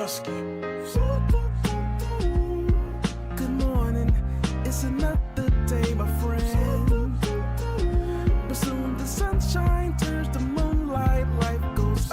husky. Good morning, it's another day, my friend. But soon the sunshine turns to moonlight, life goes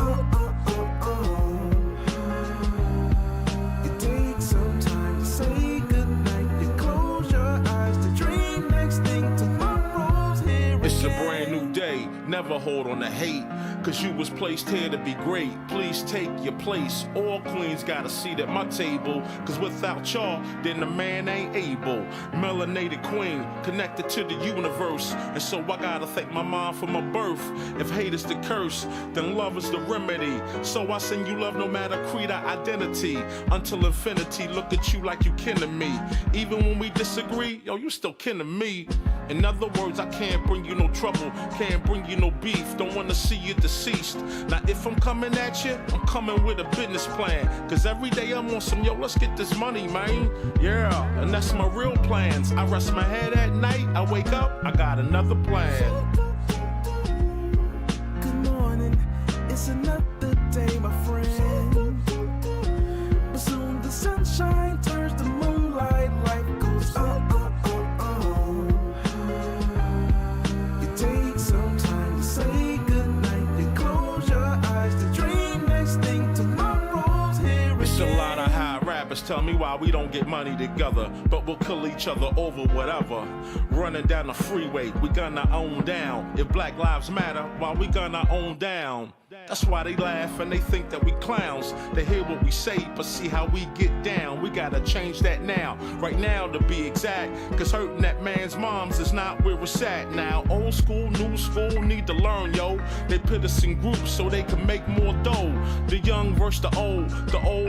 You take some time to say goodnight. You close your eyes to dream next thing. Tomorrow's here. It's a brand new day, never hold on to hate. Cause you was placed here to be great. Please take your place. All queens got a seat at my table. Cause without y'all, then the man ain't able. Melanated queen, connected to the universe. And so I gotta thank my mom for my birth. If hate is the curse, then love is the remedy. So I send you love no matter creed or identity. Until infinity, look at you like you kin to me. Even when we disagree, yo, you still kin to me. In other words, I can't bring you no trouble, can't bring you no beef, don't wanna see you deceased. Now if I'm coming at you, I'm coming with a business plan. Cause every day I'm on some, yo, let's get this money, man. Yeah, and that's my real plans. I rest my head at night, I wake up, I got another plan. Good morning, it's another day, my friend. But soon the sunshine turns to moonlight, life goes Say goodnight, you close your eyes to dream next thing. Tomorrow's here again. It's a lot of high rappers tell me why we don't get money together, but we'll kill each other over whatever. Running down the freeway, we gonna own down. If Black Lives Matter, why we gonna own down? That's why they laugh and they think that we clowns. They hear what we say, but see how we get down. We gotta change that now, right now to be exact. Cause hurting that man's moms is not where it's at now. Old school, new school need to learn, yo. They put us in groups so they can make more dough. The young versus the old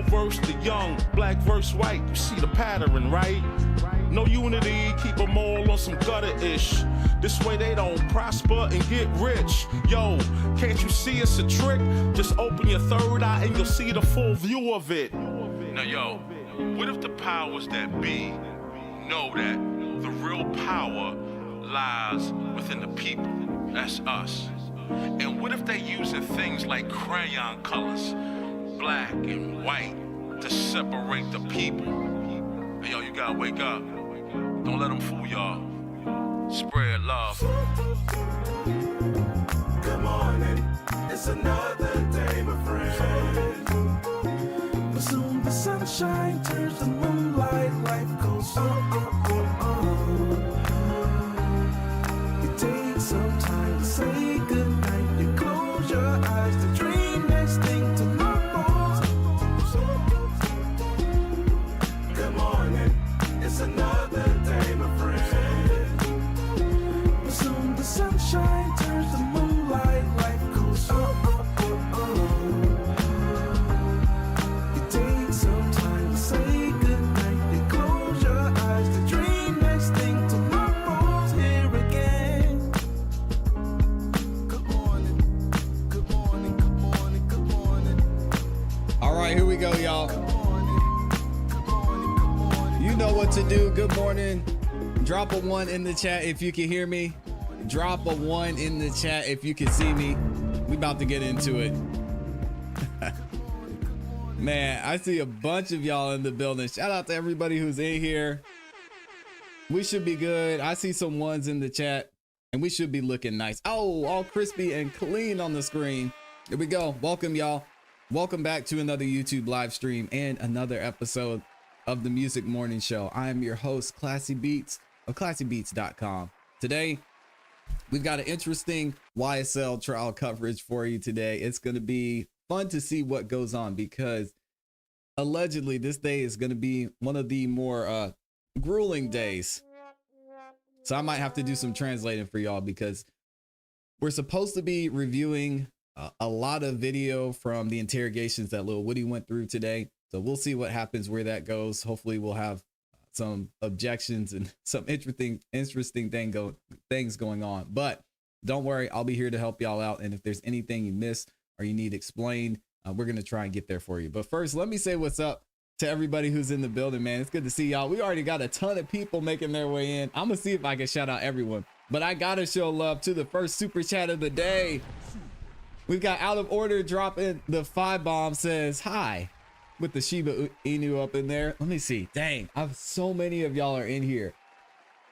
versus the young. Black versus white, you see the pattern, right? No unity, keep them all on some gutter-ish. This way they don't prosper and get rich. Yo, can't you see it's a trick? Just open your third eye and you'll see the full view of it. Now yo, what if the powers that be know that the real power lies within the people? That's us. And what if they using things like crayon colors, black and white, to separate the people? Hey, yo, you gotta wake up. Don't let them fool y'all. Spread love. Good morning, it's another day, my friend. But soon the sunshine turns to moonlight, life goes You take some time to say goodnight. You close your eyes to dream next thing. Tomorrow's Good morning, it's another day, my friend. But soon the sunshine turns to moonlight, life goes You take some time to say goodnight. You close your eyes to dream next thing. Tomorrow's here again. Good morning, good morning, good morning, good morning. All right, here we go, y'all. Good morning, good morning, good morning. You know what to do. Good morning. Drop a 1 in the chat if you can hear me. Drop a 1 in the chat if you can see me. We about to get into it. Man, I see a bunch of y'all in the building. Shout out to everybody who's in here. We should be good. I see some 1s in the chat and we should be looking nice. Oh, all crispy and clean on the screen. Here we go. Welcome, y'all. Welcome back to another YouTube live stream and another episode of the Music Morning Show. I am your host, ClassE Beats of ClassEbeats.com. Today, we've got an interesting YSL trial coverage for you today. It's going to be fun to see what goes on because allegedly this day is going to be one of the more grueling days. So I might have to do some translating for y'all because we're supposed to be reviewing a lot of video from the interrogations that Lil Woody went through today. So we'll see what happens, where that goes. Hopefully we'll have some objections and some interesting things going on. But don't worry, I'll be here to help y'all out. And if there's anything you missed or you need explained, we're going to try and get there for you. But first, let me say what's up to everybody who's in the building, man. It's good to see y'all. We already got a ton of people making their way in. I'm going to see if I can shout out everyone. But I got to show love to the first super chat of the day. We've got Out of Order dropping the 5 bomb, says, hi, with the Shiba Inu up in there. Let me see. Dang, I've so many of y'all are in here.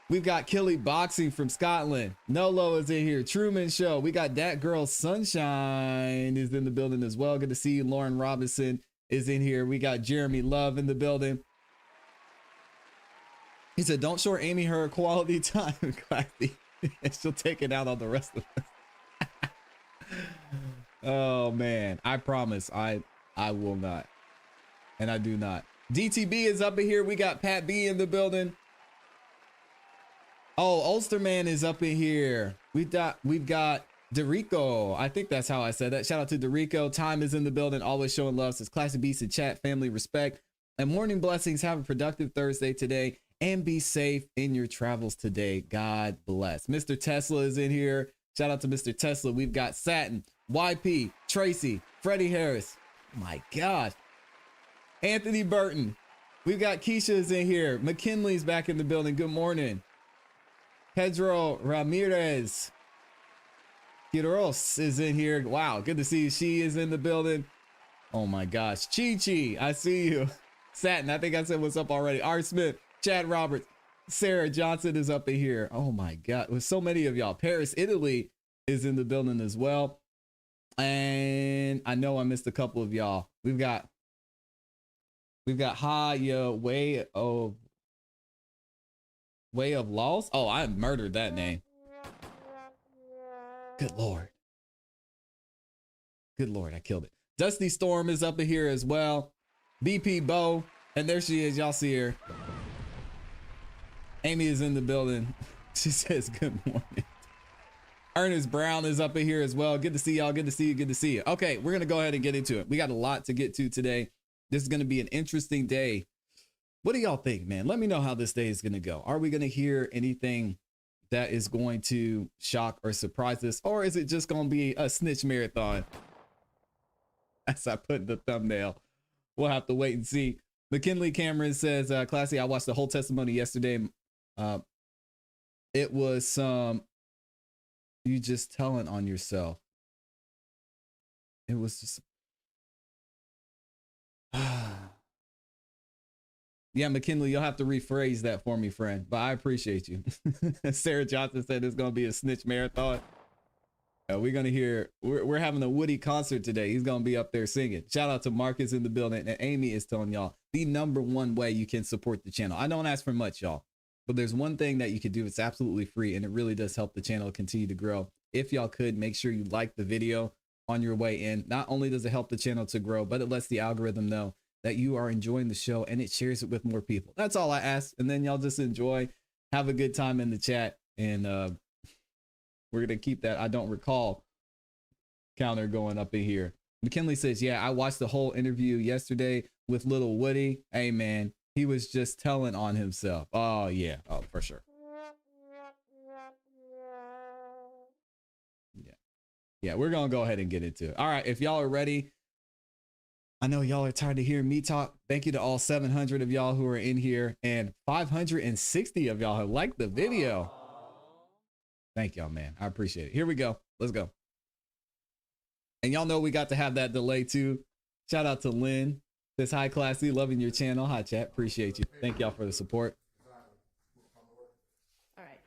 We've got Killy Boxing from Scotland. Nolo is in here. Truman Show. We got That Girl Sunshine is in the building as well. Good to see you. Lauren Robinson is in here. We got Jeremy Love in the building. He said, don't show Amy her quality time, ClassE. She'll take it out on the rest of us. Oh, man. I promise I will not. And I do not. DTB is up in here. We got Pat B in the building. Oh, Ulsterman is up in here. We've got Dorico. I think that's how I said that. Shout out to Dorico. Time is in the building. Always showing love. Says ClassE Beats in chat. Family respect. And morning blessings. Have a productive Thursday today. And be safe in your travels today. God bless. Mr. Tesla is in here. Shout out to Mr. Tesla. We've got Satin, YP, Tracy, Freddie Harris. Oh my God. Anthony Burton. We've got Keisha is in here. McKinley's back in the building. Good morning. Pedro Ramirez. Quiroz is in here. Wow, good to see you. She is in the building. Oh my gosh. Chi Chi, I see you. Satin, I think I said what's up already. R. Smith, Chad Roberts, Sarah Johnson is up in here. Oh my God, with so many of y'all. Paris, Italy is in the building as well. And I know I missed a couple of y'all. We've got Way of Loss. Oh, I murdered that name. Good Lord. Good Lord, I killed it. Dusty Storm is up in here as well. BP Bo, and there she is. Y'all see her. Amy is in the building. She says good morning. Ernest Brown is up in here as well. Good to see y'all. Good to see you. Good to see you. Okay, we're gonna go ahead and get into it. We got a lot to get to today. This is gonna be an interesting day. What do y'all think, man? Let me know how this day is gonna go. Are we gonna hear anything that is going to shock or surprise us, or is it just gonna be a snitch marathon? As I put in the thumbnail, we'll have to wait and see. McKinley Cameron says, ClassE, I watched the whole testimony yesterday. It was some you just telling on yourself. It was just yeah, McKinley, you'll have to rephrase that for me, friend, but I appreciate you. Sarah Johnson said it's gonna be a snitch marathon. We're gonna hear we're having a Woody concert today. He's gonna be up there singing. Shout out to Marcus in the building, and Amy is telling y'all the #1 way you can support the channel. I don't ask for much, y'all, but there's one thing that you could do. It's absolutely free, and it really does help the channel continue to grow. If y'all could, make sure you like the video on your way in. Not only does it help the channel to grow, but it lets the algorithm know that you are enjoying the show, and it shares it with more people. That's all I ask. And then y'all just enjoy, have a good time in the chat. And we're going to keep that I don't recall counter going up in here. McKinley says, yeah, I watched the whole interview yesterday with little Woody. Hey, man, he was just telling on himself. Oh, yeah. Oh, for sure. Yeah, we're going to go ahead and get into it. All right, if y'all are ready. I know y'all are tired of hearing me talk. Thank you to all 700 of y'all who are in here, and 560 of y'all have liked the video. Thank y'all, man. I appreciate it. Here we go. Let's go. And y'all know we got to have that delay too. Shout out to Lynn. Says, hi, ClassE. Loving your channel. Hi, chat. Appreciate you. Thank y'all for the support. All right.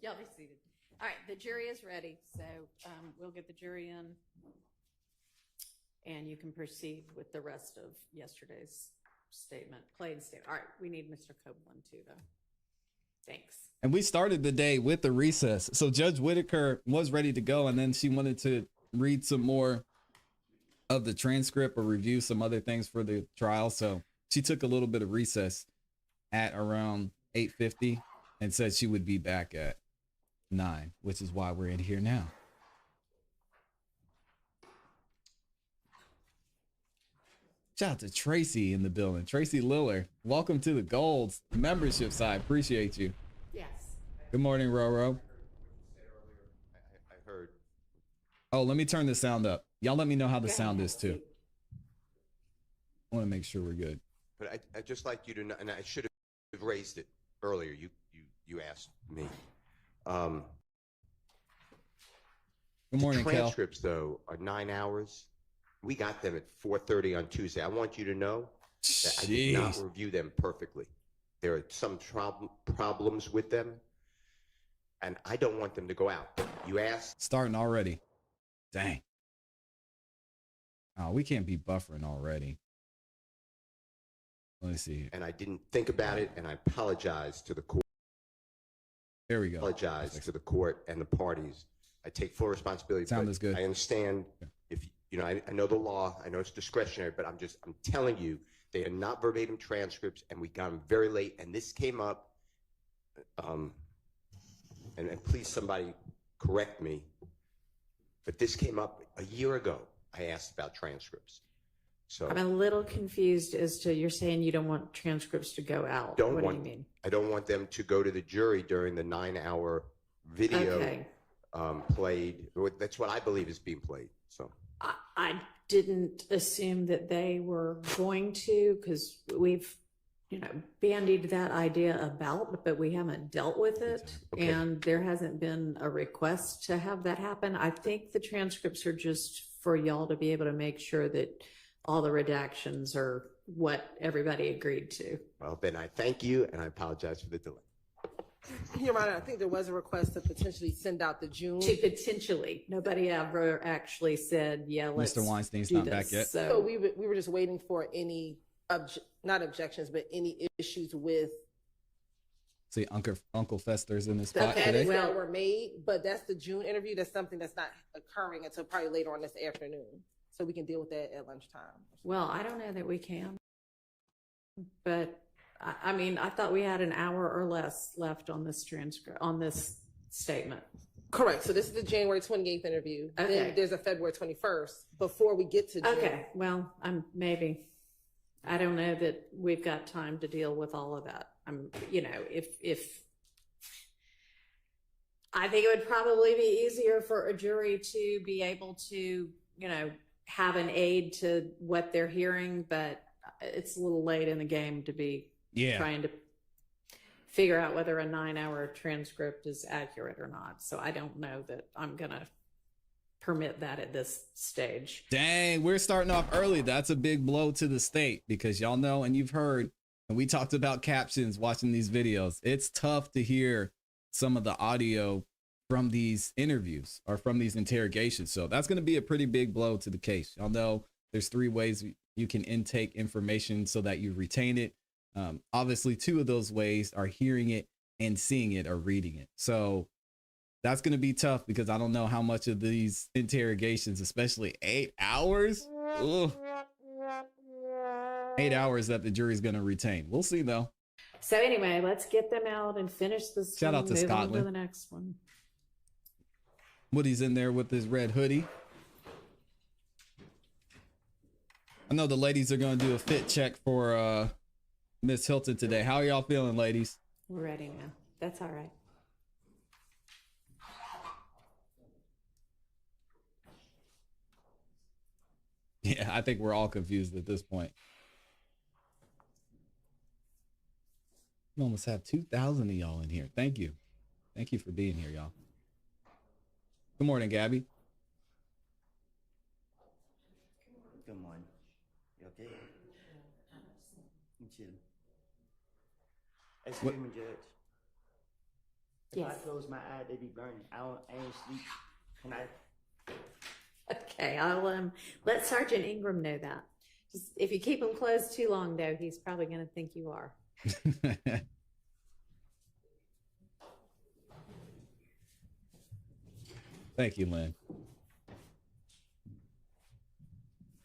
Y'all be seated. All right. The jury is ready. So we'll get the jury in. And you can proceed with the rest of yesterday's statement, plain statement. All right, we need Mr. Copeland too, though. Thanks. And we started the day with the recess. So Judge Whitaker was ready to go, and then she wanted to read some more of the transcript or review some other things for the trial. So she took a little bit of recess at around 8:50 and said she would be back at 9, which is why we're in here now. Shout out to Tracy in the building. Tracy Liller, welcome to the Golds membership side. Appreciate you. Yes. Good morning, Roro. I heard. Oh, let me turn the sound up. Y'all let me know how the sound is too. I want to make sure we're good. But I'd just like you to know, and I should have raised it earlier. You asked me. Good morning, the Kel. transcripts, though, are 9 hours. We got them at 4:30 on Tuesday. I want you to know that I did not Jeez. review them perfectly. There are some problems with them, and I don't want them to go out. You asked. Starting already. Dang. Oh, we can't be buffering already. Let me see. And I didn't think about it, and I apologize to the court. There we go. Apologize to the court and the parties. I take full responsibility. Sound but is good. I understand if, you know, I know the law, I know it's discretionary, but I'm telling you, they are not verbatim transcripts, and we got them very late, and this came up, and please somebody correct me, but this came up a year ago. I asked about transcripts. So I'm a little confused as to, you're saying you don't want transcripts to go out. What do you mean? I don't want them to go to the jury during the 9-hour video. Okay. Played. That's what I believe is being played. So I didn't assume that they were going to, because we've, you know, bandied that idea about, but we haven't dealt with it. Okay. And there hasn't been a request to have that happen. I think the transcripts are just for y'all to be able to make sure that all the redactions are what everybody agreed to. Well, then I thank you, and I apologize for the delay. Your Honor, I think there was a request to potentially send out the June. To potentially, nobody ever actually said, yeah, let's Mr. Weinstein's do not this. back yet. So we were just waiting for any, not objections, but any issues with See, Uncle Fester's in this spot the today. edits that were made, but that's the June interview. That's something that's not occurring until probably later on this afternoon. So we can deal with that at lunchtime. Well, I don't know that we can, but I mean, I thought we had an hour or less left on this transcript, on this statement. Correct. So this is the January 28th interview. Okay. Then there's a February 21st before we get to June. Okay, well, maybe, I don't know that we've got time to deal with all of that. You know, if I think it would probably be easier for a jury to be able to, you know, have an aid to what they're hearing, but it's a little late in the game to be trying to figure out whether a 9-hour transcript is accurate or not. So I don't know that I'm gonna permit that at this stage. Dang, we're starting off early. That's a big blow to the state, because y'all know, and you've heard, and we talked about captions watching these videos. It's tough to hear some of the audio from these interviews or from these interrogations. So that's going to be a pretty big blow to the case. Y'all know there's 3 ways you can intake information so that you retain it. Obviously, 2 of those ways are hearing it and seeing it or reading it. So that's going to be tough, because I don't know how much of these interrogations, especially 8 hours, 8 hours that the jury's going to retain. We'll see though. So anyway, let's get them out and finish this. Shout out to move on Scotland. to the next one. Woody's in there with his red hoodie. I know the ladies are going to do a fit check for Miss Hilton today. How are y'all feeling, ladies? We're ready now. That's all right. Yeah, I think we're all confused at this point. We almost have 2,000 of y'all in here. Thank you. Thank you for being here, y'all. Good morning, Gabby. Good morning. You okay? I'm chilling. Excuse me, Judge. If Yes. I close my eyes, they be burning. I ain't sleep. Can I? Okay, I'll let Sergeant Ingram know that. Just, if you keep him closed too long, though, he's probably going to think you are. Thank you, Lynn.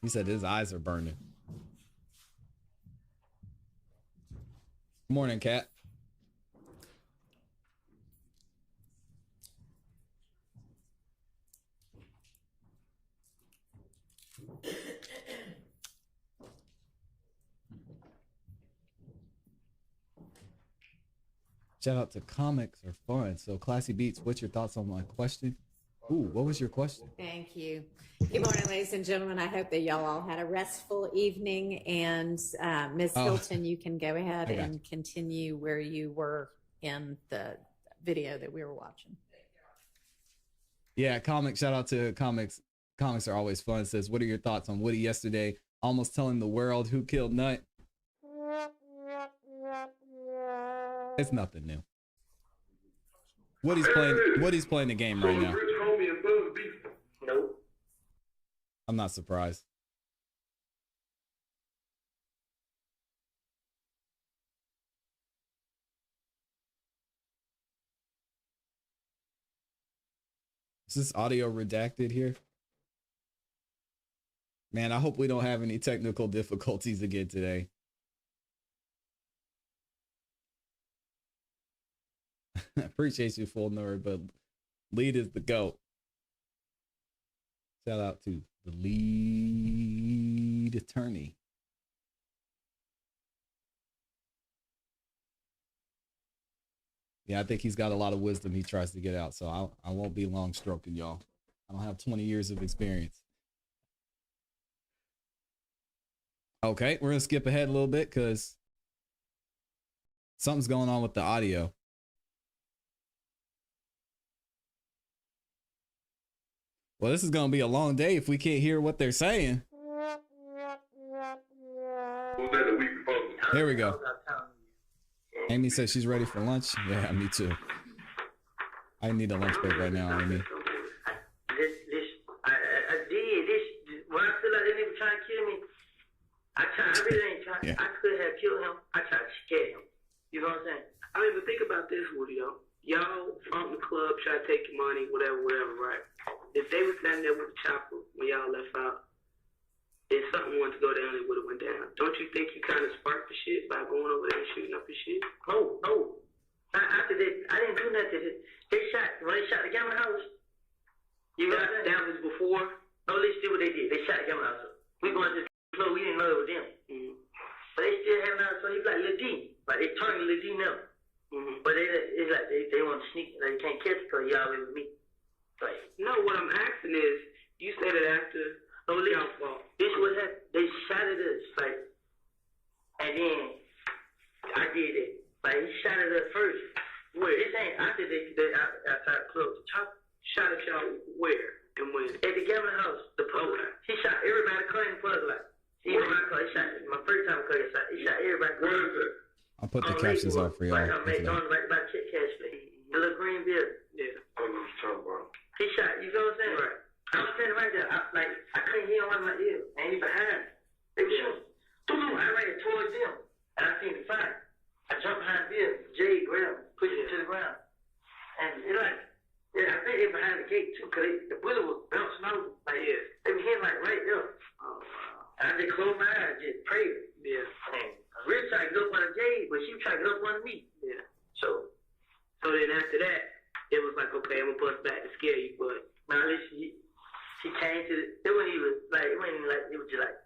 He said his eyes are burning. Good morning, Kat. Shout out to comics are fun. So ClassE Beats, what's your thoughts on my question? Ooh, what was your question? Thank you. Good morning, ladies and gentlemen. I hope that y'all all had a restful evening. And Ms. Hilton, you can go ahead and continue where you were in the video that we were watching. Yeah, comics. Shout out to comics Comics are always fun. It says, what are your thoughts on Woody yesterday almost telling the world who killed Nut? It's nothing new. Woody's playing the game right now. Nope. I'm not surprised. Is this audio redacted here? Man, I hope we don't have any technical difficulties again today. Appreciate you, full nerd, but lead is the GOAT. Shout out to the lead attorney. Yeah, I think he's got a lot of wisdom he tries to get out, so I won't be long stroking y'all. I don't have 20 years of experience. Okay, we're gonna skip ahead a little bit because something's going on with the audio. Well, this is gonna be a long day if we can't hear what they're saying. Here we go. Amy says she's ready for lunch. Yeah, me too. I need a lunch break right now, Amy. I did this. When I feel like they nigga trying to kill me, I really ain't trying. Yeah. I could have killed him. I tried to scare him. You know what I'm saying? I mean, but think about this, Woody, yo. Y'all from the club try to take your money, whatever, right? If they was standing there with the chopper when y'all left out, if something wanted to go down, it would have went down. Don't you think you kind of sparked the shit by going over there and shooting up the shit? No. After that, I didn't do nothing. When they shot the Gamma House, you know what I'm saying? That was before? No, let's see what they did. They shot the Gamma House up. We going to the club, we didn't know it was them. Mm-hmm. But they still having out, so he's like Lil D. Like, they turning Lil D now. Mm-hmm. But it's like they want to sneak, they can't catch it because y'all with me. Like, no, what I'm asking is, you said it after. no, listen, this was happened. They shot at us, like, and then I did it. Like, he shot at us first. Where? This ain't after outside the club. The chopper Shot at y'all where and when? at the Gamma House. The public. He shot everybody cutting plug like. He shot my first time cutting. He shot everybody. Where is it? I'll put the captions on for y'all. Right on McDonald's, right by Chick Cash Place. The little green building. Yeah. I don't know what you're talking about. He shot. You know what I'm saying? Right. I was standing right there. I couldn't hear him in my ear. And he behind. They were shooting. I ran towards them. And I seen the fire. I jumped behind Bill. Jay grabbed him, pushed him to the ground. And it like, yeah, I think they behind the gate too, because the bullet was bouncing over. Like, yeah. They were hitting like right there. Oh, wow. And I just closed my eyes, just prayed. Yeah. And I really tried to get up on Jay, but she was trying to get up on me. Yeah. So then after that, it was like, okay, I'm gonna bust back to scare you, but now she came to it wasn't even like it was just like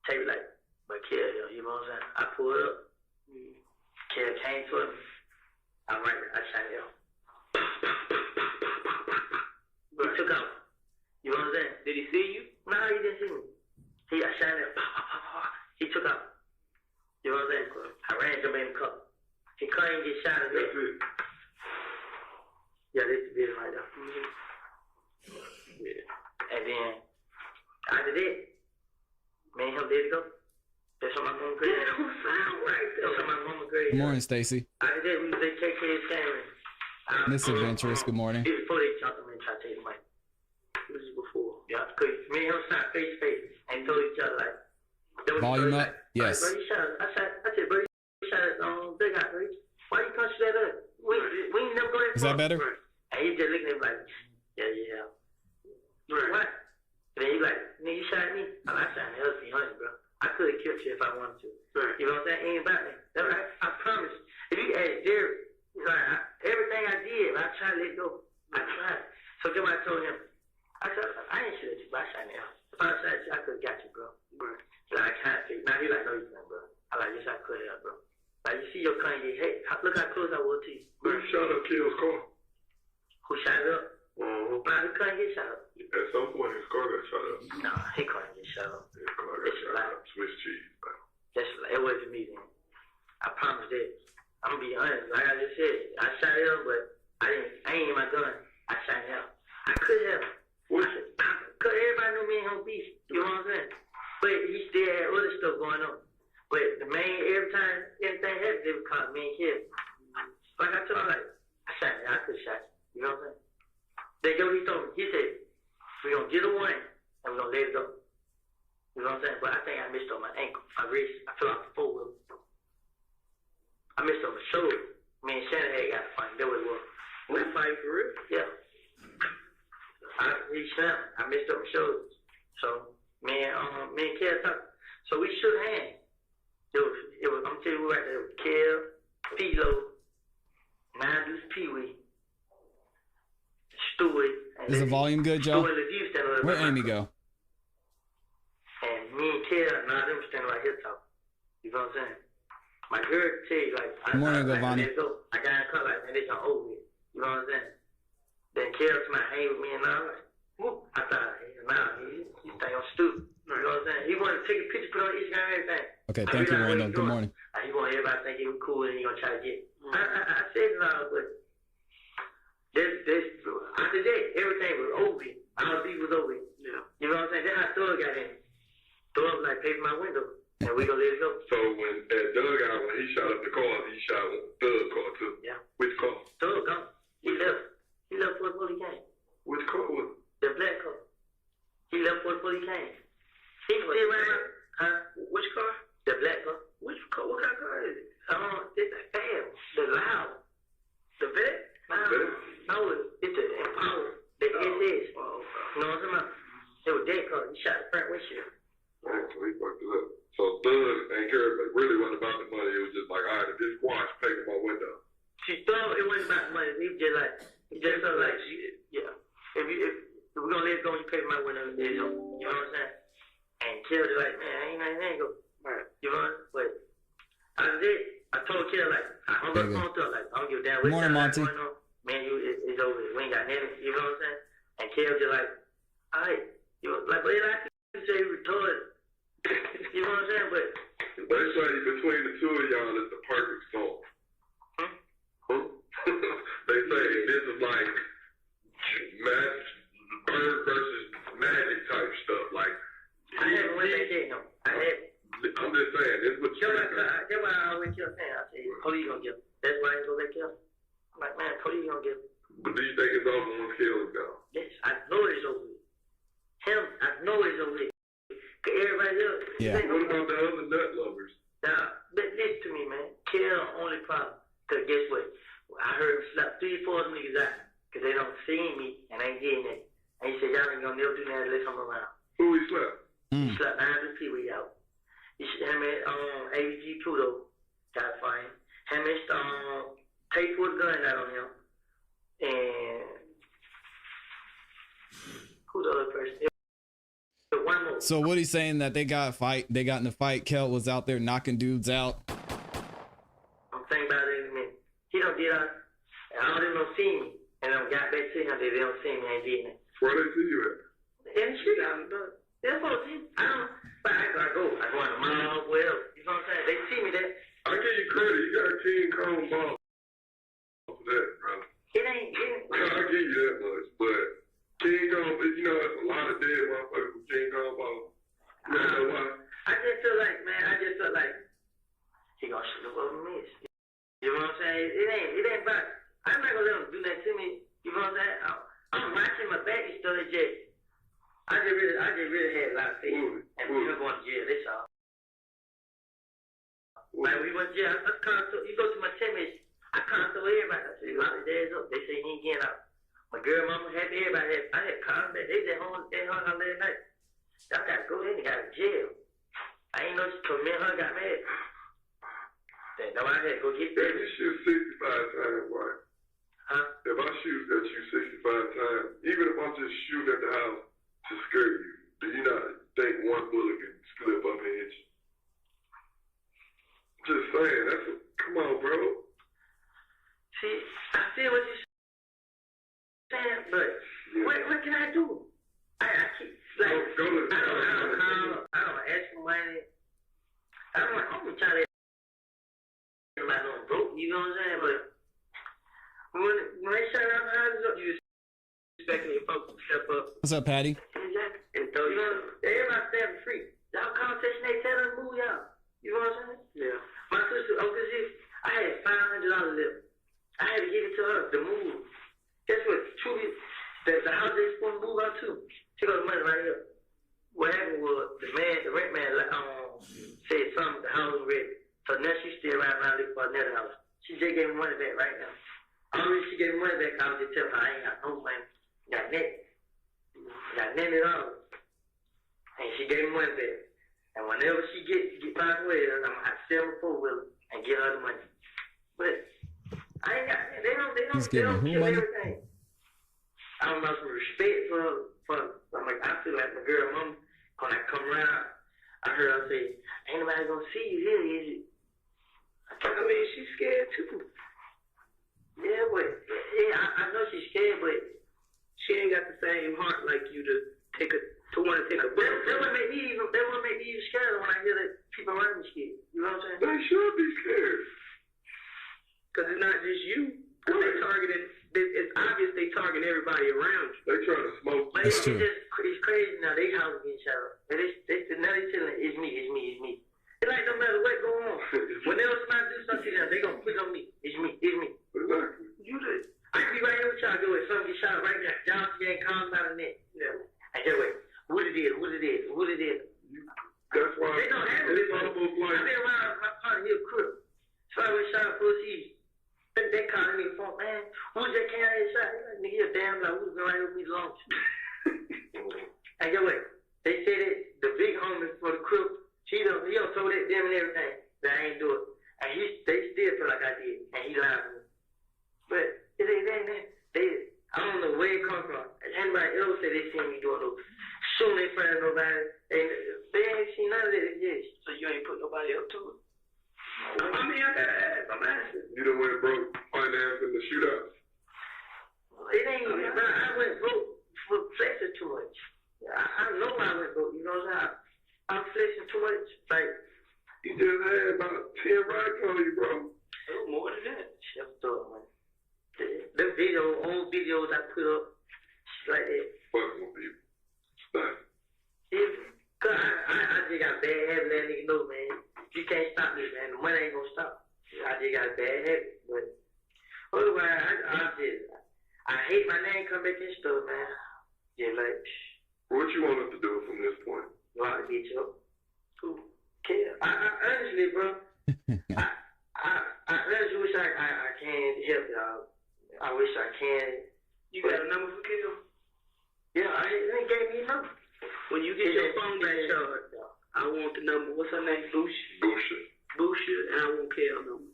take me like, but kill yo, you know what I'm saying? I pulled up, Kill came to me. I'm right there, I shot him. He took out. You know what I'm saying? did he see you? No, he didn't see me. I shot him. He took out. You know what I'm saying? I ran to him in the cup. He couldn't get shot at me. Yeah, this is the business right there. Yeah. And then after that, me and him did go. That's what my mama grade. That don't sound right. That's what my mama grade. Good morning, Stacy. After that, we take care of his family. Miss Adventurous, good morning. This before they talked to me and tried to take the mic. This is before. Yeah, because me and him shot face to face and told each other like. Volume up? Yes. Bro, I said, bro, you shot at Big Eye, bro. Why you punch that up? We ain't never go that Is that better? And he just looking at me like, yeah. Right. What? And then he like, nigga, you shot at me? I shot at LC Hunter, bro. I could have killed you if I wanted to. Right. You know what I'm saying? Ain't about me. That's right. I promise. If you ask Derek, like, everything I did, I tried to let go. I tried. So then I told him, I ain't shoot at you, but I shot at him. If I shot at you, I could have got you, bro. Right. Like, I can't figure. Now he like, no, you can't, bro. I like, yes, I could have, bro. Like, you see your Kanye, hey, look how close I was to you. Who shot up Kill's car? Who shot it up? Uh-huh. Nah, he couldn't get shot up. At some point, his car got shot up. Nah, he couldn't get shot up. His car got shot up. Swiss cheese, man. That's like, it wasn't me then. I promise that. I'm gonna be honest. Like I just said, I shot him, but I ain't in my gun. I shot him. I could have. Cause everybody me and Kid. Like I told him, like, I shot you. I could shot you. You know what I'm saying? Then get what he told me. He said, we're going to get a one and we're going to let it go. You know what I'm saying? But I think I missed on my ankle, my wrist. I fell off the four-wheel. I missed on my shoulder. Me and Shannon had got to fight. That was what. We fight for real? Yeah. He snapped. I missed on my shoulders. So, me and Kel talked. So we shook hands. It was, I'm telling you right there, it was Kel, P-Lo, Nine Pee-wee, Stewie. Is the volume good, Joe? Where'd Amy go? And me and Kel, now them standing right here talking. You know what I'm saying? My girl tell you, like, Good morning, Giovanni. I got a car like, man, this is over with. You know what I'm saying? Then Kel come out hang with me and I was like, whoop. I thought, nah, he think I'm stupid. You know what I'm saying? He wanted to take a picture, put it on Instagram and everything. Okay, thank you, Randall. Good morning. He want everybody to think he was cool and he gonna try to get. I said it all, but after that, everything was over. All beef was over. Yeah. You know what I'm saying? Then how Thug got in. Thug like paved my window. And we gonna let it go. So when at Doug out, when he shot up the car, he shot Thug car too. Yeah. Which car? Thug gone. He left. He left before he came. Which car was it? The black car. He left before he came. He still right now. Huh? Which car? The black car. Which car? What kind of car is it? It's a Fam. The loud. The vet? No, it's the Impala. The SS. You know what I'm talking about? It was that car. He shot the front windshield. Man, so he fucked it up. So Thug and Garrett really wasn't about the money. It was just like, all right, if this squash paid my window. She thought it wasn't about the money. He just felt like, yeah. If we're gonna let it go, you pay my window. You know what I'm saying? And Kel was like, man, I ain't go. Right. You know what I'm saying? But I did. I told Kel, like, I hung up the phone to her, like, I don't give a damn what Morning, Monty. going on. Man, it's over. We ain't got nothing. You know what I'm saying? And Kel just like, all right. You know, like, but I can say he retarded. You know what I'm saying? But they say between the two of y'all, it's the perfect song. Huh? They say this is like bird versus magic type stuff. Like, I haven't went back there, no. I'm just saying, this is what you think. That's why I always kept saying. I say, police gonna get him. That's why I ain't go back there. I'm like, man, police gonna get him. But do you think it's over once Kel is gone? Yes, I know it's over with. Him, I know it's over with. Everybody else. Yeah. What about the other nut lovers? Now, listen to me, man. Kel only problem. Because guess what? I heard him slap 3 or 4 niggas out. Because they don't see me and ain't getting it. And he said, y'all ain't gonna never do that unless I'm around. Who he slapped? He slapped 9 Pee-wee out. Him and AVG Pluto got fined. Him and Tate put a gun out on him. And who the other person? One more. So what he's saying that they got in a fight. Kel was out there knocking dudes out. I'm thinking about it in a minute. He don't get out. All them don't see me. And I got back to him. They don't see me. I ain't getting it. Where they see you at? In the street. They're supposed to see me. I don't. But I go in the mall, wherever. You know what I'm saying? They see me there. I give you credit. You got a King Kong ball for that, brother. It ain't. I'll give you that much, but King Kong, you know, it's a lot of dead motherfuckers with King Kong ball. You know why? I just feel like, man, he gonna shoot up over me. You know what I'm saying? It ain't about, I'm not gonna let him do that to me. You know what I'm saying? I'm watching my back and stuff just. I just really had a lot of faith. And we were going to jail, that's all. Like, we went to jail, you go to my teammates, I constantly everybody. I said, lock his ass up. They say he ain't getting out. My girl, mama, happy, everybody. I had called them. They just hung out last night. I got to go in and got to jail. I ain't know, because me and her got mad. Then I had to go get back. If you shoot 65 times, why? Huh? If I shoot at you 65 times, even if I'm just shooting at the house to scare you, do you not think one bullet can slip up and hit you? Just saying, come on, bro. See, I feel what you're saying, but what can I do? I keep, like, I don't ask for money. I'm gonna try to like no broke, you know what I'm saying? But when they shut down the houses up, you expecting your folks to step up. What's up, Patty? Exactly. And so, you know, everybody stand free. Y'all conversation, they tell them to move y'all. You know what I'm saying? Yeah. My sister, I had $500 left. I had to give it to her to move. Guess what? The house they supposed to move out to. She got the money right here. What happened was the rent man said something, the house was ready. So now she's still right around looking for another house. She just gave me money back right now. Only she gave me money back, I was just telling her I ain't got no money. Got net at all. And she gave me money back. And whenever she get back away, I'm gonna sell her 4-wheeler and get her the money. But I ain't got they don't kill everything. I don't know some respect for I'm like, I feel like my girl mama when I come around, I heard her say, ain't nobody gonna see you here, is it? I mean, she's scared too. Yeah, but I know she's scared, but she ain't got the same heart like you to want to take a breath. That would make me even scared when I hear that people around me scared. You know what I'm saying? They should be scared. Cause it's not just you. Cause they targeted. It's obvious they target everybody around you. They trying to smoke. But it's crazy now. They house getting shot up. And now they telling it's me. It like no matter what going on. Whenever somebody do something to them, they gonna put it on me. It's me. Exactly. You did. I can be right here with y'all doing something get shot right now. Y'all getting calm about the net. Yeah. And just wait. Who did it? That's why they don't have it. I've been around my partner here, crib. So I was shot for season. They calling me phone, man. Who's that can I shot? Nigga, you're damn like who's going right with me long. And guess what? They said it, the big homie for the crew, he done told that them and everything that I ain't do it. And they still feel like I did. And he lied to me. But I don't know where it come from. Anybody else said they seen me doing no shooting in front of nobody. And they ain't seen none of that yet. So you ain't put nobody up to it? I mean, I gotta ask. I'm asking. You done went broke financing the shootouts? It ain't even, bro. I went broke for flexing too much. I know I went broke. You know what I'm saying? I'm flexing too much. Like, you just had about 10 racks on you, bro. Oh, more than that. Chef thought, man. The old videos I put up, like that. Fucking with people. Stop. Cause I just got bad habit, let nigga know, man. You can't stop this, man. The money ain't gonna stop. I just got a bad habit, but otherwise, I hate my name come back and stuff, man. Yeah, like. What you want us to do from this point? Go out and get you up. Who care? I honestly, bro, I honestly wish I can help y'all. I wish I can. You got a number for Kill? Yeah, they gave me a number. When you get your phone back charged, I want the number. What's her name? Busha, and I want Kale number.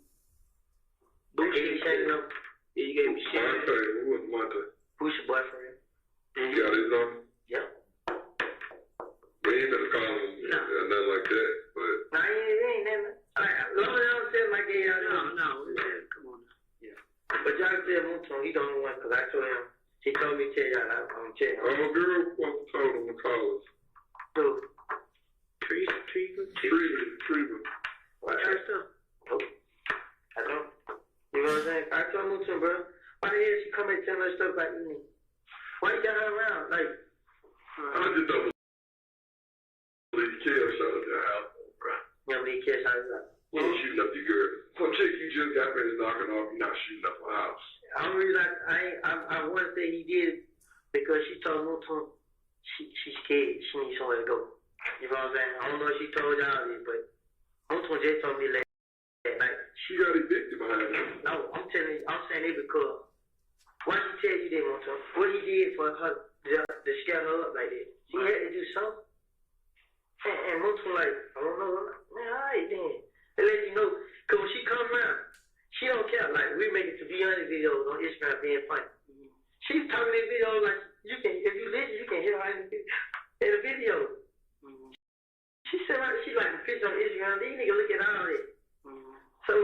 Busha, number. Yeah, you gave me shit. Monte, what was Monte? Busha boyfriend. You got his number? Yep. We ain't gonna call him nothing like that, but. Nah, he ain't nothing. Long as I don't tell my gay out. No, come on. Yeah. But y'all can tell Mouton, he the only one, because I told him, he told me to tell y'all, I'm going to tell y'all. Oh, girl, what told him to call us? Who? Treatment. What church stuff? Nope. I don't. You know what I'm saying? I told Mouton, bro, why the hell she come and tell her stuff about me? Why you got her around? Like, I just don't believe you care shot up your house, bro. You don't believe you care shot up your house? You ain't shooting up your girl. Some chick you just got ready knocking off, you're not shooting up her house. The only reason I want to say he did because she told Mouton she's scared. She needs somewhere to go. You know what I'm saying? I don't know if she told y'all this, but Mouton just told me last night. She got evicted behind her. No, I'm saying it because why she tell you that, Mouton? What he did for her to scare her up like that? She had to do something. And Mouton like, I don't know. Man, all right then. They let you know. Because when she come around, she don't care. Like, we make it to Beyonce videos on Instagram being funny. She's talking in videos like, if you listen, you can hear her in the video. She said, she like a picture on Instagram. These niggas look at all that. So,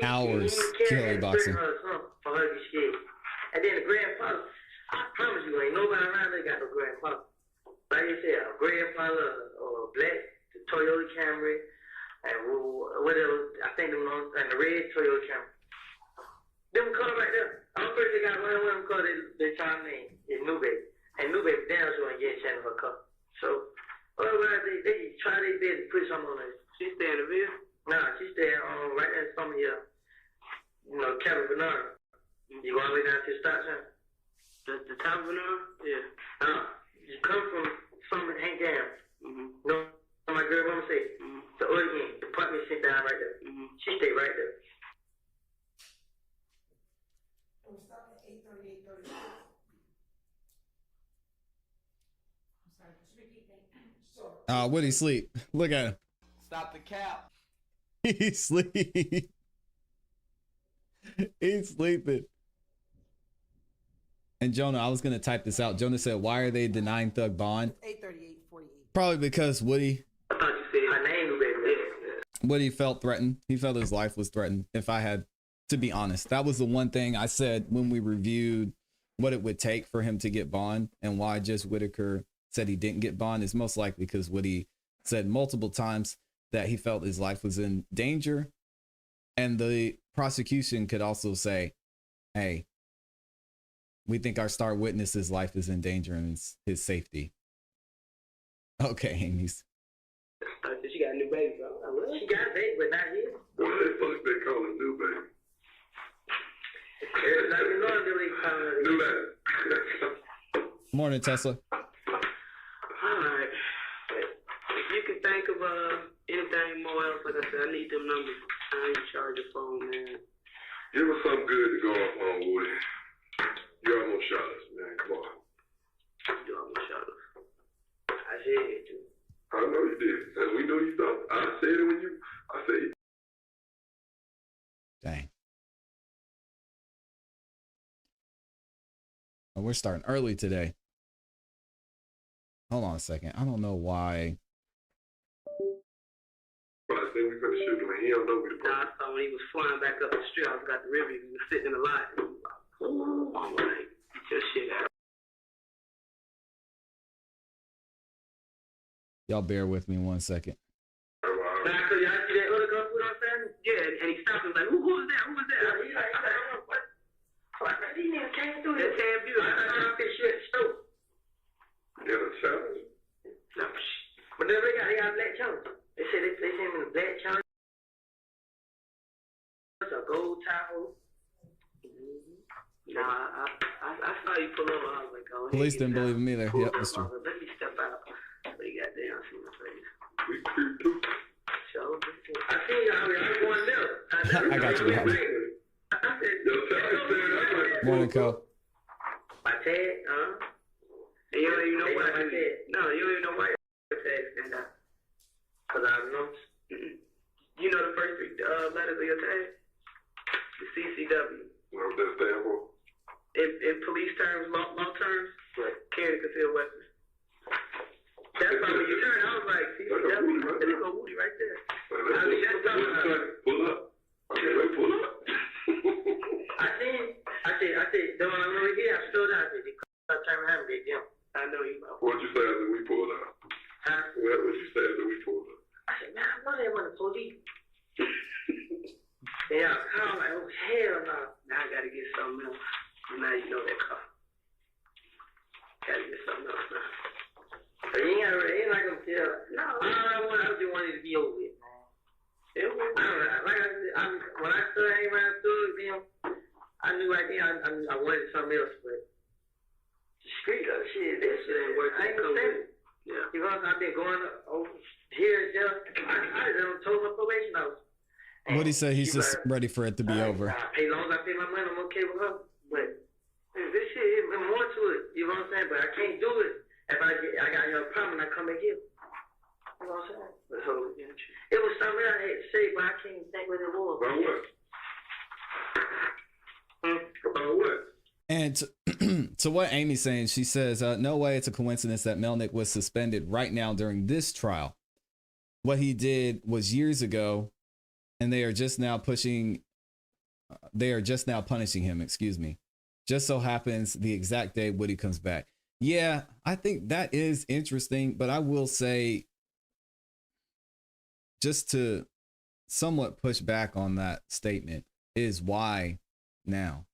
hours killer boxing. For her to be scared. And then the grandfather, I promise you, ain't nobody around there got no grandfather. Like you said, a grandfather or a black Toyota Camry, and whatever, I think them on, and the red Toyota Camry. Them cars right there. I'm pretty sure they got one of them cars they try to name is New Baby. And New Baby down so I get in her car. So, otherwise, they try their best to put something on her. She stay in the vehicle? Nah, she stay right there in some of here. The top of an arm? Yeah. You come from something that ain't down. Mm-hmm. No, my girl mama say, the Oregon department sit down right there. Mm-hmm. She stay right there. Woody sleep. Look at him. Stop the cap. He's sleeping. He's sleeping. And Jonah, I was gonna type this out. Jonah said, "Why are they denying Thug bond?" 838-48. Probably because Woody I thought you said her name, baby. Woody felt threatened. He felt his life was threatened. If I had to be honest, that was the one thing I said when we reviewed what it would take for him to get bond and why Judge Whitaker said he didn't get bond is most likely because Woody said multiple times that he felt his life was in danger. And the prosecution could also say, hey, we think our star witness's life is in danger and his safety. Okay, Amy's. I said she got a new baby, bro. She got a baby, but not here. What the fuck they call a new baby? It's like you know they call it. New baby. Morning, Tesla. Alright. If you can think of anything more else, like I said, I need them numbers. I ain't charge your phone, man. Give us something good to go off on, Woody. You almost shot us, man. Come on. You almost shot us. I said it too. I know you did. And we know you thought. I said it when I said it. Dang. Oh, we're starting early today. Hold on a second. I don't know why. But I said we finna shoot him and he don't know we the Nah, I saw when he was flying back up the street, I got the river, he was sitting in the lot. And he was like, ooh, I'm like, get your shit out. Y'all bear with me 1 second. Nah, cause y'all see that other girl, you know what I'm saying? Yeah, and he stopped and was like, who was that? Who was that? He's like, what? Like, man, these niggas came through That this. damn beauty. I got this shit stove. Yeah, the challenge. No, but then they got a black challenge. They said they sent him in a black challenge. A gold towel. Nah, I saw you pull over. I was like, oh, Police didn't believe me either. Yep, that's true. Let me step out. But he got down, see my face. We creep too. So, I see y'all, I'm going there. I got you, Robert. I said, Yo, challenge said, I'm like, Morning, Co. my tag, and you don't even know why. my tag. No, you don't even know why your tag stand out. Cause I know. You know the first three letters of your tag? The CCW. what that stand for? In police terms, law terms, carry concealed weapons. That's why when you turn, I was like, CCW, there go Woody right there. I mean, that's talking about. Pull up. Okay, wait, pull up. I said, the one I'm over here, I stood out. I said, they turn around and they jump. I know you about. What'd you say after we pulled out? Huh? What would you say after we pulled out? I said, man, I know they want the police. Yeah, I'm like, oh, hell no. Now I gotta get something else. And now you know that car. Gotta get something else now. But you ain't like them tell. No, I just wanted to be over it, man. I don't know. Like I said, when I stood hanging around them, I knew right then I wanted something else, but the street of shit, this shit ain't working. I ain't gonna say it. Yeah. You know, I've been going over here and there. I just told my probation officer. Woody said he's just ready for it to be over. As long as I pay my money, I'm okay with her. But this shit is more to it. You know what I'm saying? But I can't do it if I got your apartment. I come and get it. You know what I'm saying? But hold it, It was something I had to say, but I can't think what it was. About what? About what? And to what Amy's saying, she says, no way it's a coincidence that Melnick was suspended right now during this trial. What he did was years ago, and they are just now punishing him, excuse me. Just so happens the exact day Woody comes back. Yeah, I think that is interesting, but I will say, just to somewhat push back on that statement, is why now?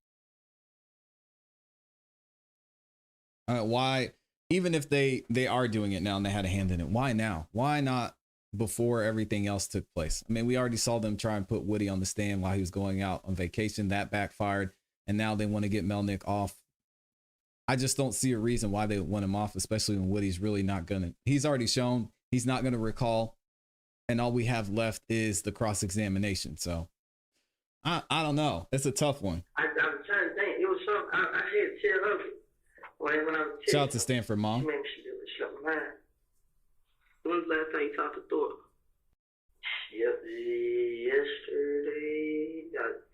Why, even if they are doing it now and they had a hand in it, why now? Why not before everything else took place? I mean, we already saw them try and put Woody on the stand while he was going out on vacation. That backfired. And now they want to get Melnick off I just don't see a reason why they would want him off, especially when Woody's really not gonna. He's already shown he's not gonna recall, and all we have left is the cross-examination. So I don't know. It's a tough one. I was trying to think. It was something I had to tell her when I was. Shout out to Stanford Mom. She made me slip my mind. When was the last time you talked to Thor? Yesterday.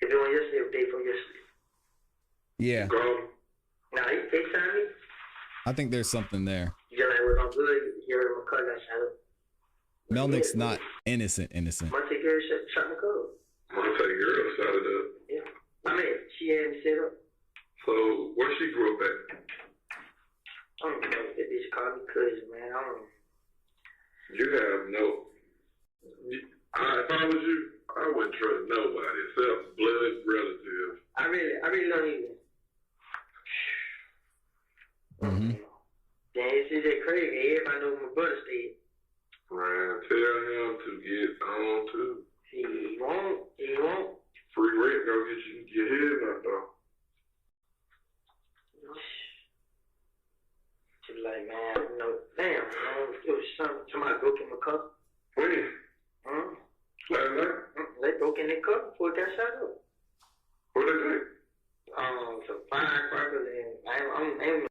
If it was yesterday, or the day before yesterday. Yeah. Nah, he FaceTimed me. I think there's something there. You got we're on good. You heard my car got shot up. Melnick's not innocent. Monte girl shot my car. Monte girl shot it up. Yeah. I mean, she had me set up. So, where she grew up at? I don't know. That bitch called me cousin, man. I don't know. You have no. If I was you, I wouldn't trust nobody except blood relatives. I really don't even. Mm-hmm. Damn, it's just that crazy. Everybody know where my brother stayed. Ryan, tell him to get on too. He won't. Free rent gonna get you your head knocked off. She was like, man, damn, it was somebody broke in my car. When? Last night? They broke in their car before it got shot up. What they think? Some firecrackers and I ain't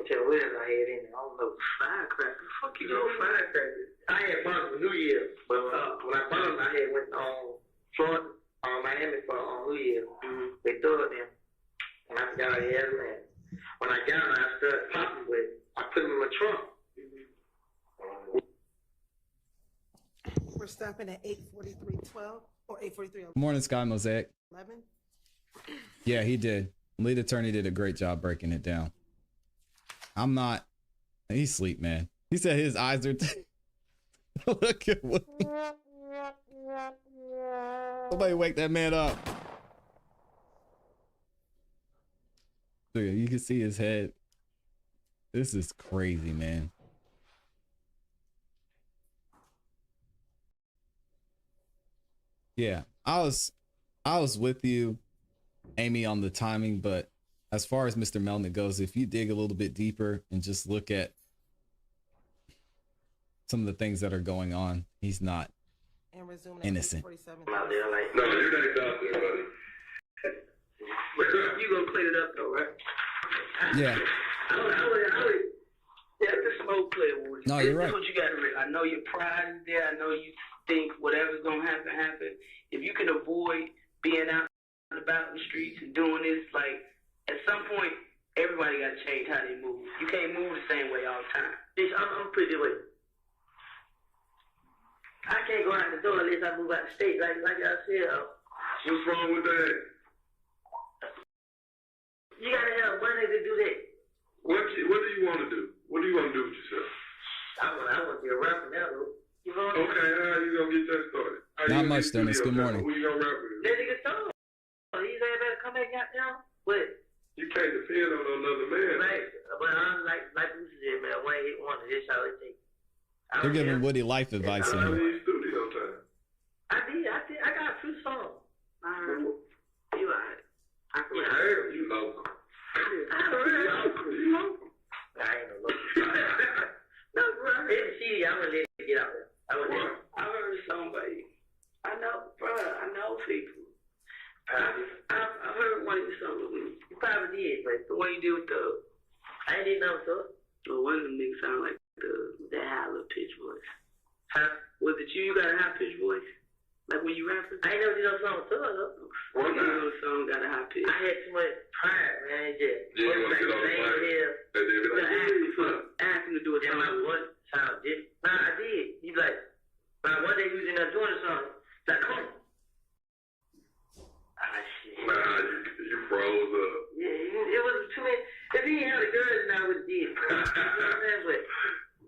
tell where I had in there. I don't know. Firecrackers? Fuck you doing firecrackers? I had bought them New Year, but when I bought them, I had went Florida, Miami for New Year. They threw it in, and I forgot I had them in. When I got them, I started popping with. I put them in my trunk. We're stopping at 8:43:12 or 8:43:11. Morning, Sky Mosaic. Yeah, he did. Lead attorney did a great job breaking it down. I'm not. He's asleep, man. He said his eyes are. Look at what. Somebody wake that man up. Look, you can see his head. This is crazy, man. Yeah, I was with you, Amy, on the timing, but as far as Mr. Melnick goes, if you dig a little bit deeper and just look at some of the things that are going on, he's not innocent. No, you ain't talking about it. You gonna clean it up though, right? Yeah. I would. Yeah, the smoke clear. No, you're right. That's what you gotta realize. I know your pride is there. I know you think whatever's gonna happen. If you can avoid being out and about in the streets and doing this, like at some point, everybody gotta change how they move. You can't move the same way all the time. Bitch, I'm pretty way. I can't go out the door unless I move out the state. Like I said. What's wrong with that? You gotta have money to do that. What do you want to do? What do you want to do with yourself? I want to be a rapper now, though. You know what Okay, how you gonna get that started? Not much, Dennis. Good morning. Who you gonna rap with? That nigga stole. He ain't better come back out now. But you can't depend on another man. Right, but I'm like you said, man. One hit wonder. This how it takes. They're giving Woody life advice in here. Studio time. I did. I got 2 songs. I heard you. I heard you local. I heard you local. I ain't no local. No, bro. I heard the CD. I'm gonna let it get out there. I heard a song by you. I know, bro. I know people. I heard one of your songs. You probably did, but the way you did with I ain't know so. Well, one of them niggas sound like the high little pitch voice. Huh? Was it you? You got a high pitch voice? Like when you rapping? I ain't never did no song with Thug, though. One song got a high pitch. I had too much pride, man. You want to get on the mic? Ask him to do a song. My voice sound different. Nah, I did. He's like, one day he was in there doing a song. He's like, come on. Shit. Nah, you froze up. Yeah, it was too many. If he had a girl, then I would have did. You know what I'm saying? But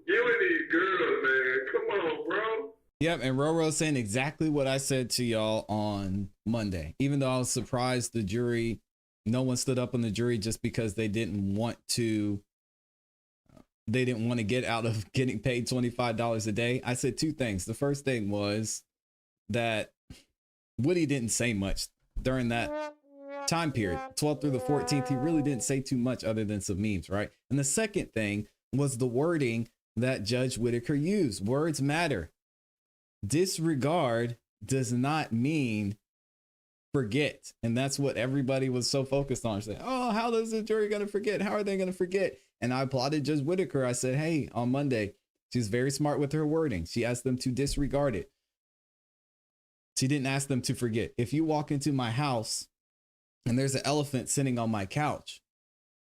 you ain't need girls, man. Come on, bro. Yep, and Roro's saying exactly what I said to y'all on Monday. Even though I was surprised the jury, no one stood up on the jury just because they didn't want to get out of getting paid $25 a day. I said 2 things. The first thing was that Woody didn't say much during that time period, 12th through the 14th. He really didn't say too much other than some memes, right? And the second thing was the wording that Judge Whitaker used. Words matter. Disregard does not mean forget. And that's what everybody was so focused on, saying, oh, how is the jury going to forget? How are they going to forget? And I applauded Judge Whitaker. I said, hey, on Monday, she's very smart with her wording. She asked them to disregard it. She didn't ask them to forget. If you walk into my house and there's an elephant sitting on my couch,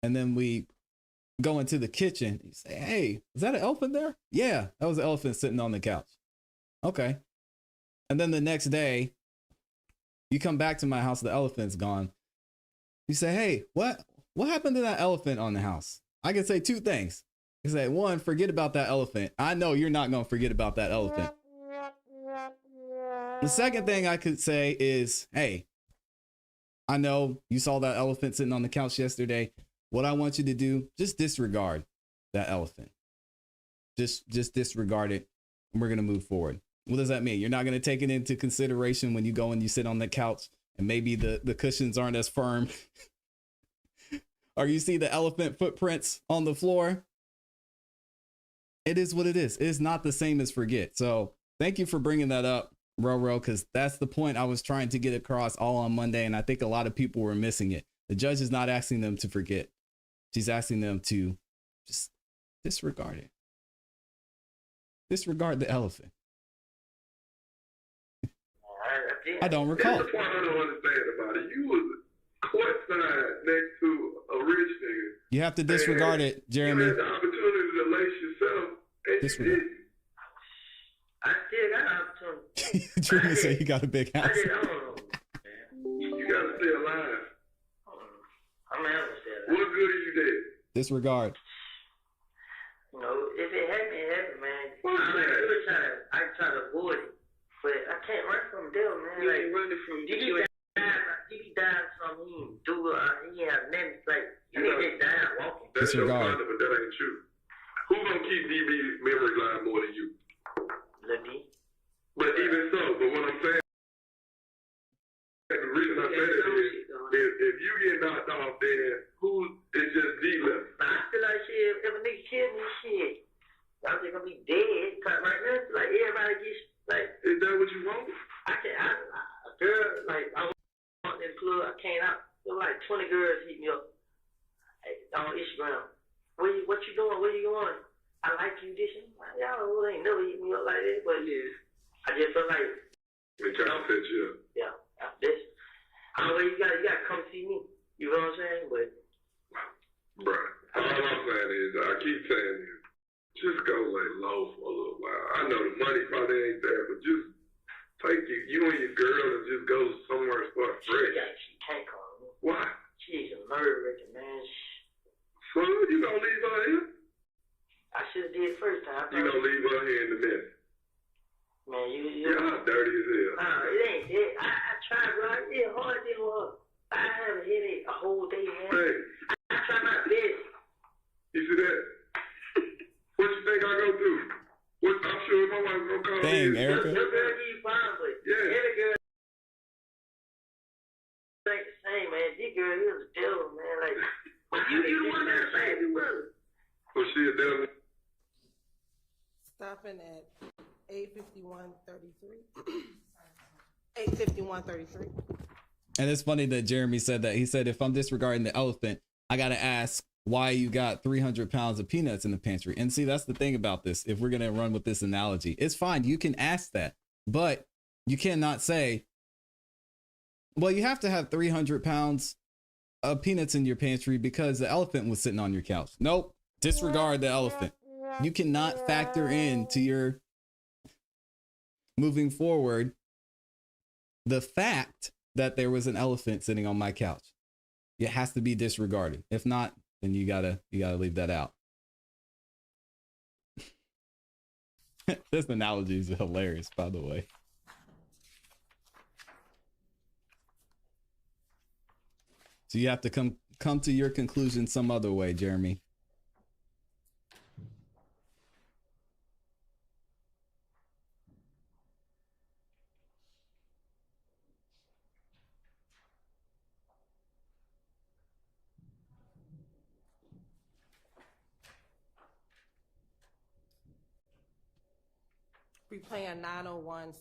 and then we go into the kitchen, you say, hey, is that an elephant there? Yeah, that was an elephant sitting on the couch. Okay. And then the next day, you come back to my house, the elephant's gone. You say, hey, what happened to that elephant on the house? I can say two things. You say, one, forget about that elephant. I know you're not going to forget about that elephant. The second thing I could say is, hey, I know you saw that elephant sitting on the couch yesterday. What I want you to do, just disregard that elephant. Just disregard it, and we're going to move forward. What does that mean? You're not going to take it into consideration when you go and you sit on the couch and maybe the cushions aren't as firm or you see the elephant footprints on the floor. It is what it is. It is not the same as forget. So thank you for bringing that up, Roro, because that's the point I was trying to get across all on Monday. And I think a lot of people were missing it. The judge is not asking them to forget. She's asking them to just disregard it. Disregard the elephant. I don't recall. That's the part I don't understand about it. You was courtside next to a rich nigga. You have to disregard it, Jeremy. You had the opportunity to lace yourself. And disregard. I still got an opportunity. Jeremy said he got a big house. I don't know, man. You gotta stay alive. I'm gonna have to stay alive. What good are you dead? Disregard. You know, if it happened, it happened, man. What is that? I try to avoid it. But I can't run from them, man. You ain't running from you. He died from him. He have nothing. Like, you ain't dying walking. That's your Disregard. partner, but that ain't you. Who gonna keep DB's memory line more than you? Let me. But even so, but what I'm saying, the reason I say that is, if you get knocked off, then who is just D left? I feel like shit, if a nigga kill me, shit, I'm just gonna be dead. Cause right now, it's like everybody gets, like, Is that what you want? a girl, like, I went in the club, I came out, there were like 20 girls hit me up on Instagram. What you doing? Where you going? I like you, this and that. Y'all ain't never hit me up like that, but yeah, I just feel like, They trying to set you up. yeah, after this, you gotta come see me. You know what I'm saying? But, Bruh, all I'm saying is, I keep saying this, just go lay low for a little while. I know the money probably ain't there, but just take you and your girl and just go somewhere start fresh. she can't call me. Why? She's a murderer, man. So you gonna leave her here? I should have did first time. You gonna leave her here in the mess? Man, Y'all dirty as hell. it ain't that. I tried, right? It's hard to her. I have a headache a whole day, man. Hey, I try my best. you see that? What you think I go through? I'm sure my wife gonna call Dang, me. Erica. Your girl give you problems, but Yeah. every girl ain't the same, man. This girl is the devil, man. Like, you the one that saved me, brother. Well, she a devil. Stopping at 8:51:33. 8:51:33. And it's funny that Jeremy said that. He said, if I'm disregarding the elephant, I got to ask why you got 300 pounds of peanuts in the pantry. And see, that's the thing about this. If we're going to run with this analogy, it's fine. You can ask that, but you cannot say, well, you have to have 300 pounds of peanuts in your pantry because the elephant was sitting on your couch. Nope. Disregard the elephant. You cannot factor into your moving forward the fact that there was an elephant sitting on my couch. It has to be disregarded. If not, then you gotta leave that out. This analogy is hilarious, by the way. So you have to come to your conclusion some other way, Jeremy. We playing 901-16.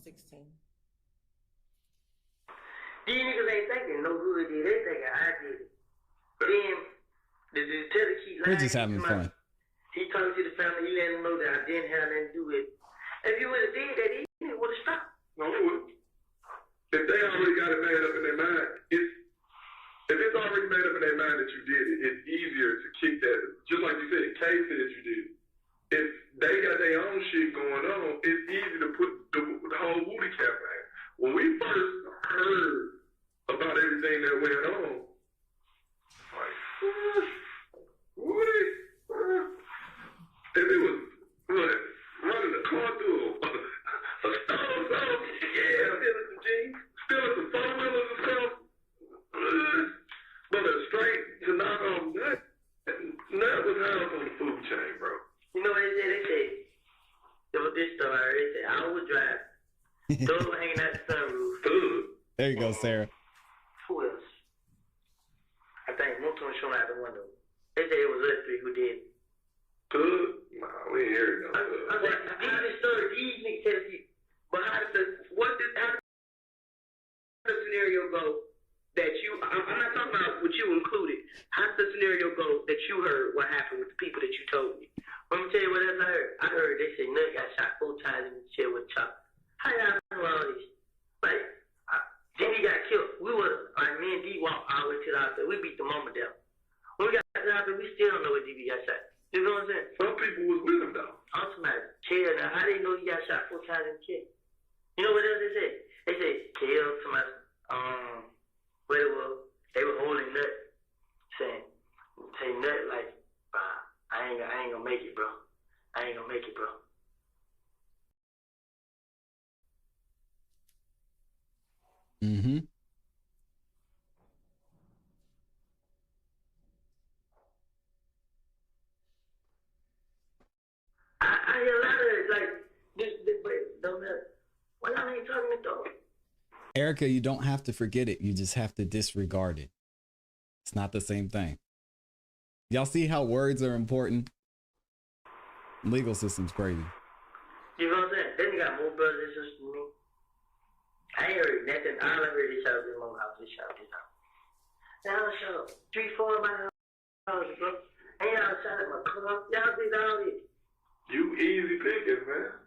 These niggas ain't thinking no hood did. They thinking I did it. Then the detective keep lying. We're just having fun. He talking to the family. He let them know that I didn't have nothing to do with it. If you would have did that, he would have stopped. No, it wouldn't. If they already got it made up in their mind, if it's already made up in their mind that you did it, it's easier to kick that. Just like you said, Kay said you did it. If they got their own shit going on, it's easy to put the whole booty cap in. When we first heard about everything that went on, like, if it was running a car through a stone, yeah, stealing some jeans, stealing some four-wheelers and stuff, but a straight to knock on that was house on the food chain, bro. You know what they said? There was this story. They said, I would drive. Those were hanging out the sunroof. There you go, Sarah. Who else? I think Moulton was showing out the window. They said it was us three who did it. Good? Nah, we ain't hearing no I said, how this story, these niggas tell you. But how did the scenario go that you, I'm not talking about what you included. How did the scenario go that you heard what happened with the people that you told me? Let me tell you what else I heard. I heard they say Nut got shot 4 times in the chair with Chop. How y'all know all this? Like, then he got killed. We were, like, me and D walked all the way to the hospital. We beat the mama down. When we got to the hospital, we still don't know where DB got shot. You know what I'm saying? Some people was with him, though. I'm talking about chair. Now, how they know he got shot 4 times in the chair? You know what else they said? They said, killed somebody, what it was, they were holding Nut, saying Nut, like, I ain't gonna make it, bro. I ain't gonna make it, bro. Mm-hmm. I hear a lot of it, like, this don't matter. Why y'all ain't talking to dog? Erica, you don't have to forget it. You just have to disregard it. It's not the same thing. Y'all see how words are important? Legal system's crazy. You know what I'm saying? Then you got more brothers and sisters than me. I ain't heard nothing. All I heard is shout this mama house, this house. Now I shout 3-4 of my houses, bro. Ain't y'all shout at my club. Y'all did all this. You easy pickings, man.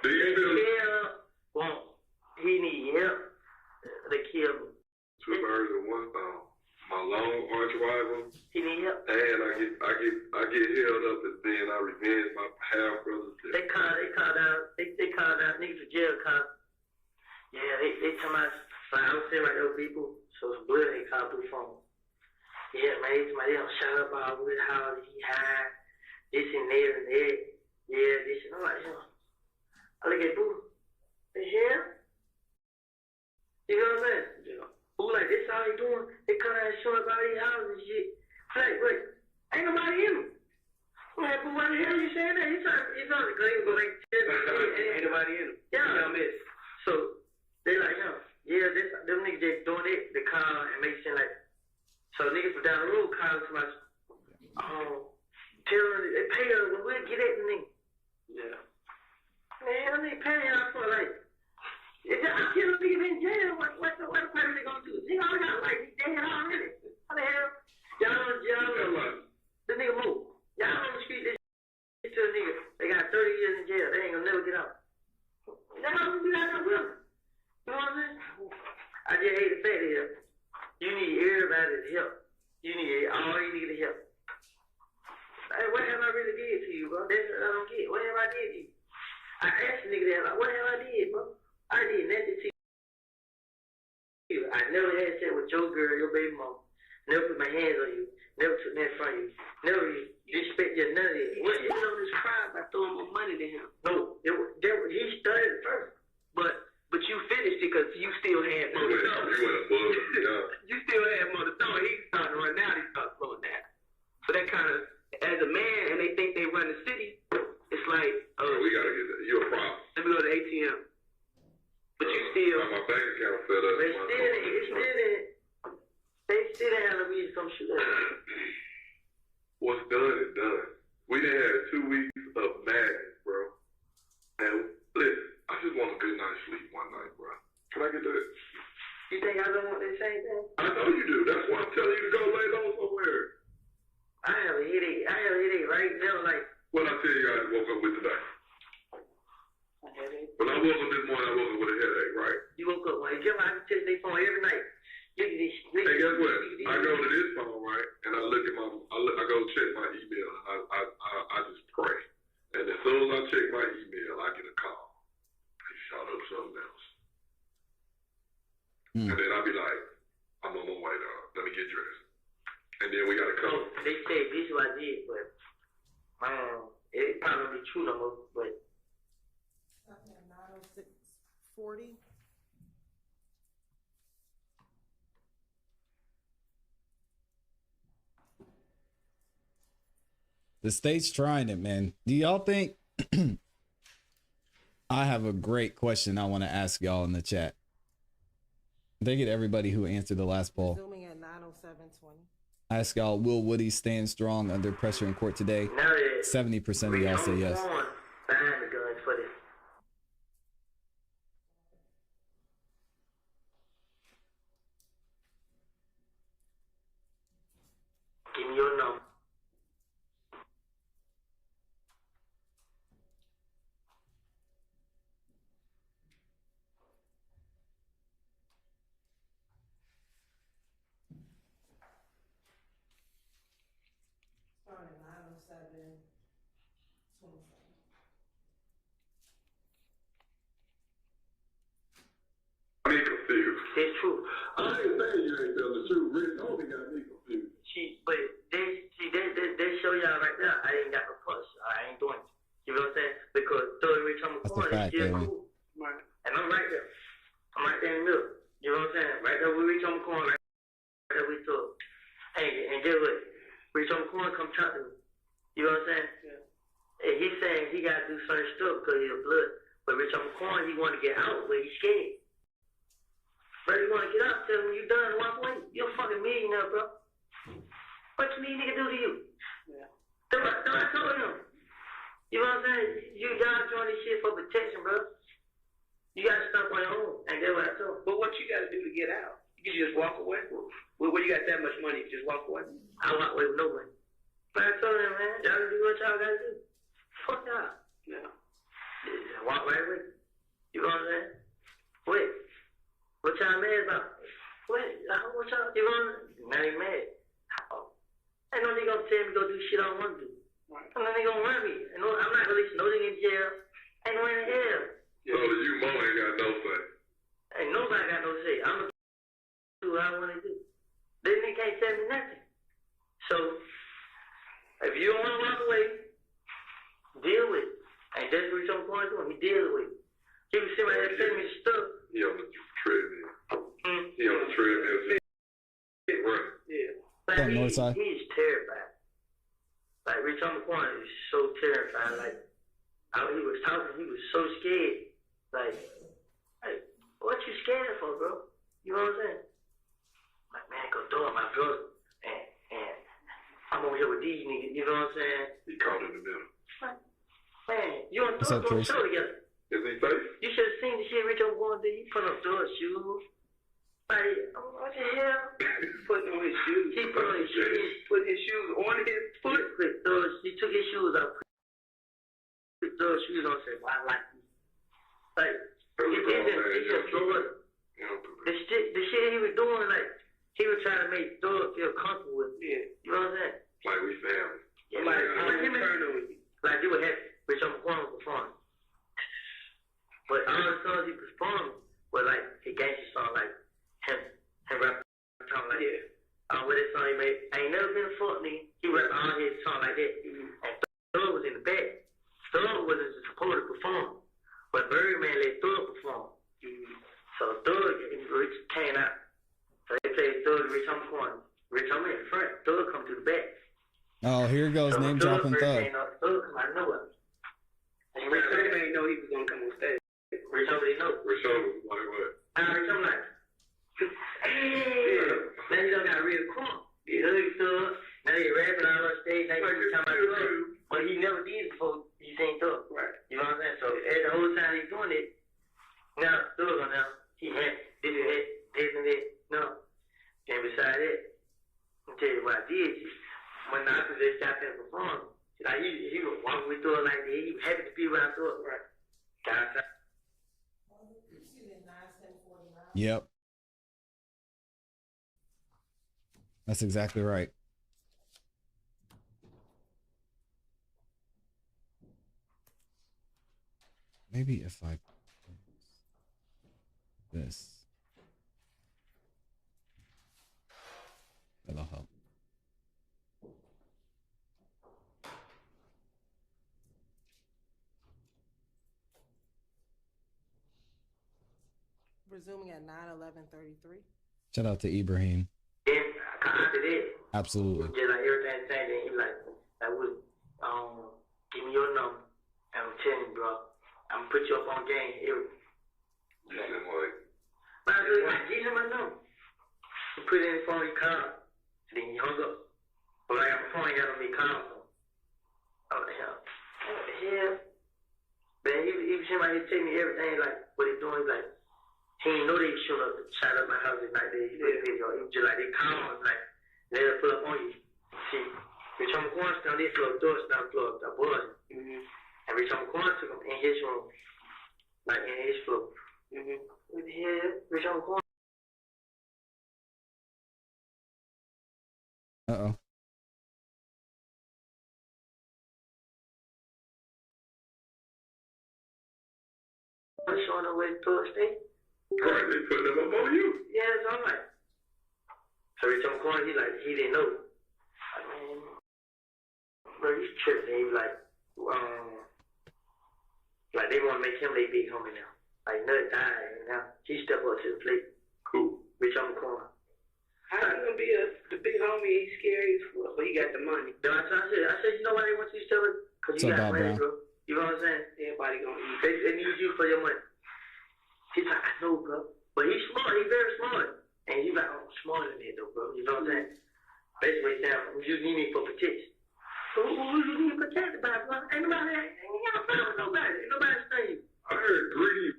Do you feel? Well, he need help. They kill me. 2 birds with 1 stone. My long arch rival. He need help. And I get held up as being I revenge my half brothers. They called out niggas to jail called. Yeah, they tell my like, I was sitting right there with people, so it's blood they called through the phone. Yeah, man, somebody else shut up all with how he hide, this and that and that. Yeah, this and I'm like, yo. I look at Boo. Is him? You know what I'm saying? Yeah. Boo like this all he doing, they come out and show up all these houses and shit. I'm like, wait, ain't nobody in them. I'm like, Boo, why the hell you saying that? He's trying to go like ain't nobody in them. Yeah. So they like, yo, yeah, them niggas just doing it, they call and make shit like, so niggas from down the road call to my, tell them they pay us, but we'll get at the nigga. Yeah. Man, they pay y'all for like, if y'all kill a nigga in jail, what the party they gonna do? Nigga, I got like, they dead already. How the hell? Y'all, the nigga move. Y'all on the street, they to a nigga, they got 30 years in jail, they ain't gonna never get out. Y'all do that with them. You know what I'm saying? I just hate the fact that you need everybody's help. You need help. Hey, what have I really did to you, bro? That's what I don't get. What have I did to you? I asked the nigga that, like, what have I did, bro? I did nothing to you. I never had sex with your girl, your baby mama. Never put my hands on you. Never took that from you. Never disrespect you, none of it. What is on this crime by throwing more money to him? No, he started first. But you finished it because you still had more to throw. You still had more to throw. He started to run out. He started slowing down. So that kind of, as a man, and they think they run the city, it's like, we gotta get that. You're a problem. Let me go to the ATM. But you still. My bank account set up. They still have a reason some shit. What's done is done. We done had 2 weeks of madness, bro. And What I tell you guys woke up with today? A headache. When I woke up this morning, I woke up with a headache, right? You woke up, when you get my text their phone every night. Look at this. Hey, guess what? I go to this phone, right, and I look at I go check my email. I just pray. And as soon as I check my email, I get a call. He shot up something else. And then I'll be like, I'm on my way, dog. Let me get dressed. And then we got to come. They say this is what I did, but it probably don't be true no more, but 90640. The state's trying it, man. Do y'all think? I have a great question I want to ask y'all in the chat. Thank you to everybody who answered the last poll. Zooming at 90720. Ask y'all, will Woody stand strong under pressure in court today? 70% of y'all say yes. Behind the guns for this. Give me your number. Starting at 90727. I ain't confused. It's true. I ain't saying you ain't telling the truth. Rich only got me confused. But they show y'all right now. I ain't got no push. I ain't doing it. You know what I'm saying? Because Thug Rich on the That's corner the fact, is still David. cool. Right. And I'm right there. I'm right there in the middle. You know what I'm saying? Right there, we reach on the corner. Right there, we talk. Hey, and guess what? Reach on the corner, come talk to me. You know what I'm saying? Yeah. And he's saying he got to do certain stuff because he's blood. But Rich on the corner, he want to get out, but he's scared. Bro, you want to get out, tell him you done and walk away. You're a fucking millionaire, bro. What you need nigga do to you? Yeah. That's what I told him. You know what I'm saying? You gotta join this shit for protection, bro. You gotta stop on your own. And that's what I told him. But what you gotta do to get out? You can just walk away. Well, you got that much money, you just walk away. I walk away with no money. But I told him, man, y'all do what y'all gotta do. Fuck y'all. Yeah. Just walk right away. You know what I'm saying? Wait. What y'all mad about? Wait, what y'all, you know what I'm saying? Now you mad. Ain't no nigga gonna tell me to go do shit I don't want to do. Right. Ain't no nigga gonna run me. I'm not gonna listen no nigga in jail. Ain't no in hell. So you Mo ain't got no say. Ain't nobody got no say. I'm gonna do what I wanna do. This nigga can't tell me nothing. So, if you don't wanna walk away, deal with it. And that's what you're going to do. He deal with it. He was sitting right there telling me stuff. He on the treadmill. He on the treadmill. Right. Yeah. Like, he's terrified. Like, Rich on the corner is so terrified. Like, how he was talking, he was so scared. Like, what you scared for, bro? You know what I'm saying? Like, man, go do it, my brother. And I'm over here with these niggas, you know what I'm saying? He caught in the middle. Like, man, you and Thug doing a show together. Is he safe? You should have seen the shit Rich on going to do. He put up Thug's shoes. Like, what the hell? Putting on his shoes. He put on his shoes. Put his shoes on his foot. He took his shoes off. Put Thug's shoes on. Said, well, I like these. Like, he just threw it. The shit he was doing, like, he was trying to make Thug feel comfortable with it. You know what I'm saying? Like we family. Yeah, like they would have Rich on the corner performing. But all the songs he performed were like his gangster song, like him rap talking like that. With his song he made, I ain't never been a fuck nigga. He rapped all his songs like that. And Thug was in the back. Thug wasn't supposed to perform, but Birdman let Thug perform. So Thug and Rich came out. So they played Thug, Rich on the corner. Rich on in the front. Thug come to the back. Oh, here goes name dropping Thug. I know it. And Rich didn't know he was gonna come on stage. Rich already know. Rich was like what? Rich I'm like, hey, now you done got real cool. You heard Thug. Now they rapping all on stage. Now you talking about Thug. But he never did before he seen Thug. Right. You know what I'm saying? So the whole time he's doing it, now Thug on now, he had this and that. No. And beside that, I'll tell you what I did. When I was just out there performing, Like he was walking me through it like that. He was happy to be around through it, right? Yep. That's exactly right. Maybe if I this, that'll help. Resuming at 9/11/33. Shout out to Ibrahim. Yeah, after that. Absolutely. Just like everything saying that he like would give me your number. I'm telling you, bro. I'm gonna put you up on game. You said what? But I was like, give him my number. He put it in the phone, he called. Then he hung up. But I got my phone, he got on me call. Oh, the hell. What the hell? Man, he was somebody tell me everything, like, what he doing, like, he didn't know they showed up, shot up my house at night. He did a video. He was just like, they called, like, they'll pull up on you. See, Rich on the corner, down this floor, doors down the floor, the boys. And Rich on the corner took him in his room, like, in his floor. What the hell? Rich on the corner. Uh-oh. Showing up with Thursday. Right, they put them up on you. Yeah, so I'm like, so Rich on the corner, he didn't know. Like, man, bro, you tripping. He was like they want to make him their big homie now. Like, Nut died, and now he stepped up to the plate. Cool. Rich on the corner. How you gonna be the big homie? He's scary as fuck, but he got the money. No, I said, you know why they want you to tell it? Because you got money, bro. You know what I'm saying? Everybody gonna eat. They need you for your money. He's like, I know, bro. But he's smart. He's very smart. And he's like, I'm smarter than that, though, bro. You know what I'm saying? Basically, saying, you need me for protection. So who you need protected by, bro? Ain't nobody got a problem with nobody. Ain't nobody saying. I heard greedy.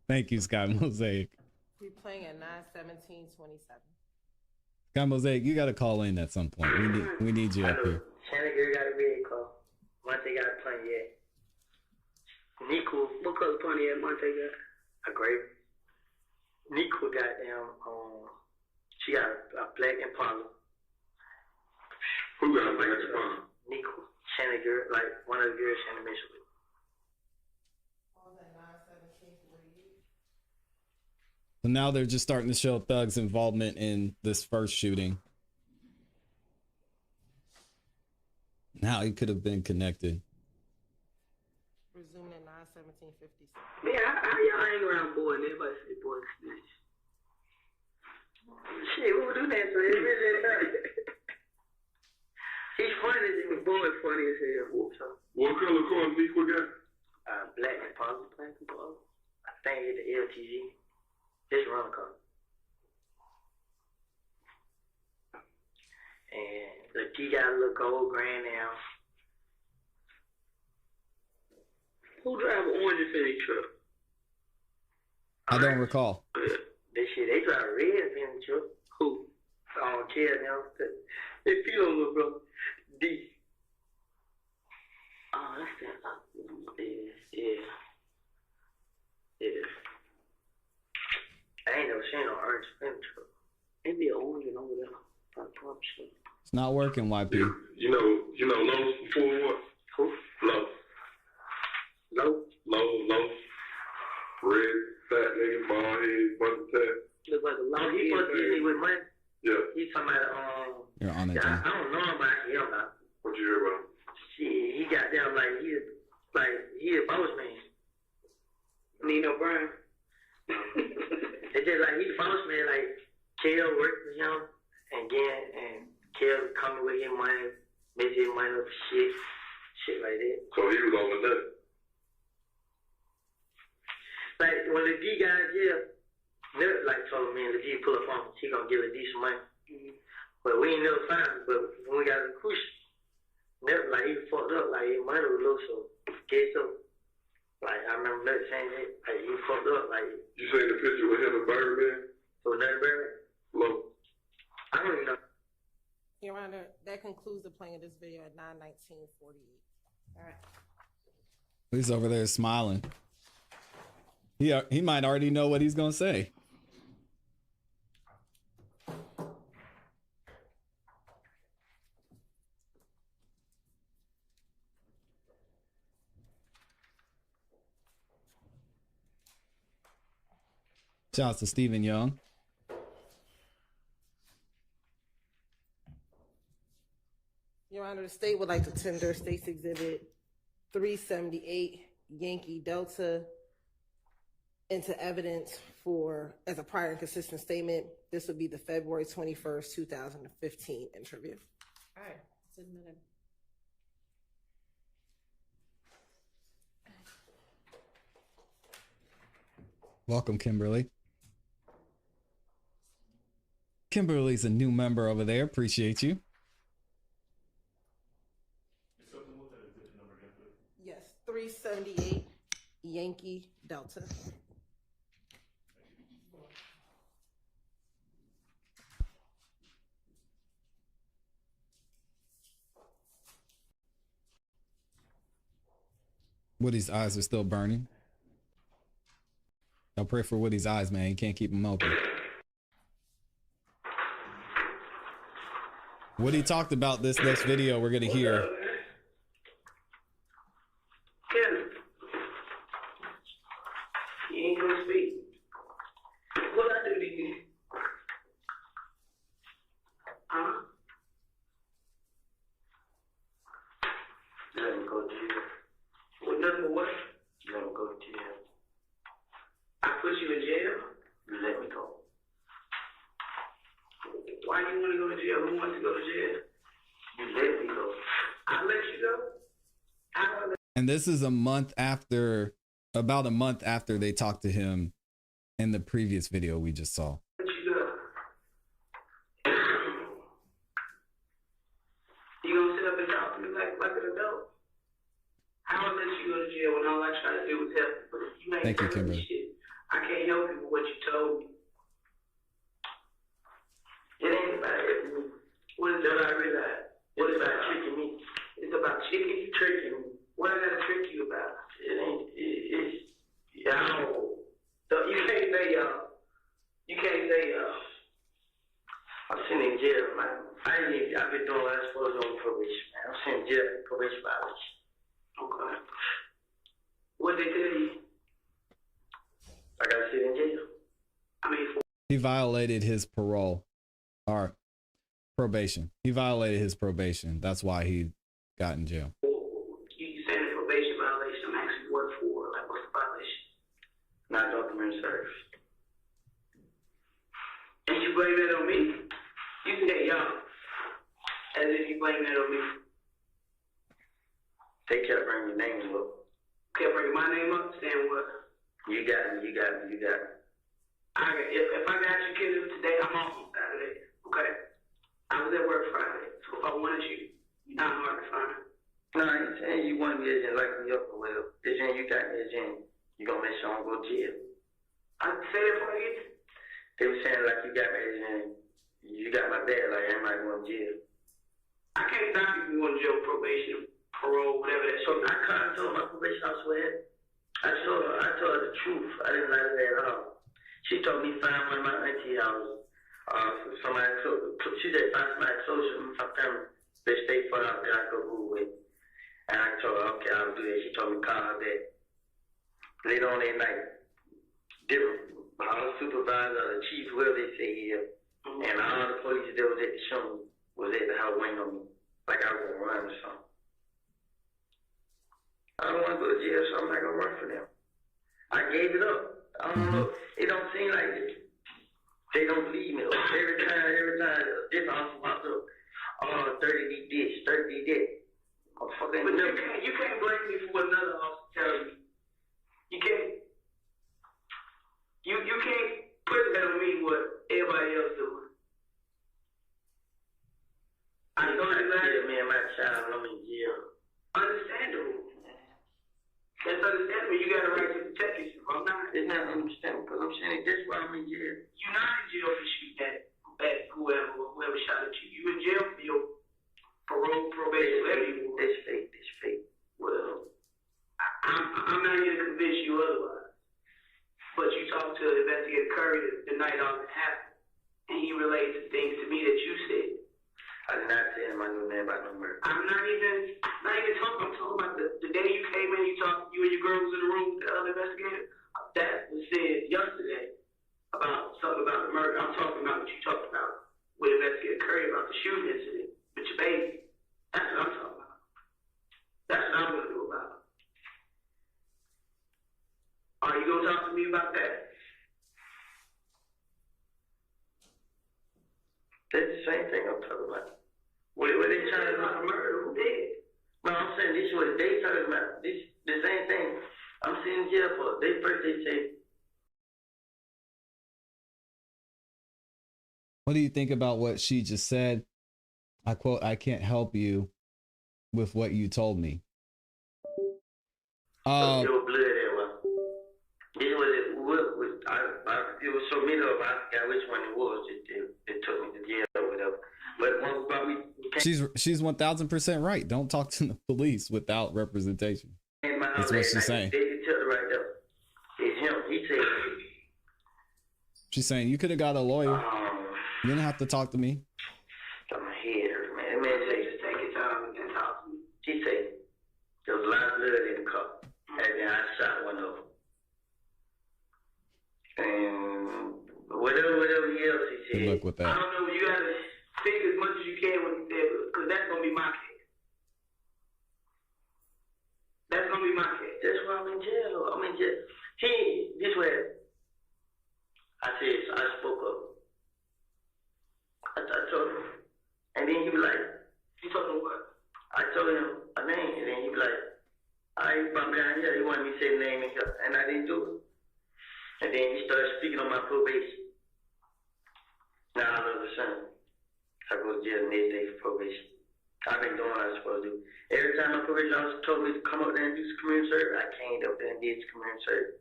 Thank you, Sky Mosaic. We're playing at 9/17/27. Sky Mosaic, you got to call in at some point. We need you up here. Channinger got a red call. Monte got a plenty yet. Nico, What color pony at Monte got? a grape. Nico got she got a black Impala. Who got a black Impala? Nico, Channinger, like one of the girls she mixed with. So now they're just starting to show Thug's involvement in this first shooting. Now he could have been connected. Resuming at 9/17/56. Man, how y'all hang around boy and everybody say boy snitch? Shit, who would do that to him? He's funny as hell. Boy funny as hell. What color car Nico got? Black Impala. I think it's the LTG. This run car. And the G got a little gold grand now. Who drive an orange Infiniti truck? I don't recall. They drive a red Infiniti truck. Who? I don't care now. They feel on little bro. D. Oh, that's that. Yeah. I ain't never seen no orange Infiniti truck. Maybe an orange and over there. Probably. It's not working, YP. You know Lowe's before what? Who? Lowe's. Red, fat nigga, bald head, bunch of tat. Look like a lot. He supposed to be with money. Yeah. He's talking about You're on it, I John. don't know about him now. What you hear about? Shit, he got down he a boss man. Nino Brown. It's just like he's a boss man. Like Kel worked with him, and Kel coming with his money, making his money up shit like that. So he was on the nut. Like when the D got in jail, Nut like told me, and the D pull up on him, he gonna give the D some money. But we ain't never found him. But when we got in the crucial, never, like, he fucked up. Like, his money was low, so guess so. Like, I remember that saying that. Like, he fucked up. Like, You seen the picture with him and Birdman? so nothing better. Low. I don't even know. Your Honor, that concludes the playing of this video at 9:19:48. All right. He's over there smiling. He might already know what he's gonna say. Shouts to Stephen Young. Your Honor, the state would like to tender State's Exhibit 378 Yankee Delta into evidence for as a prior and consistent statement. This would be the February 21st, 2015 interview. All right. It's admitted. Welcome, Kimberly. Kimberly's a new member over there. Appreciate you. Yes, 378 Yankee Delta. Woody's eyes are still burning. I'll pray for Woody's eyes, man. You can't keep them open. Woody talked about this next video we're going to hear. Kevin, you ain't gonna speak. What I do to you? Huh? Let me go to jail. Well, number what? Let me go to jail. I put you in jail? You let me go. Why you want to go to jail? Who wants to go to jail? You let me go. I let you go? How do I let And this is about a month after they talked to him in the previous video we just saw. you go? You gonna sit up and talk to me like an adult? How I let you go to jail when all I try to do was help you? But if you ain't Thank you, telling me Kimberly. shit, I can't help you with what you told me. It ain't about it. What is that I realize? What is about tricking me? It's about tricking me. What I gotta trick you about? It ain't. It's. Yeah, I don't know. So you can't say I'm sitting in jail, man. I've been doing what I'm supposed to on probation, man. I'm sitting in jail for probation violation. Okay. What they tell you? I gotta sit in jail. I mean, He violated his parole or probation. He violated his probation. That's why he got in jail. you saying a probation violation? I'm asking what for? Like, what's the violation? Not documented service. And you blame that on me? You say y'all, as if you blame that on me. They kept bringing your name up. Kept bringing my name up, saying what? You got me. If I got you killed today, I'm off on Saturday. Okay? I was at work Friday, so if I wanted you, you're not hard to find. No, I ain't saying you want me as in like me up or whatever. It's saying you got me as in you gonna make sure I don't go to jail. I say that for you. They were saying like you got me as in you got my bad, like am I going to jail? I can't stop you from going to jail, probation, parole, whatever that. So I kind of told my probation officer. I told her the truth. I didn't lie to her at all. She told me find one of my auntie houses. She said find somebody closer to my family. Bitch, stay far out there I go move with. And I told her, okay, I'll do that. She told me call her back. Later on that night, different all the supervisor, the chief, whoever they say here, and all the police that was at the show was at the house waiting on me. Like I was gonna run or something. I don't want to go to jail, so I'm not gonna run for them. I gave it up. I don't know. It don't seem like they don't believe me. Every time, different officer pops up. Oh, 30 did this, 30 did that. But you can't blame me for what another officer tells you. You can't. You can't put that on me what everybody else doing. not understanding because I'm saying that's why I'm in jail. You're not in jail for shooting at whoever shot at you. You in jail for your parole, probation, whatever you want. That's fake. That's fake. Well, I'm not here to convince you otherwise. But you talked to Investigator Curry the night all that happened, and he relayed some things to me that you said. I did not tell him I knew nothing about no murder. I'm not even talking. I'm talking about the day you came in. You and your girl was in the room with the other investigator. That was said yesterday about something about the murder. I'm talking about what you talked about with Investigator Curry about the shooting incident with your baby. That's what I'm talking about. That's what I'm gonna do about it. Are you gonna talk to me about that? That's the same thing I'm talking about. What they trying to about the murder? Who did? No, I'm saying this is what they talking about. This the same thing. I'm sitting in jail for. They first they say. What do you think about what she just said? I quote, "I can't help you with what you told me." Your blood there, well. This was it. It was so many of them. I forgot which one it was. It took me to jail or whatever. But one about me. She's 1000% right. Don't talk to the police without representation. That's what she's saying. They tell her right there. It's him. He said. She's saying you could have got a lawyer. You didn't have to talk to me. Got my head hurt, man. That man say, just take your time and talk to me. He said, there was a lot of blood in the cup. And then I shot one of them. And whatever else he said. Good luck with that. I don't know. You gotta think as much as you can when he said, because that's gonna be my case. That's gonna be my case. That's why I'm in jail. I'm in jail. This way. I said, so I spoke up. I told him. And then he was like, You told him what? I told him a name, and then he was like, I brought me down here. He wanted me to say the name and stuff, and I didn't do it. And then he started speaking on my probation. Now all of a sudden, I go to jail the next day for probation. I've been doing what I was supposed to do. Every time my probation officer told me to come up there and do some community service, I came up there and did some community service.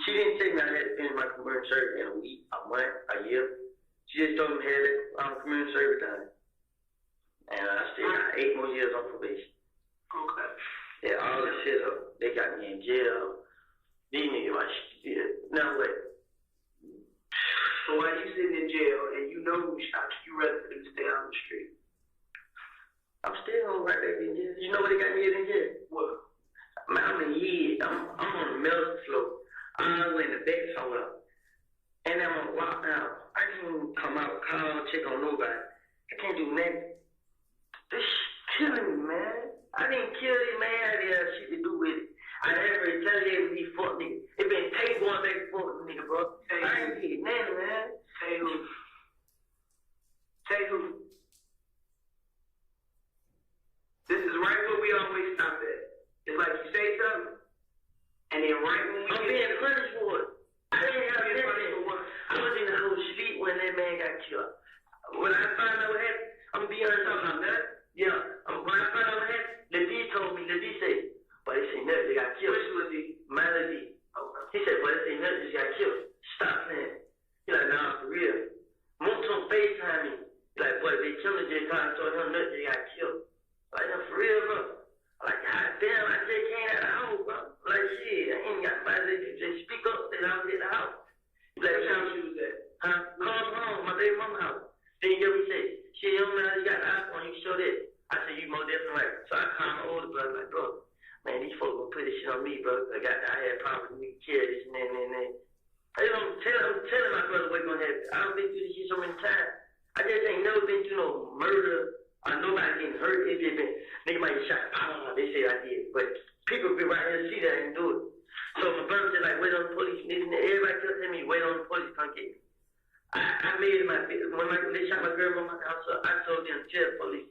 She didn't tell me I had to finish my community service in a week, a month, a year. She just told me I had community service done. And I still got 8 more years on probation. Okay. Yeah, all this shit up. They got me in jail. These niggas my shit. Now what? So while you sitting in jail and you know who shot you, rather than stay out on the street? I'm still on right back in jail. You know what they got me in jail? What? Man, I'm in years. I'm on the middle floor. I'm in the back somewhere. And I'm gonna walk out. I can't come out, call, check on nobody. I can't do nothing. This killing me, man. I didn't kill this man. I didn't have shit to do with it. I never retaliated with these fuck niggas. It been tape going back and forth with nigga, bro. I ain't did nothing, man. Say who? Say who? This is right where we always stop at. It's like you say something, and then right when we I'm being punished for it. I didn't have nothing. I was in the whole street when that man got killed. When I found out what happened, I'm being honest about that. Yeah. When I found out what happened, Ladie told me, Ladie said, but it ain't nothing, they got killed. Which Ladie? My Ladie. Okay. He said, but it ain't nothing, they got killed. Stop playing. He like, nah, for real. Moved on FaceTime me. He like, boy, they killed me, J. Todd, told him nothing, they got killed. Like, no, for real, bro. Like, god damn, I just came out of the house, bro. Like, shit, I ain't got nobody to just speak up, then I was in the house. He like, what house you was at? Huh? Call home, my baby mama's house. Then you ever say, shit, you don't know how you got the iPhone, you show that. I said, you more definitely right. So I called my older brother, like, bro, man, these folks gonna put this shit on me, bro. I had problems with me, kill this and that. I'm telling my brother what's gonna happen. I've been through this shit so many times. I just ain't never been through no murder or nobody getting hurt. It just been, nigga might get shot. I don't know, they say I did. But people be right here to see that and do it. So my brother said, like, wait on the police. Everybody kept telling me, wait on the police, come get me. I made my, when they shot my girl on my house, I told them, tell the police,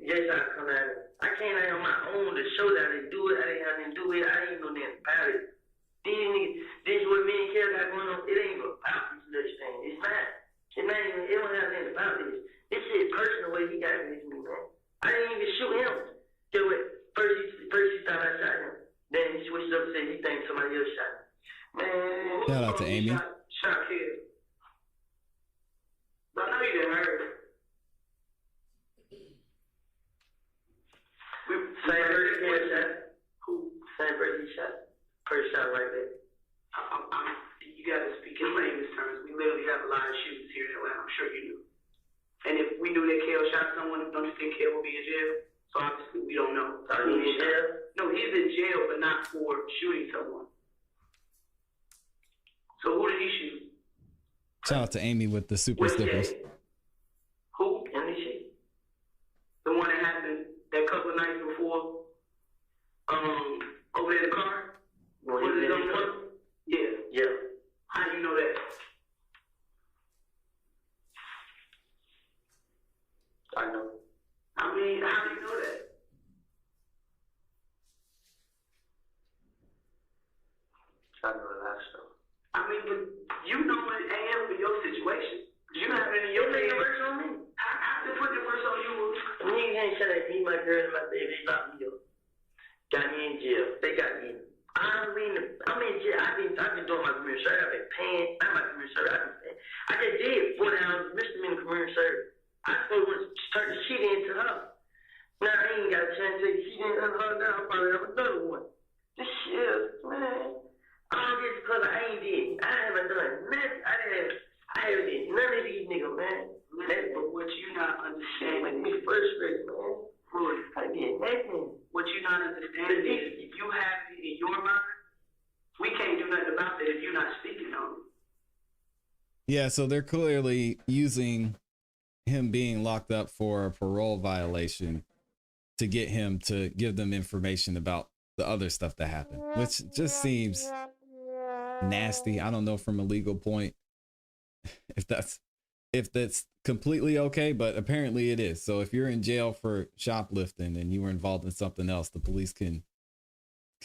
yes, I'll come out. I came out on my own to show that I didn't do it. I didn't have anything to do with it. I didn't know nothing about it. These niggas, this is what me and Kev got going on. It ain't even about this little thing. It's not. It don't have nothing about this. This shit personal way he got against me, man. I didn't even shoot him. Get what? First he thought I shot him. Then he switched up and said he thinks somebody else shot him. Man, Shout out to Amy. Shot kid. But I know you didn't heard. Same person he shot. Who? Same person he shot. First shot right there. You got to speak in layman's terms. We literally have a lot of shootings here in Atlanta. I'm sure you knew. And if we knew that Kale shot someone, don't you think Kale would be in jail? So obviously we don't know. Are you in jail? No, he's in jail, but not for shooting someone. So who did he shoot? Shout out to Amy with the super stickers. Who? And he shoot. The one that happened that couple of nights before, over there in the car? Well, Was he it in the on car? one? Yeah. Yeah. How do you know that? I know. I mean, how do you know that? I know a lot of stuff. I mean, but you know it ain't helping your situation. You have it in your They head. works on me. How to put the words on you? You can't say that me, my girl, and my baby locked me up. Got me in jail. They got me. I'm in jail. I've been doing my community service. I've been paying. I'm my community service. I just did 4 hours misdemeanor community service. I supposed to start the shit into her. Now I ain't got a chance to take the shit into her. Now I'll probably have another one. This shit, man. All this because I ain't did. I haven't done nothing. I haven't did none of these niggas, man. But what you not understanding Me frustrated, man. I did nothing. what you not understanding is if you have it in your mind, we can't do nothing about that if you're not speaking on it. Yeah, so they're clearly using him being locked up for a parole violation to get him to give them information about the other stuff that happened, which just seems nasty. I don't know from a legal point if that's completely okay, but apparently it is. So if you're in jail for shoplifting and you were involved in something else, the police can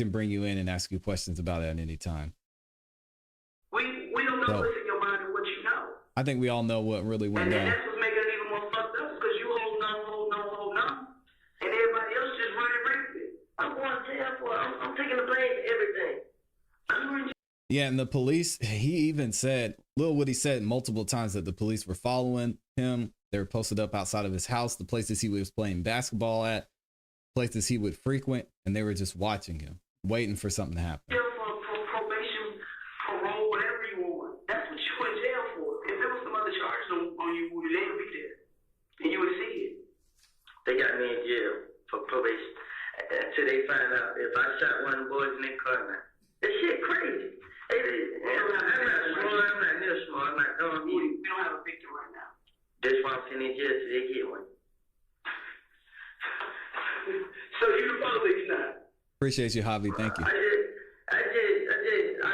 bring you in and ask you questions about it at any time. We don't know what's in your mind and what you know. I think we all know what really went And down. that's what's making it even more fucked up because you hold on. And everybody else just running rampant. I'm going to jail for it. I'm taking the blame for everything. I'm going to Yeah, and the police, he even said, Lil Woody said multiple times that the police were following him. They were posted up outside of his house, the places he was playing basketball at, places he would frequent, and they were just watching him, waiting for something to happen. jail for probation, parole, whatever you want. That's what you in jail for. If there was some other charges on you, Woody, they would be there. And you would see it. They got me in jail for probation until they find out if I shot one of the boys in their car now. That shit crazy. I'm not near smart. I'm not dumb. We don't have a victim right now. That's why I'm sitting in jail till they get one. So you the police now. Appreciate you, Javi. Thank you. I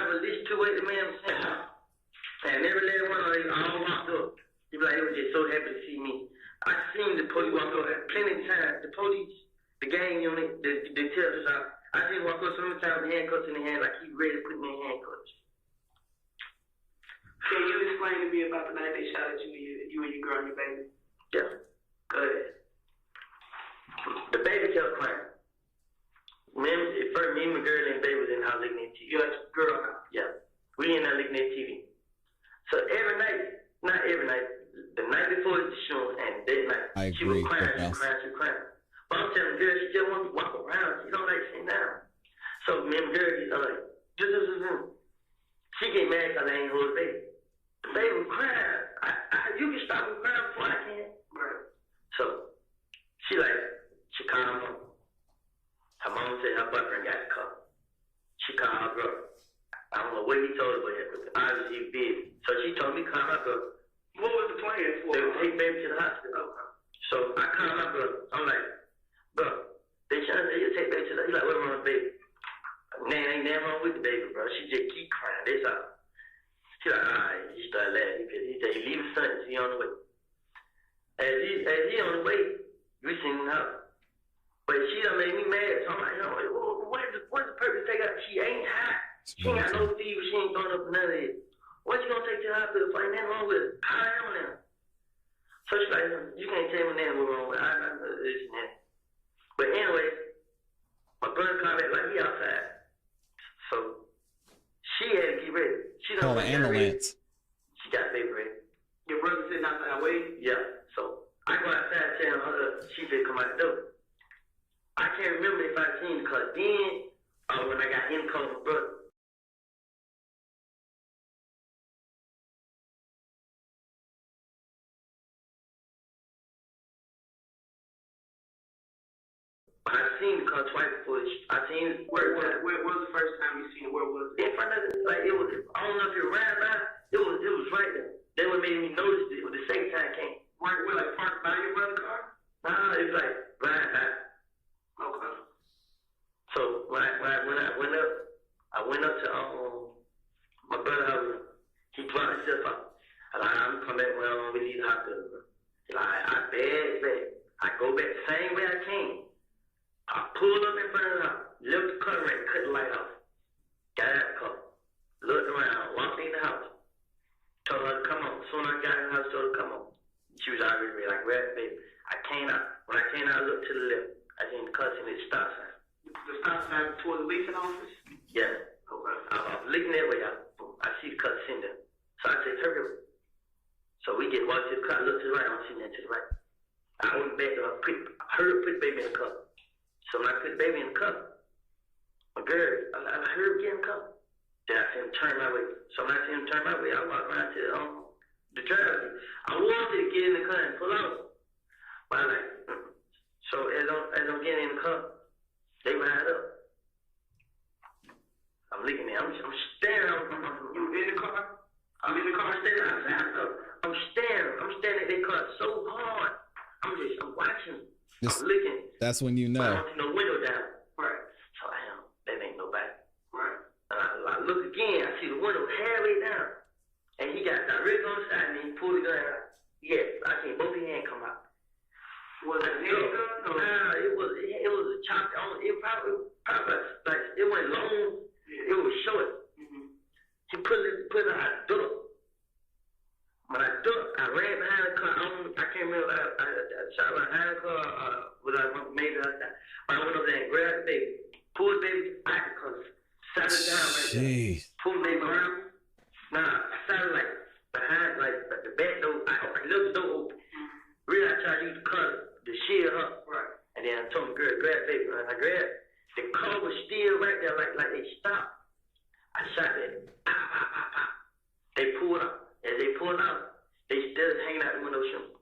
released 2 ways to man and every last one of them all walked up. They be like, they were just so happy to see me. I seen the police walk up plenty of times. The police, the gang unit, the tellers out. I seen walk up so many times with handcuffs in the hand, like he ready to put me in handcuffs. Can you explain to me about the night they shot at you and your girl and your baby? Yeah. Go ahead. The baby kept crying. First, me and my girl and baby was in the house looking at TV. Your girl now? Yeah. We in there looking at TV. So every night, not every night, the night before the show and that night, I she agree. was crying. But I'm telling the girl, she just wants to walk around. She don't like sitting down. So me and my girl, I'm like, she get mad because I ain't hold the baby. The baby was crying. You can stop me crying before I can. Right. So she called her mom. Her mom said her boyfriend got the car. She called her brother. I don't know what he told her, but obviously he was busy. So she told me to call my brother. What was the plan for? They would take baby to the hospital. Okay. So I called my brother. I'm like, bro, they trying to say you take baby to the He's like, what's wrong with the baby? Man, ain't nothing wrong with the baby, bro. She just keep crying. That's all. She like, all right. She started laughing. He said, you leave his son. He on the way. As he on the way, we seen him out. But she done made me mad. So I'm like, what's the purpose take out? She ain't high. She ain't got no fever. She ain't throwing up none of it. What you gonna take to the hospital for? Ain't nothing wrong with it. Call him now. So she's like, you can't tell me nothing what's wrong with it. I know this and that. But anyway, my brother called back like he outside. So she She had to get ready. She Call done an got ready. ambulance. She got baby ready. Your brother sitting outside waiting? Yeah. So I go outside telling her she said come out the door. I can't remember if I seen the car then or when I got him calling my brother. I seen the car twice before. I seen it. Where was the first time you seen it? Where was it? In front of it, like it was. I don't know if it ran by. It was right there. That what made me notice it. When the second time came. Right, where like parked by your brother's car? Nah, it was like right by. Okay. So when I went up, I went up to my brother house. He brought himself up. I'm like, I'm coming back when we leave the hospital. He like, I beg. I go back the same way I came. I pulled up in front of the house, left the car and cut the light off. Got out the car, looked around, walked in the house, told her to come on. Soon as I got in the house, told her to come on. She was already ready, like, well, baby. I came out. When I came out, I looked to the left. I seen the car sitting at the stop sign. The stop sign toward the leasing office? Yeah. Okay. I was looking that way. I see the car sitting there. So I said, hurry up. So we get walked to the car, look to the right. I'm sitting there to the right. I went back to her, put the baby in the car. So when I put the baby in the car, my girl, I heard him get in the car. Then I see him turn my way. So when I see him turn my way, I walk around to the driver. I wanted to get in the car and pull out. But I like, so as I'm getting in the car, they ride up. I'm looking at I'm staring. You in the car? I'm in the car, standing outside. I'm staring at their car so hard. I'm watching. I'm looking. That's when you know. I don't see no window down. Right. So I am. That ain't nobody. Right. And I look again. I see the window halfway down. And he got direct on the side and he pulled the gun out. Yes, I seen both his hands come out. Was it a handgun? No. Nah, it was a chop. It probably like it wasn't long. Yeah. It was short. Mm-hmm. He put it out the door. When I ducked, I ran behind the car. I can't remember. I shot behind the car. Maybe I got. I went over there and grabbed the baby, pulled the baby out the car, sat it down right there, pulled the baby around. Nah, I sat it like behind, like the back door. I left the door open. Really, I tried to use the car to shield her. Right. And then I told the girl, grab the baby. And I grabbed. The car was still right there, like they stopped. I shot it. They pulled out. As they pulled out, they still hanging out the window shooting.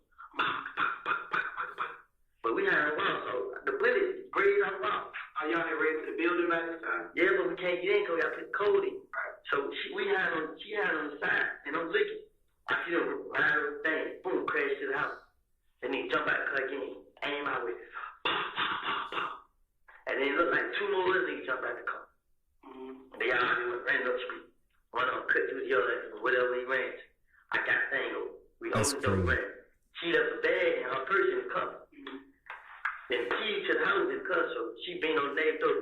But we had a wall, so the bullet grazed on the wall. Are y'all had raised to the building by this time? Yeah, but we can't get in because we got to put code in. Right. So she had on the side, and I'm looking. I see them ride on the thing, boom, crash to the house. And then jump out the car again, aim my way. And then it looked like two more other niggas jump out the car. Mm-hmm. They all ran up the street. One of them cut through the other, whatever he ran to. I got the thing over. We opened the door, ran. She left a bag and her purse in the car. Mm-hmm. Then the key to the house in the car, so she been on the neighbor door.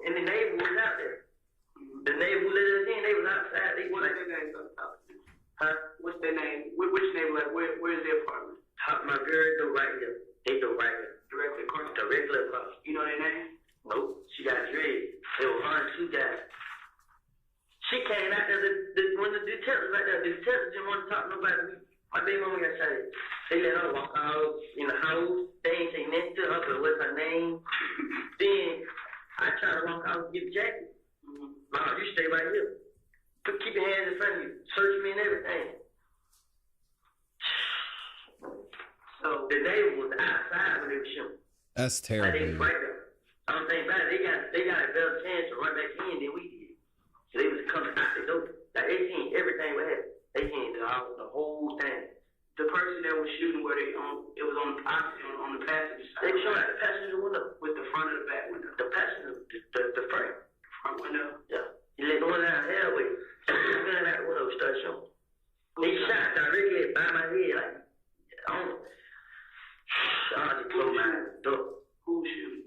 And the neighbor was out there. Mm-hmm. The neighbor who let us in, they was outside. They was like, huh? What's their name? Which neighbor? Like, where's their apartment? My girl door right here. They door right here. Directly across? Directly across. You know their name? Nope. She got dread. They were one or two guys. She came out there, when the detectives right there, the detectives didn't want to talk to nobody. My baby mama got shot. They let her walk out in the house. They ain't say nothing to her, but what's her name? Then I tried to walk out and get the jacket. No, you stay right here. Keep your hands in front of you. Search me and everything. So the neighbor was outside when they were shooting. That's terrible. Like they was right there. I don't think about it. They got a better chance to run back in than we did. So they was coming out the door. Like they seen everything we had. They seen the whole thing. The person that was shooting, where it was on the opposite, on the passenger side. They shot at the passenger window. With the front or the back window? The passenger, the front. Front window? Yeah. He let the one out the airway. So the gun out the window started shooting. He shot directly by my head, like, I don't know. I just closed my eyes and ducked. Who was shooting?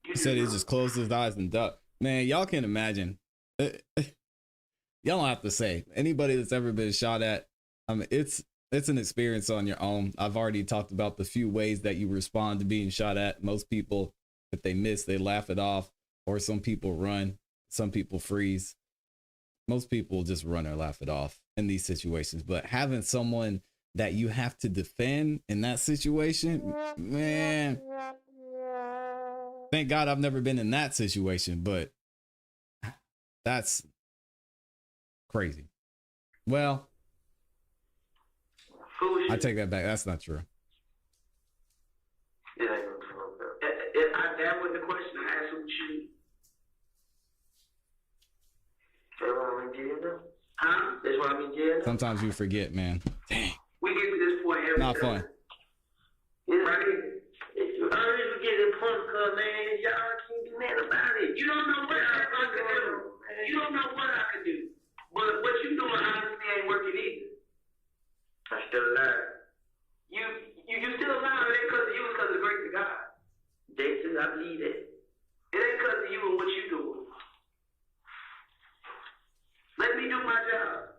He said he just closed his eyes and ducked. Man, y'all can imagine. Y'all don't have to say. Anybody that's ever been shot at, I mean, it's an experience on your own. I've already talked about the few ways that you respond to being shot at. Most people, if they miss, they laugh it off, or some people run, some people freeze. Most people just run or laugh it off in these situations, but having someone that you have to defend in that situation, man, thank God I've never been in that situation, but that's crazy. Well, I take that back. That's not true. It ain't no trouble. That was the question I asked you. That's why I'm in jail now? Huh? That's why I'm in jail now? Sometimes you forget, man. Dang. We get to this point every Not time. fun. It's right. I always get to the point because, man, y'all can't do nothing about it. You don't know what I can do. You don't know what I can do. But what you doing honestly ain't working either. I'm still alive. You still alive. It ain't because of you, it's because of the grace of God. Jason, I believe that. It ain't because of you and what you doing. Let me do my job.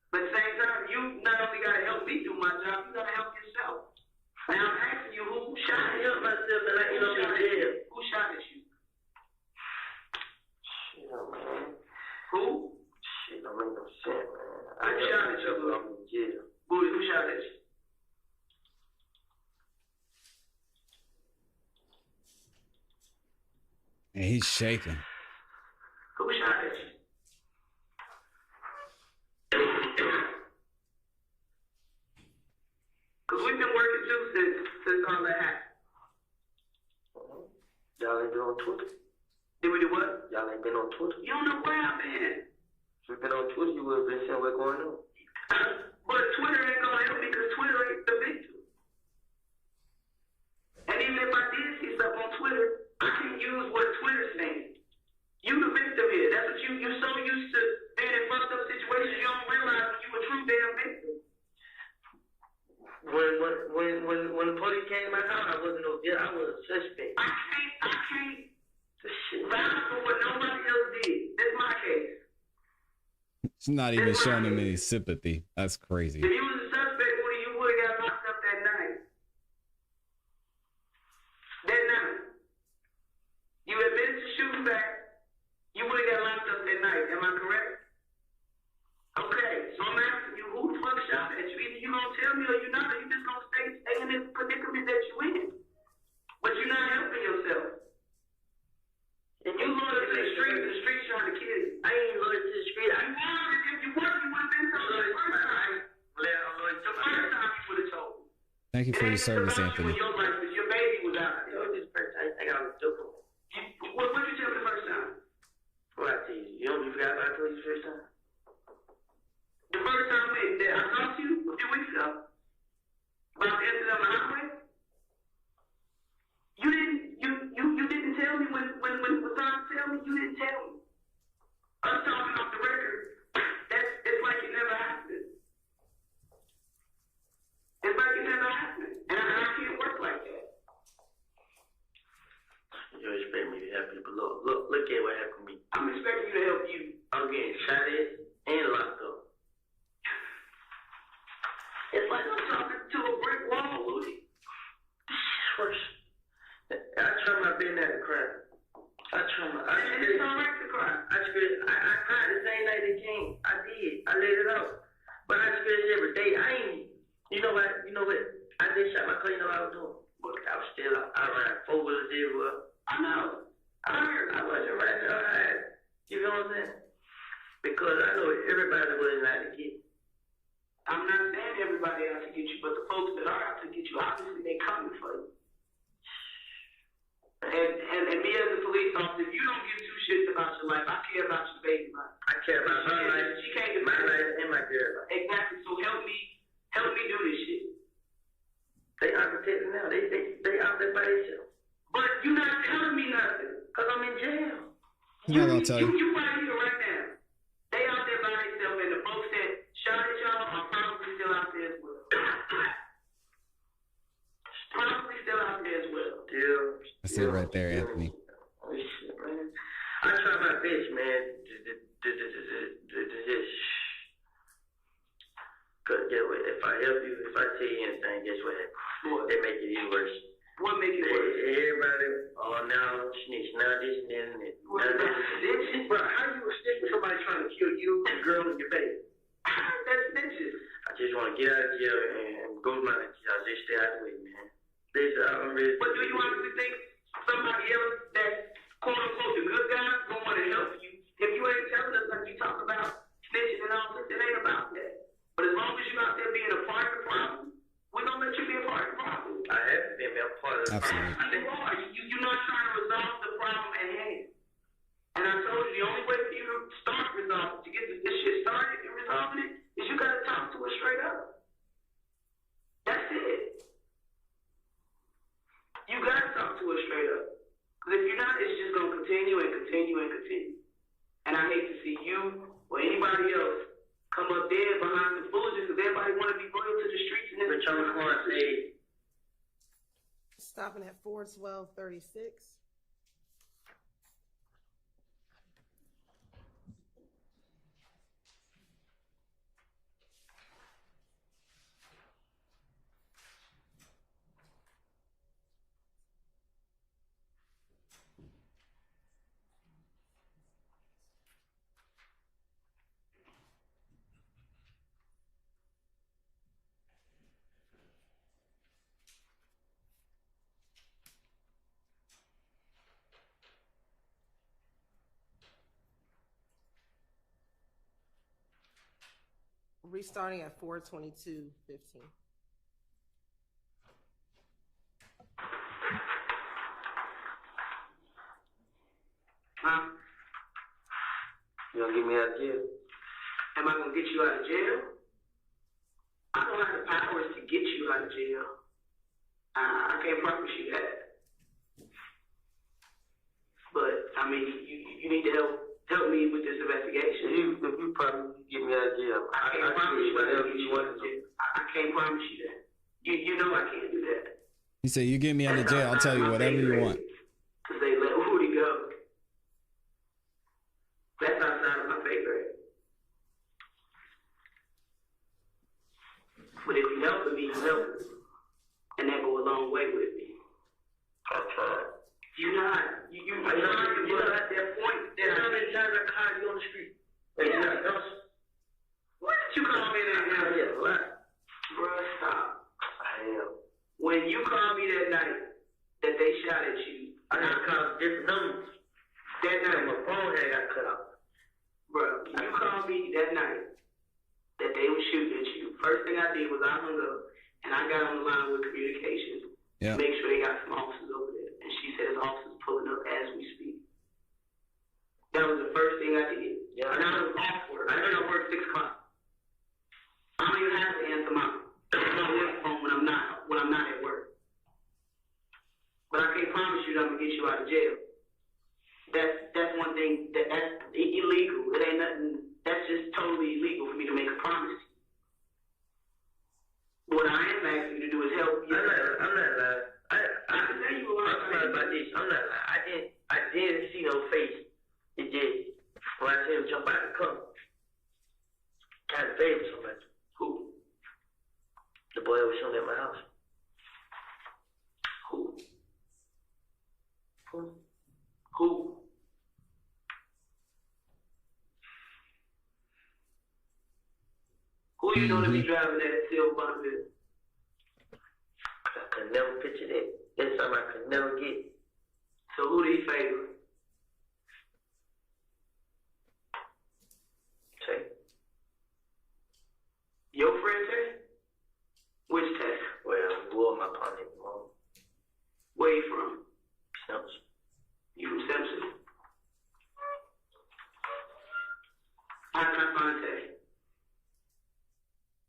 But at the same time, you not only got to help me do my job, you got to help yourself. Now I'm asking you, who shot at you? Myself, and I ain't no jail. Who shot at you? Shit, man. Who? Shit, don't make no sense, man. I shot at you, but I'm in jail. Booty, who shot at you? And he's shaking. Who shot at you? Because we've been working too since all that happened. Y'all ain't been on Twitter? Did we do what? Y'all ain't been on Twitter? You don't know where I've been. If we've been on Twitter, you would have been seeing what's going on. But Twitter ain't going to help me because Twitter ain't the victim. And even if I did see stuff on Twitter, I can use what Twitter's saying. You the victim here. That's what you're so used to being in fucked up situations, you don't realize that you a true damn victim. When the police came to my house, I wasn't no jail. I was a suspect. I can't vouch for what nobody else did. That's my case. It's not even showing him any sympathy. That's crazy. If you was a suspect, Woody, you would have got locked up that night. That night. You admitted to shooting back. You would have got locked up that night. Am I correct? Okay, so I'm asking you, who the fuck shot at you? Either you gonna tell me or you not, or you just gonna stay in this predicament that you in. But you're not helping yourself. And you loyal to the streets trying to kill you. I ain't loyal to the street. If you would have been told the first time. I'm loyal to the first time you would have told me. Thank you for your service, Anthony. Your life, because your baby was out. Yo, this first time, I think I was joking. What did you tell me the first time? What I tell you? You forgot what I told you the first time? The first time that I talked to you a few weeks ago about the incident on the highway, you didn't tell me when it was time to tell me. You didn't tell me. Us talking off the record, it's like it never happened. It's like it never happened, and I can't work like that. You expect me to help people? Look at what happened to me. I'm expecting you to help you. I'm getting shot at and locked up. It's like I'm talking to a brick wall, Woody. I try my best not to cry. It's all right to cry. I cried the same night it came. I did. I let it out. But I experienced every day. You know what? I just shot my car. You know what I was doing? But I was still out. I ran 4-wheelers everywhere. I know. I heard. I wasn't riding all right. You know what I'm saying? Because I know everybody wasn't out to get. I'm not saying everybody out to get you, but the folks that are out to get you, obviously they coming for you. And me as a police officer, you don't give two shits about your life. I care about your baby life. I care about my life. She can't get my life and my girl life. Exactly. So help me do this shit. They are protecting now. They out there by themselves. But you're not telling me nothing, because I'm in jail. Yeah, I'll tell you. You right here right now. They out there by themselves, and the folks that shot at y'all are probably still out there as well. Probably still out there as well. That's it right there, Anthony. Oh, shit, man. I try my best, man, to just... Because if I help you, if I tell you anything, guess what? It make it even worse. What makes it worse? Everybody, now snitch, now this and that. Snitching? Bro, how you a snitch with somebody trying to kill you, your girl, and your baby? That's snitches. I just want to get out of jail and go to my life. I just stay out of the way, man. But do you honestly think somebody else that quote unquote the good guy gonna want to help you? If you ain't telling us like you talk about snitching and all this, it ain't about that. But as long as you out there being a part of the problem, we're gonna let you be a part of the problem. I haven't been a part of the problem. Absolutely. You are. You're not trying to resolve the problem at hand. And I told you the only way for you to start resolving, to get this shit started and resolving it, is you gotta talk to us straight up. That's it. You gotta talk to us straight up. Because if you're not, it's just gonna continue and continue and continue. And I hate to see you or anybody else come up there behind the foolishness because everybody want to be loyal to the streets and Which I'm going to say, Stopping at 412.36. Restarting at 422.15. Huh? you gonna get me out of jail? Am I gonna get you out of jail? I don't have the powers to get you out of jail. I can't promise you that. But I mean, you need to help me with this investigation. You probably get me out of jail. I can't promise you whatever that. you want to do. I can't promise you that. You know I can't do that. He said, "You get me out of jail, I'll tell you whatever you want." Because they let Woody go. That's outside of my pay grade. But if you help me, you help me. And that go a long way with me. I'll try. You're not at that point that How many times I caught you on the street? Yeah. What did you call me that night? Yeah, what? Bruh, stop. I am. When you called me that night that they shot at you, I got called different numbers. that night, My phone had got cut off. bruh, you called me that night that they were shooting at you. First thing I did was I hung up and I got on the line with communications Yeah. to make sure they got some officers over there. And she said there's officers pulling up as we speak. That was the first thing I did. Yeah. And I was off work. I know I work 6 o'clock. I don't even have to answer my work phone when I'm not at work. But I can't promise you that I'm gonna get you out of jail. That's one thing that's illegal. It ain't nothing. That's just totally illegal for me to make a promise. What I am asking you to do is help you. I'm not lying. I can tell you a lot. I'm sorry about this. I'm not lying. I didn't see no face. It did. When I see him jump out the car, kind of favor somebody. Who? The boy was showing at my house. Who? Who? Who? Who you know to be driving that silver Bonneville? I could never picture that. That's something I could never get. So who do you favor? Say, Your friend Tay? Which Tay? well, boy, my partner, mom, Where you from? Simpson. You from Simpson? How can I find Tay?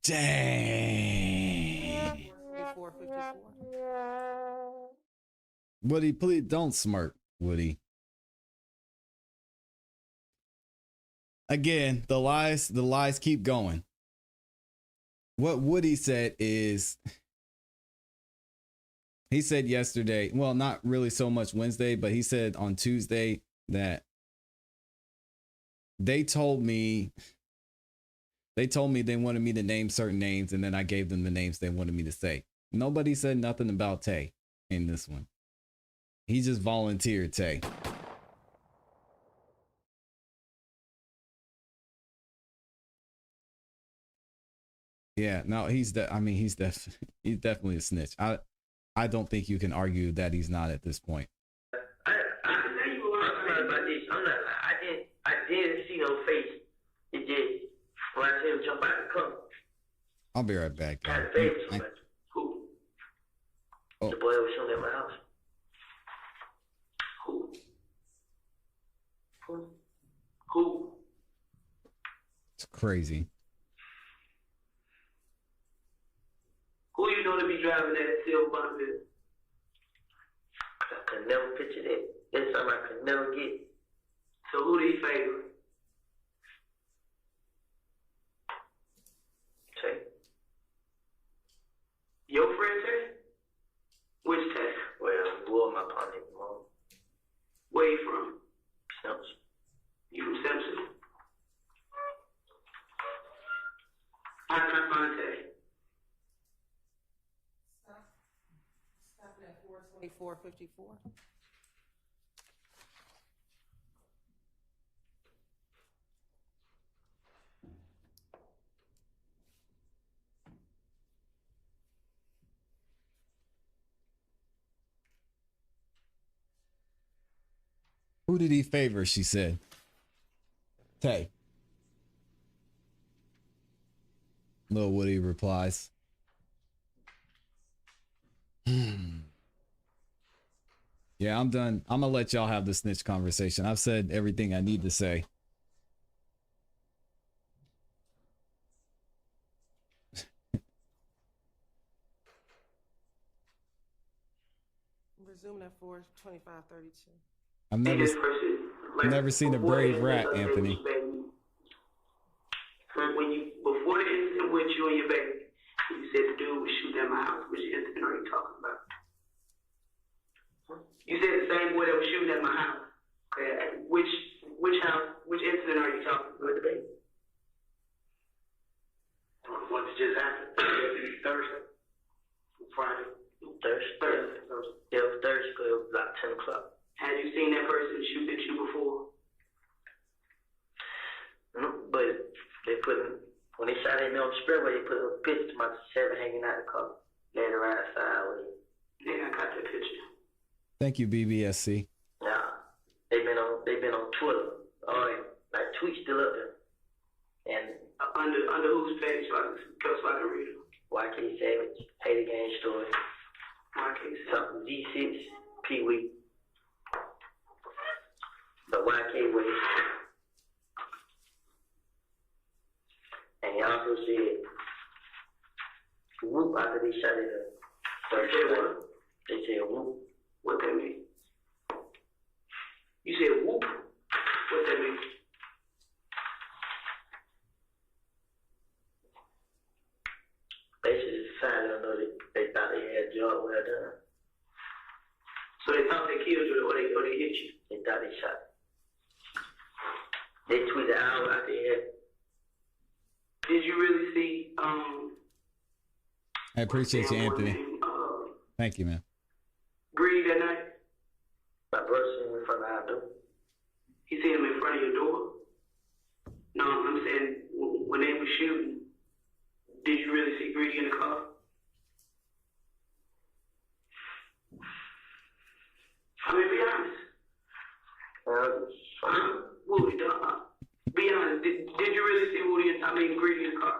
Dang. 454. Woody, please don't smirk, Woody. Again, the lies keep going. What Woody said is, he said yesterday, well, not really so much Wednesday, but he said on Tuesday that they told me they wanted me to name certain names, and then I gave them the names they wanted me to say. Nobody said nothing about Tay. in this one. He just volunteered, Tay. Yeah, no, he's definitely a snitch. I don't think you can argue that he's not at this point. I didn't see no face. It did. When I said jump out the car. I'll be right back, guys. Who? Oh. The boy that was showing at my house. Who? Who? It's crazy. Who you know to be driving that silver Bonneville? I could never picture that. That's something I could never get. So who do you favor? Tay. Your friend Tay? Which Tay? Well, Will, my partner, Mom. Where you from? Simpson. You from Simpson? How can I find Tay? Stopping at 42454. Who did he favor? She said. Tay. Lil Woody replies. Yeah, I'm done. I'm gonna let y'all have the snitch conversation. I've said everything I need to say. Resuming at 4:25:32. I've never seen a brave rat, Anthony. Before the incident with you and your baby, you said the dude was shooting at my house. Which incident are you talking about? You said the same boy that was shooting at my house. Okay, which house? Which incident are you talking about, the baby? What just happened? Thursday, Friday, Thursday. Yeah, it was Thursday. It was about 10 o'clock. Had you seen that person shoot at you before? No, but they when they shot at me on the spillway, they put a picture of my Chevy hanging out the car. Laying around sideways. Yeah, I got that picture. Thank you, BBSC. Nah, they've been on Twitter. Like tweets still up there. And under whose page so I can read them? YK Savage, Hate the Game Story. YK Something G6, Pee Wee. The YK way. And he also said, whoop after they shot it up. They said what? They said whoop. What that mean? You said whoop? What that mean? They should have decided on they thought they had a job well done. So they thought they killed you or they hit you? They thought they shot. They tweeted out after they had. Did you really see I appreciate you, Anthony. Thank you, man. Greed that night? My brother seen him in front of our door. He seen him in front of your door? No, I'm saying when they were shooting, did you really see Greedy in the car? I mean, be honest. Woody, be honest. Did you really see Greedy in the car?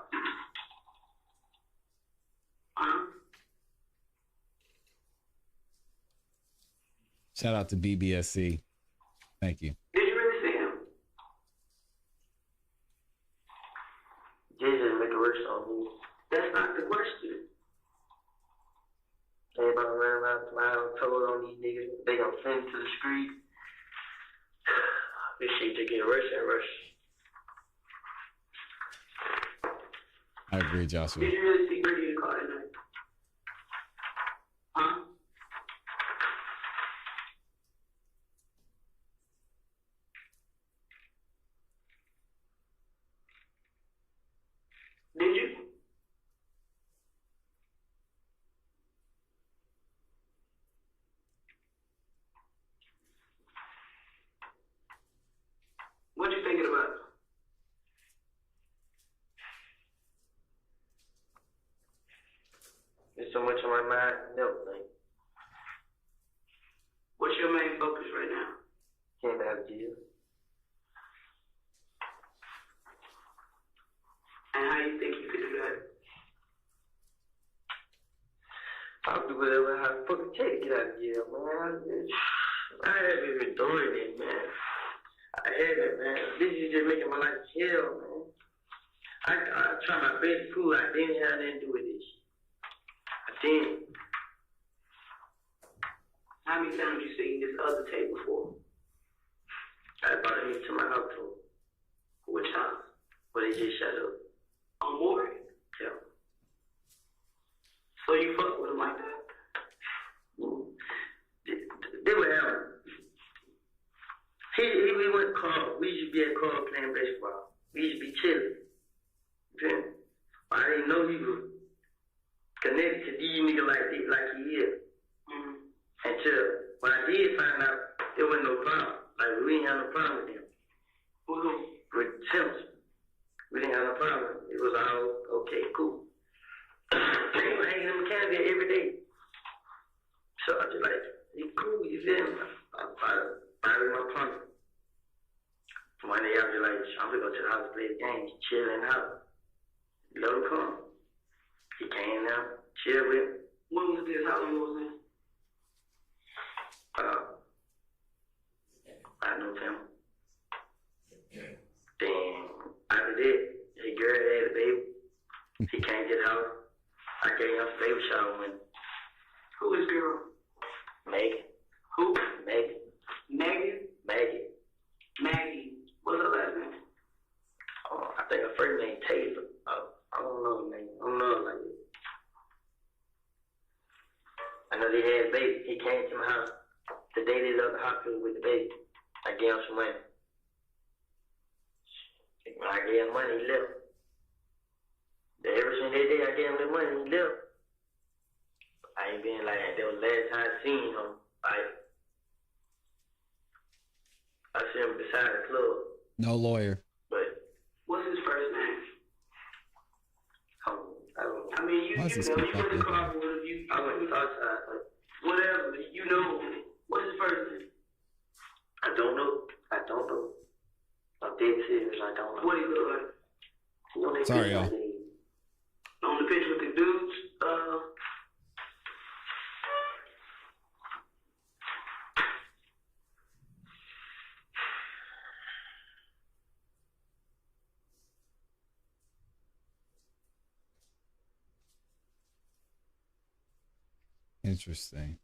Shout out to BBSC. Thank you. Did you really see him? Jesus make a verse on me. That's not the question. Everybody around smiling, told on these niggas. They gonna send to the street. This shit to get worse and worse. I agree, Joshua. Did you really see Greedy in the car that night? Huh? Did you? There's so much on my mind and everything. What's your main focus right now? Came out of jail. And how you think you could do that? I'll do whatever I fucking take to get out of jail, man. I haven't been doing it, man. I haven't, man. This is just making my life hell, man. I try my best to prove I didn't have nothing to do with this. I didn't. How many times you seen this other tape before? I brought him to my house too. Which house? But he just shut up. On Morgan? Yeah. So you fuck with him like that? They were having. We went to club. We used to be at club playing baseball. We used to be chilling. Okay? I didn't know he was connected to these niggas like he is. Mm-hmm. Until when I did find out, there wasn't no problem. Like, we didn't have no problem with him. With Simpson. We didn't have no problem. It was all okay, cool. They were hanging in Mechanical every day. So I just like, he cool, you feel me? I with my partner. One day I was like, I'm gonna go to the house and play the game, chill in the house. Let him come. He came down, chill with him. When was this? How long was it? I know him. Then after that, his girl had a baby. He came to the house. I gave him a baby shower when. Who is girl? Megan. Who? Megan. Megan? Maggie. Maggie. What's her last name? I think her first name Taylor. I don't know her name. I don't know her like that. I know they had a baby. He came to my house the day they left the hospital with the baby. I gave him some money. When I gave him money, he left. Ever since that day I gave him the money, he left. I ain't been like that. That was the last time I seen him. I see him beside the club. No lawyer. But what's his first name? I don't know. I mean, you know, you went to car with him. I went outside. Whatever, you know. What's his first name? I don't know. I'm dead serious. I don't know. What he look like? You know, Sorry, y'all. On the picture with the dudes, Interesting.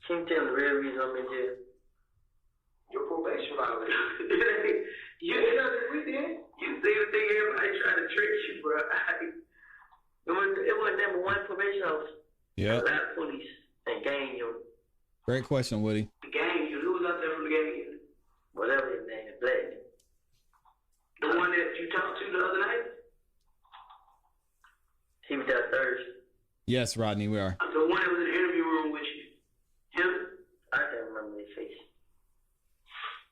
Can you tell the real reason I'm in jail? your probation violation. You see the thing everybody trying to trick you, bro. It wasn't number one probation officer. Yeah. A lot of police and gang unit. Great question, Woody. The gang unit. Who was out there from the gang unit? Whatever his name is, black. The one that you talked to the other night? He was there Thursday. Yes, Rodney, we are. The one that was in the interview room with you. Him? I can't remember his face.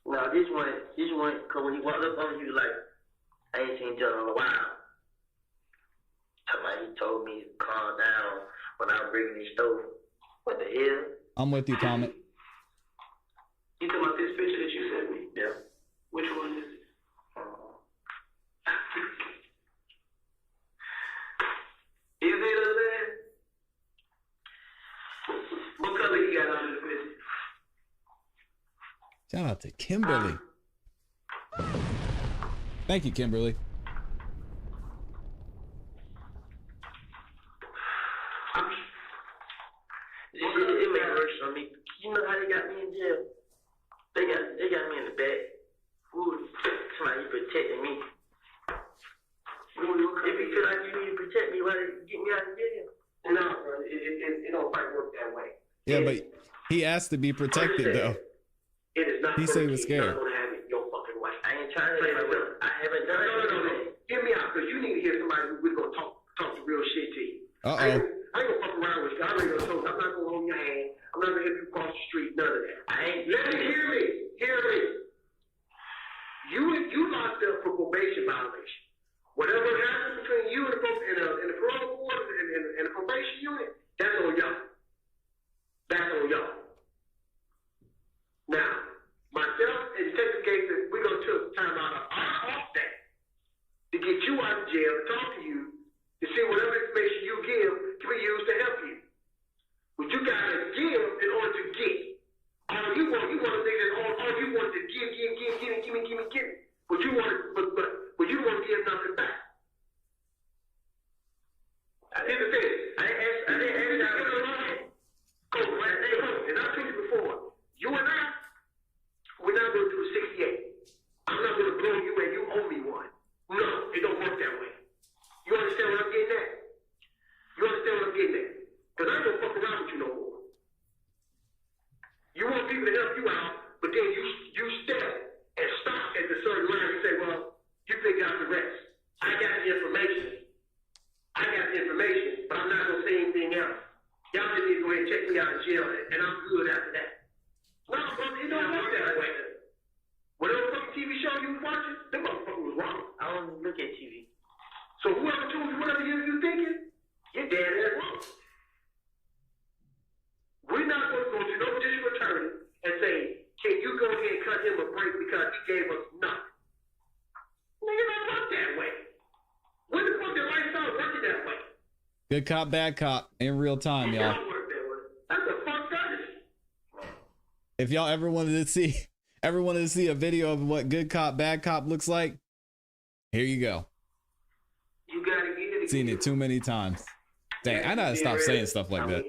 No, this one, cause when he walked up on me, he was like, I ain't seen John in a while. He told me to calm down when I was bringing his stove. What the hell? I'm with you, Comet. You talking about this picture that you sent me? Yeah. Which one is it? Is it a man? What color he got on in the picture? Shout out to Kimberly. Thank you, Kimberly. It made it worse on me. You know how they got me in jail? They got me in the back. Ooh, somebody protecting me. If you feel like you need to protect me, why get me out of jail? No, bro, it don't quite work that way. Yeah, but he asked to be protected though. It is not. He said he was scared. Not gonna have it your fucking way. I ain't trying to say that. I haven't done it. No. Hear me out, because you need to hear somebody who's gonna talk the real shit to you. I ain't gonna fuck around with you. I already told you. I'm not gonna hold your hand. I'm not gonna help you cross the street. None of that. Let me hear me. Hear me. You locked up for probation violation. Whatever happens between you and the parole board and the probation unit, that's on y'all. That's on y'all. Now, myself and Technicalities, we're going to take time out of our off day to get you out of jail, to talk to you, to see whatever information you give can be used to help you. What you got to give in order to get. All you want to think that all you want to give me. But you want to give nothing back. Here's the thing. I didn't ask you to give it alone. Go, right there. And I told you before, you and I, we're not going to do a 68. I'm not going to blow you and you owe me one. No, it don't work that way. You understand what I'm getting at? Because I ain't going to fuck around with you no more. You want people to help you out, but then you step and stop at the certain line and say, well, you figure out the rest. I got the information, but I'm not going to say anything else. Y'all just need to go ahead and check me out of jail, and I'm good after that. No, brother, it don't work that way. Whatever fucking TV show you was watching, them motherfuckers was wrong. I don't look at TV. So whoever told you whatever you thinking, you're dead ass wrong. We're not going to go to no judicial attorney and say, can you go ahead and cut him a break because he gave us nothing? Nigga, don't work that way. When the fuck did life start working that way? Good cop, bad cop in real time, y'all. Don't work that way. That's a fuck courtesy. If y'all ever wanted to see a video of what good cop, bad cop looks like, here you go. You gotta get it. Seen it too many times. Dang, I gotta stop saying stuff like that.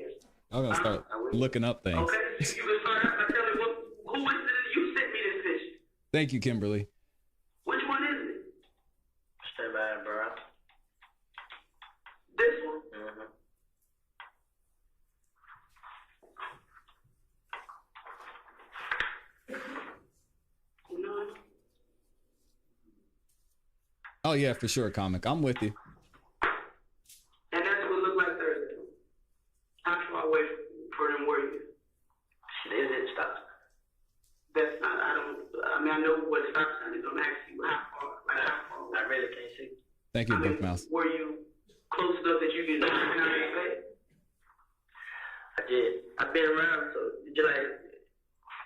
I'm gonna start looking up things. Okay, you can start out by telling who is it? You sent me this picture. Thank you, Kimberly. Which one is it? Stay by, bro. This one? Mm-hmm. You know it? Oh yeah, for sure, comic. I'm with you. And that's what it looked like Thursday. How far away for them were you? Shit, it stops. That's not, I know what stop sign is. I'm asking you how far, I really can't see. Thank you, Big Mouse. Were you close enough that you didn't know how to play? I did. I've been around, so just like,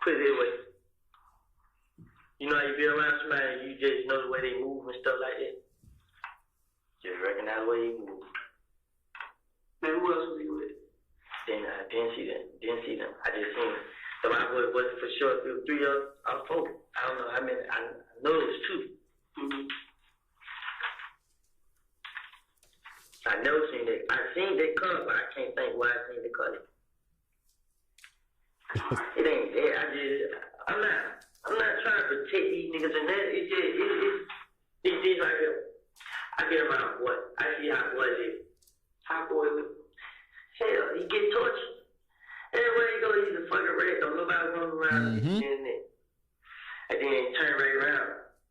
put it this way. You know how you be around somebody, you just know the way they move and stuff like that. Just recognize the way you move. Man, who else was you with? Then I didn't see them. I just seen them. So I wasn't for sure if it was 3 or 4. I don't know. I mean, I know it was 2. Mm-hmm. I never seen that. I seen that color, but I can't think why I seen the color. It ain't there. I'm not trying to protect these niggas and that. It's just right here. I get around what? I see how boys live. How boys live. Hell, he get tortured. Everywhere you go, he's a fucking red. Don't nobody run around and then turn right around.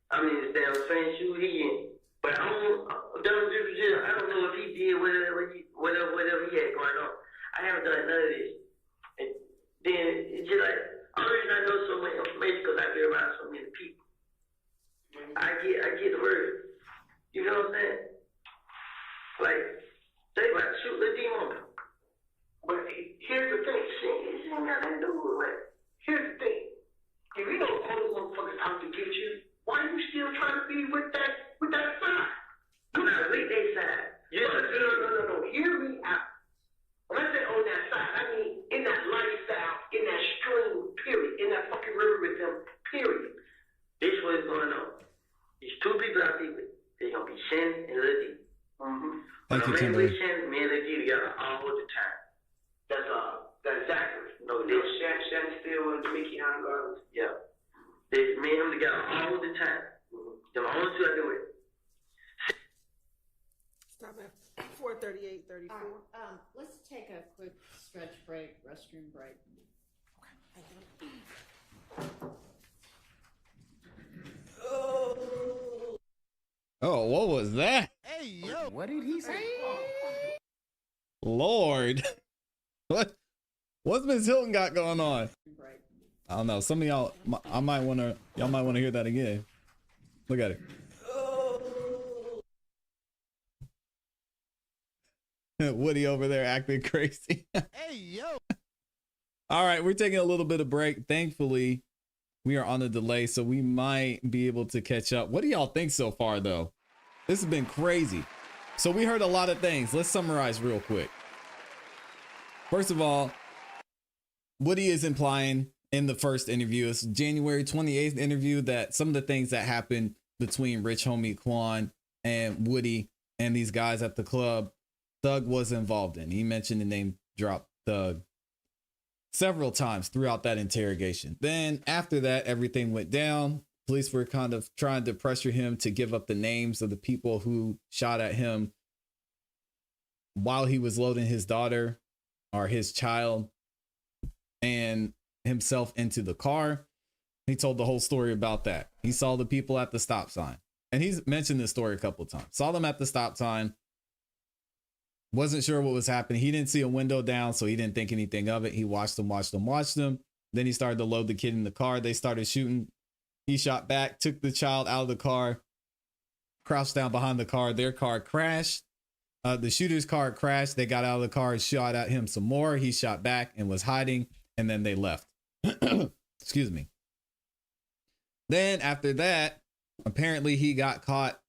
I'm in this damn same shoe he in. But I don't know if he did whatever he had going on. I haven't done none of this. And then it's just like, the only reason I know so much information because I get around so many people. I get the word. You know what I'm saying? Like, they about to shoot the demon. But here's the thing, shit ain't got nothing to do with it. Here's the thing. If you know all the motherfuckers out to get you, why are you still trying to be with that side? I'm not with that side. No. Hear me out. When I say on that side, I mean in that lifestyle, in that stream, period. In that fucking river with them, period. This is what's going on. These 2 people I be with, they're going to be Shannon and Lil D. Mm-hmm. Thank you, Kimberly. Shannon, me and Lil D together all the time. That's Zachary. No, this Shannon still in Mickey Island Gardens. Yeah. Me and him together all the time. Mm-hmm. Them only 2 I do it. 4:38, 34. Let's take a quick stretch break, restroom break. Oh, what was that? Hey, yo. What did he say? Lord. What's Miss Hilton got going on? I don't know. Some of y'all, y'all might want to hear that again. Look at it. Woody over there acting crazy. Hey, yo. All right, we're taking a little bit of break. Thankfully, we are on a delay, so we might be able to catch up. What do y'all think so far, though? This has been crazy. So we heard a lot of things. Let's summarize real quick. First of all, Woody is implying in the first interview, it's January 28th interview, that some of the things that happened between Rich Homie Quan and Woody and these guys at the club, Thug was involved in. He mentioned the name drop Thug several times throughout that interrogation. Then after that, everything went down. Police were kind of trying to pressure him to give up the names of the people who shot at him while he was loading his daughter or his child and himself into the car. He told the whole story about that. He saw the people at the stop sign, and he's mentioned this story a couple of times. Saw them at the stop sign. Wasn't sure what was happening. He didn't see a window down, so he didn't think anything of it. He watched them. Then he started to load the kid in the car. They started shooting. He shot back, took the child out of the car, crouched down behind the car. Their car crashed. The shooter's car crashed. They got out of the car and shot at him some more. He shot back and was hiding, and then they left. Excuse me. Then after that, apparently he got caught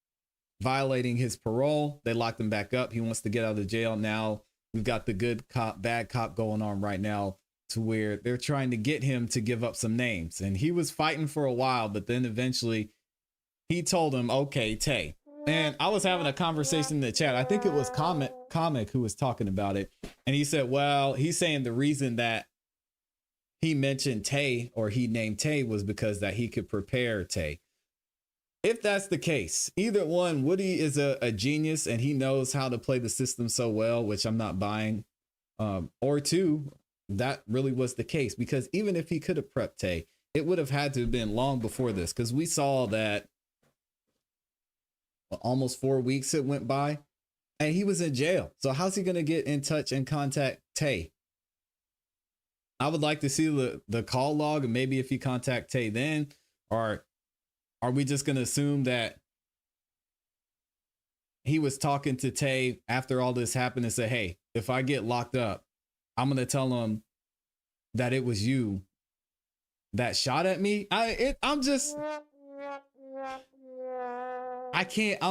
violating his parole. They locked him back up. He wants to get out of jail. Now we've got the good cop, bad cop going on right now, to where they're trying to get him to give up some names. And he was fighting for a while, but then eventually he told him, okay, Tay. And I was having a conversation in the chat. I think it was Comic who was talking about it. And he said, well, he's saying the reason that he mentioned Tay, or he named Tay, was because that he could prepare Tay. If that's the case, either one, Woody is a genius and he knows how to play the system so well, which I'm not buying. Or two, that really was the case, because even if he could have prepped Tay, it would have had to have been long before this, because we saw that almost 4 weeks it went by and he was in jail. So how's he going to get in touch and contact Tay? I would like to see the call log, and maybe if he contact Tay then, or are we just going to assume that he was talking to Tay after all this happened and say, hey, if I get locked up, I'm going to tell him that it was you that shot at me? I'm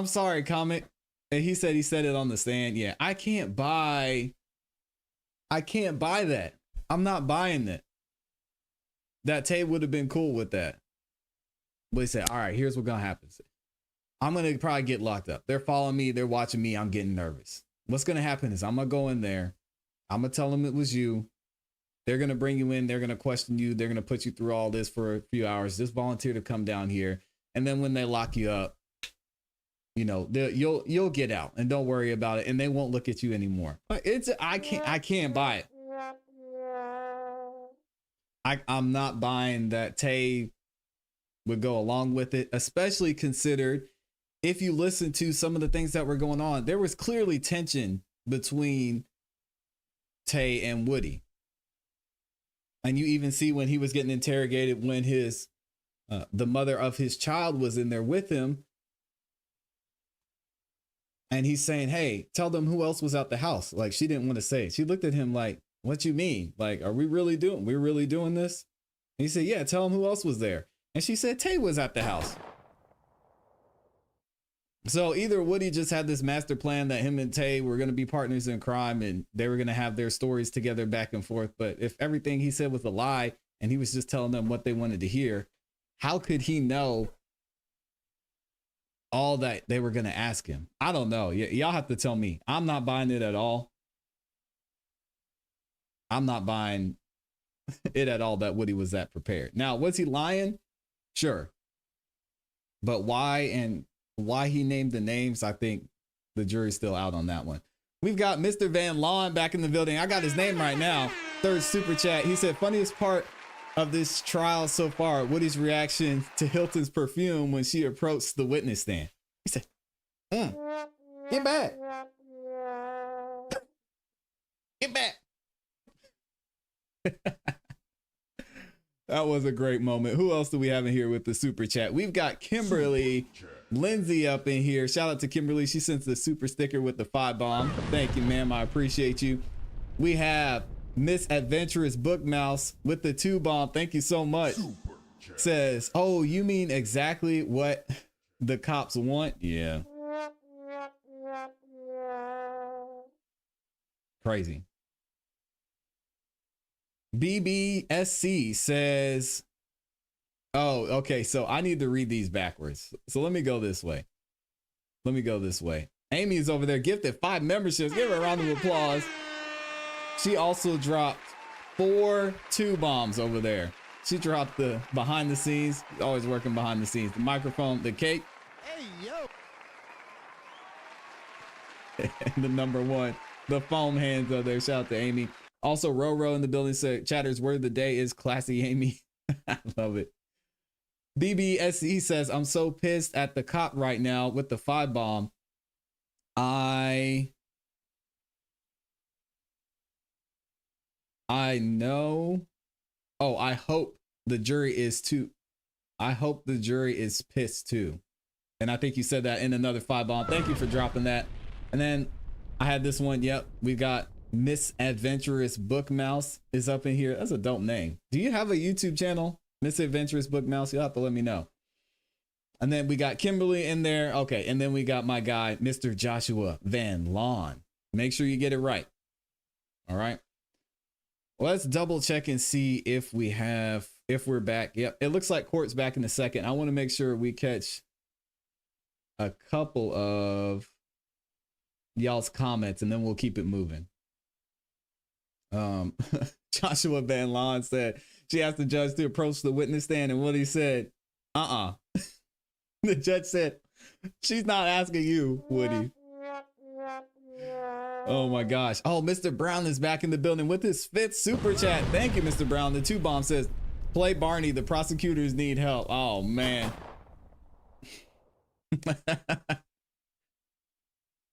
sorry, Comic. And he said it on the stand. Yeah, I can't buy that. I'm not buying that. That Tay would have been cool with that. But he said, all right, here's what's going to happen. I'm going to probably get locked up. They're following me. They're watching me. I'm getting nervous. What's going to happen is I'm going to go in there. I'm going to tell them it was you. They're going to bring you in. They're going to question you. They're going to put you through all this for a few hours. Just volunteer to come down here. And then when they lock you up, you know, you'll get out, and don't worry about it. And they won't look at you anymore. But I can't buy it. I'm not buying that Tay would go along with it, especially considered if you listen to some of the things that were going on, there was clearly tension between Tay and Woody. And you even see when he was getting interrogated, when his the mother of his child was in there with him, and he's saying, hey, tell them who else was at the house. Like, she didn't want to say it. She looked at him like, what you mean? Like, we're really doing this? And he said, yeah, tell them who else was there. And she said Tay was at the house. So either Woody just had this master plan that him and Tay were going to be partners in crime and they were going to have their stories together back and forth. But if everything he said was a lie and he was just telling them what they wanted to hear, how could he know all that they were going to ask him? I don't know. Y'all have to tell me. I'm not buying it at all. I'm not buying it at all that Woody was that prepared. Now, was he lying? Sure. But why he named the names, I think the jury's still out on that one. We've got Mr. Van Lawn back in the building. I got his name right now. Third super chat. He said, funniest part of this trial so far, Woody's reaction to Hilton's perfume when she approached the witness stand. He said, get back. Get back. That was a great moment. Who else do we have in here with the super chat? We've got Kimberly Lindsay up in here. Shout out to Kimberly. She sent the super sticker with the 5 bomb. Thank you, ma'am. I appreciate you. We have Miss Adventurous Book Mouse with the 2 bomb. Thank you so much. Says, oh, you mean exactly what the cops want? Yeah. Crazy. BBSC says, oh, okay. So I need to read these backwards. So let me go this way. Amy is over there, gifted 5 memberships. Give her a round of applause. She also dropped 4 2 bombs over there. She dropped the behind the scenes, always working behind the scenes, the microphone, the cake. Hey, yo. And the number 1, the foam hands over there. Shout out to Amy. Also, Roro in the building said, Chatter's word of the day is classy, Amy. I love it. BBSE says, I'm so pissed at the cop right now with the 5 bomb. I know. Oh, I hope the jury is too. I hope the jury is pissed too. And I think you said that in another 5 bomb. Thank you for dropping that. And then I had this one. Yep. We got Miss Adventurous Book Mouse is up in here. That's a dope name. Do you have a YouTube channel? Miss Adventurous Book Mouse? You'll have to let me know. And then we got Kimberly in there. Okay. And then we got my guy, Mr. Joshua Van Lawn. Make sure you get it right. All right. Let's double check and see if we're back. Yep. It looks like court's back in a second. I want to make sure we catch a couple of y'all's comments and then we'll keep it moving. Joshua Van Lawn said she asked the judge to approach the witness stand, and what he said, the judge said, she's not asking you, Woody. Oh my gosh. Oh, Mr. Brown is back in the building with his 5th super chat. Thank you, Mr. Brown. The 2 bomb says, play Barney, the prosecutors need help. Oh man.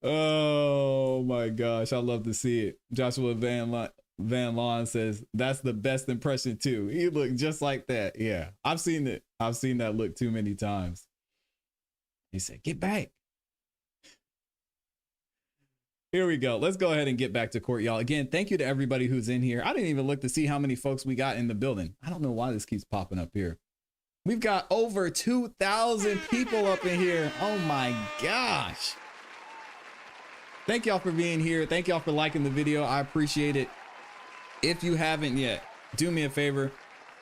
Oh my gosh, I love to see it. Joshua Van Lawn says that's the best impression too. He looked just like that. Yeah, I've seen it. I've seen that look too many times. He said, get back. Here we go. Let's go ahead and get back to court, y'all. Again, thank you to everybody who's in here. I didn't even look to see how many folks we got in the building. I don't know why this keeps popping up here. We've got over 2,000 people up in here. Oh my gosh. Thank y'all for being here. Thank y'all for liking the video. I appreciate it. If you haven't yet, do me a favor.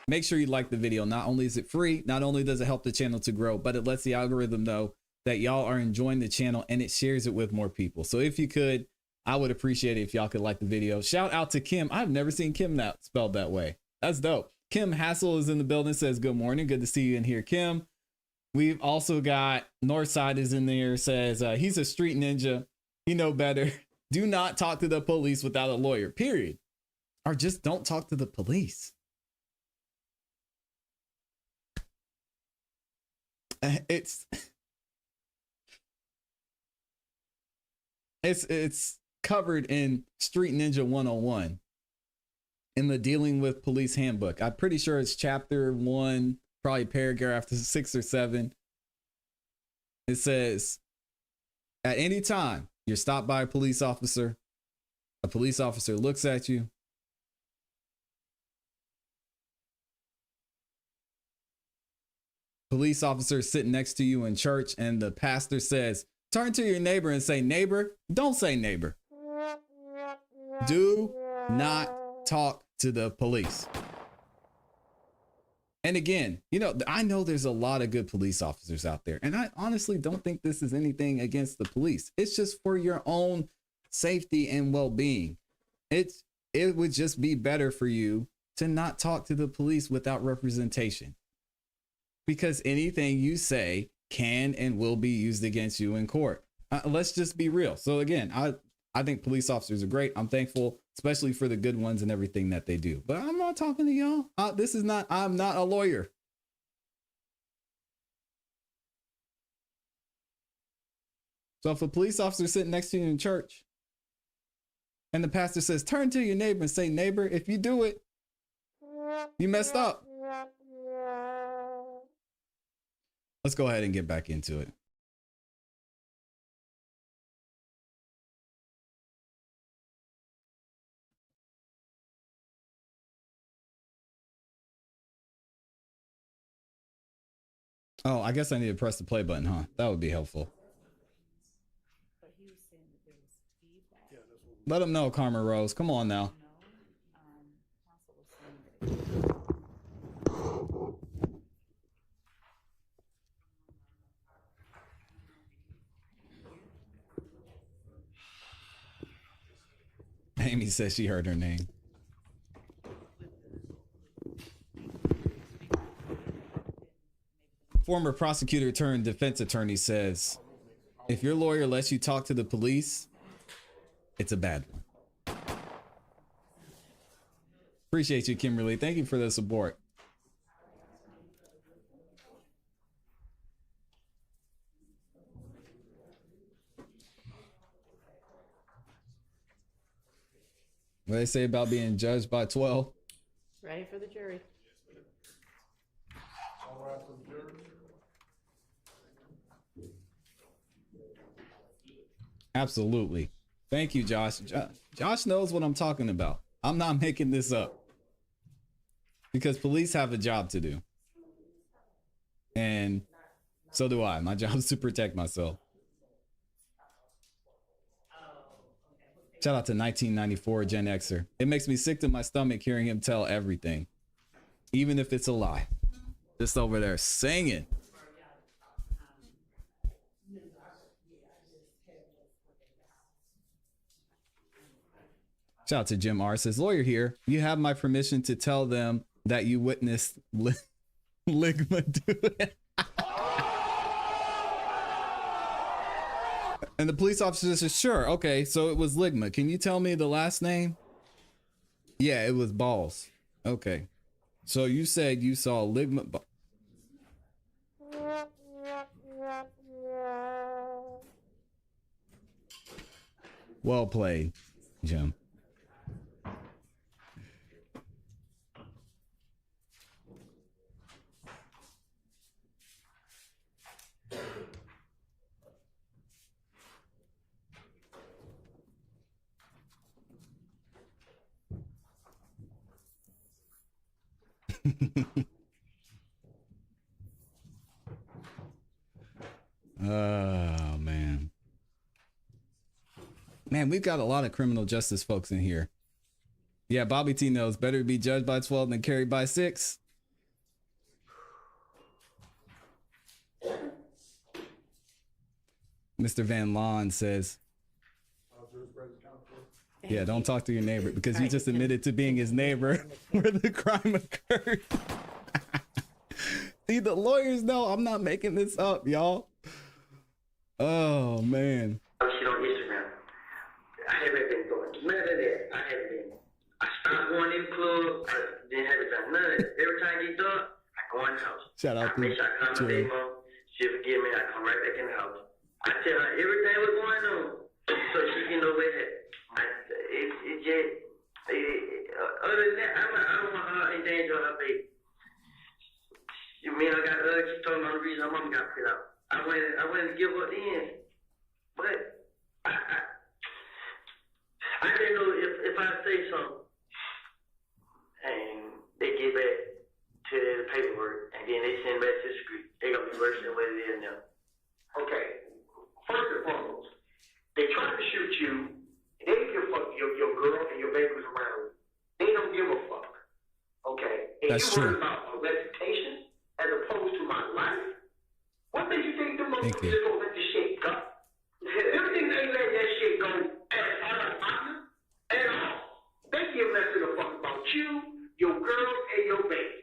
Make sure you like the video. Not only is it free, not only does it help the channel to grow, but it lets the algorithm know that y'all are enjoying the channel and it shares it with more people. So if you could, I would appreciate it if y'all could like the video. Shout out to Kim. I've never seen Kim spelled that way. That's dope. Kim Hassel is in the building, says good morning. Good to see you in here, Kim. We've also got Northside is in there, says he's a street ninja. You know better. Do not talk to the police without a lawyer, period. Or just don't talk to the police. It's covered in Street Ninja 101 in the Dealing with Police Handbook. I'm pretty sure it's chapter 1, probably paragraph 6 or 7. It says, at any time you're stopped by a police officer looks at you, police officer sitting next to you in church, and the pastor says, turn to your neighbor and say, neighbor. Don't say neighbor. Do not talk to the police. And again, you know, I know there's a lot of good police officers out there, and I honestly don't think this is anything against the police. It's just for your own safety and well-being. It would just be better for you to not talk to the police without representation, because anything you say can and will be used against you in court. Let's just be real. So again, I think police officers are great. I'm thankful, especially for the good ones and everything that they do. But I'm not talking to y'all. I'm not a lawyer. So if a police officer sitting next to you in church and the pastor says, turn to your neighbor and say, neighbor, if you do it, you messed up. Let's go ahead and get back into it. Oh, I guess I need to press the play button, huh? That would be helpful. Let them know, Karma Rose. Come on now. Amy says she heard her name. Former prosecutor turned defense attorney says, if your lawyer lets you talk to the police, it's a bad one. Appreciate you, Kimberly. Thank you for the support. What do they say about being judged by 12? Ready for the jury. Absolutely. Thank you, Josh. Josh knows what I'm talking about. I'm not making this up. Because police have a job to do. And so do I. My job is to protect myself. Shout out to 1994 Gen Xer. It makes me sick to my stomach hearing him tell everything. Even if it's a lie. Just over there singing. Shout out to Jim R. Says, lawyer here, you have my permission to tell them that you witnessed Ligma do it. And the police officer says, sure, okay, so it was Ligma. Can you tell me the last name? Yeah, it was Balls. Okay. So you said you saw Ligma. Well played, Jim. Oh, man. Man, we've got a lot of criminal justice folks in here. Yeah, Bobby T knows better to be judged by 12 than carried by 6. Mr. Van Lawn says, yeah, don't talk to your neighbor because you just admitted to being his neighbor where the crime occurred. See, the lawyers know I'm not making this up, y'all. Oh, man. Shit on Instagram. I haven't been doing none of that. I stopped going in the club. I didn't have it done none of that. Every time it gets dark, I go in the house. Shout out I make sure I come to baby mom. She'll forgive me. I come right back in the house. I tell her everything what's going on so she can know where it's other than that, I don't want her endanger her baby. You mean I got her? She told me the reason her mom got put out. I wanted to give her then, but I didn't know if I say something and they get back to the paperwork and then they send back to the street, they gonna be worse than what it is now. Okay, first and foremost, they try to shoot you. They don't give a fuck your girl and your babies around. They don't give a fuck. Okay, and that's you true. worry about a reputation as opposed to my life. What makes you think the motherfuckers just gonna let this shit go? Everything they let that shit go at all. They give less than a fuck about you, your girl, and your baby.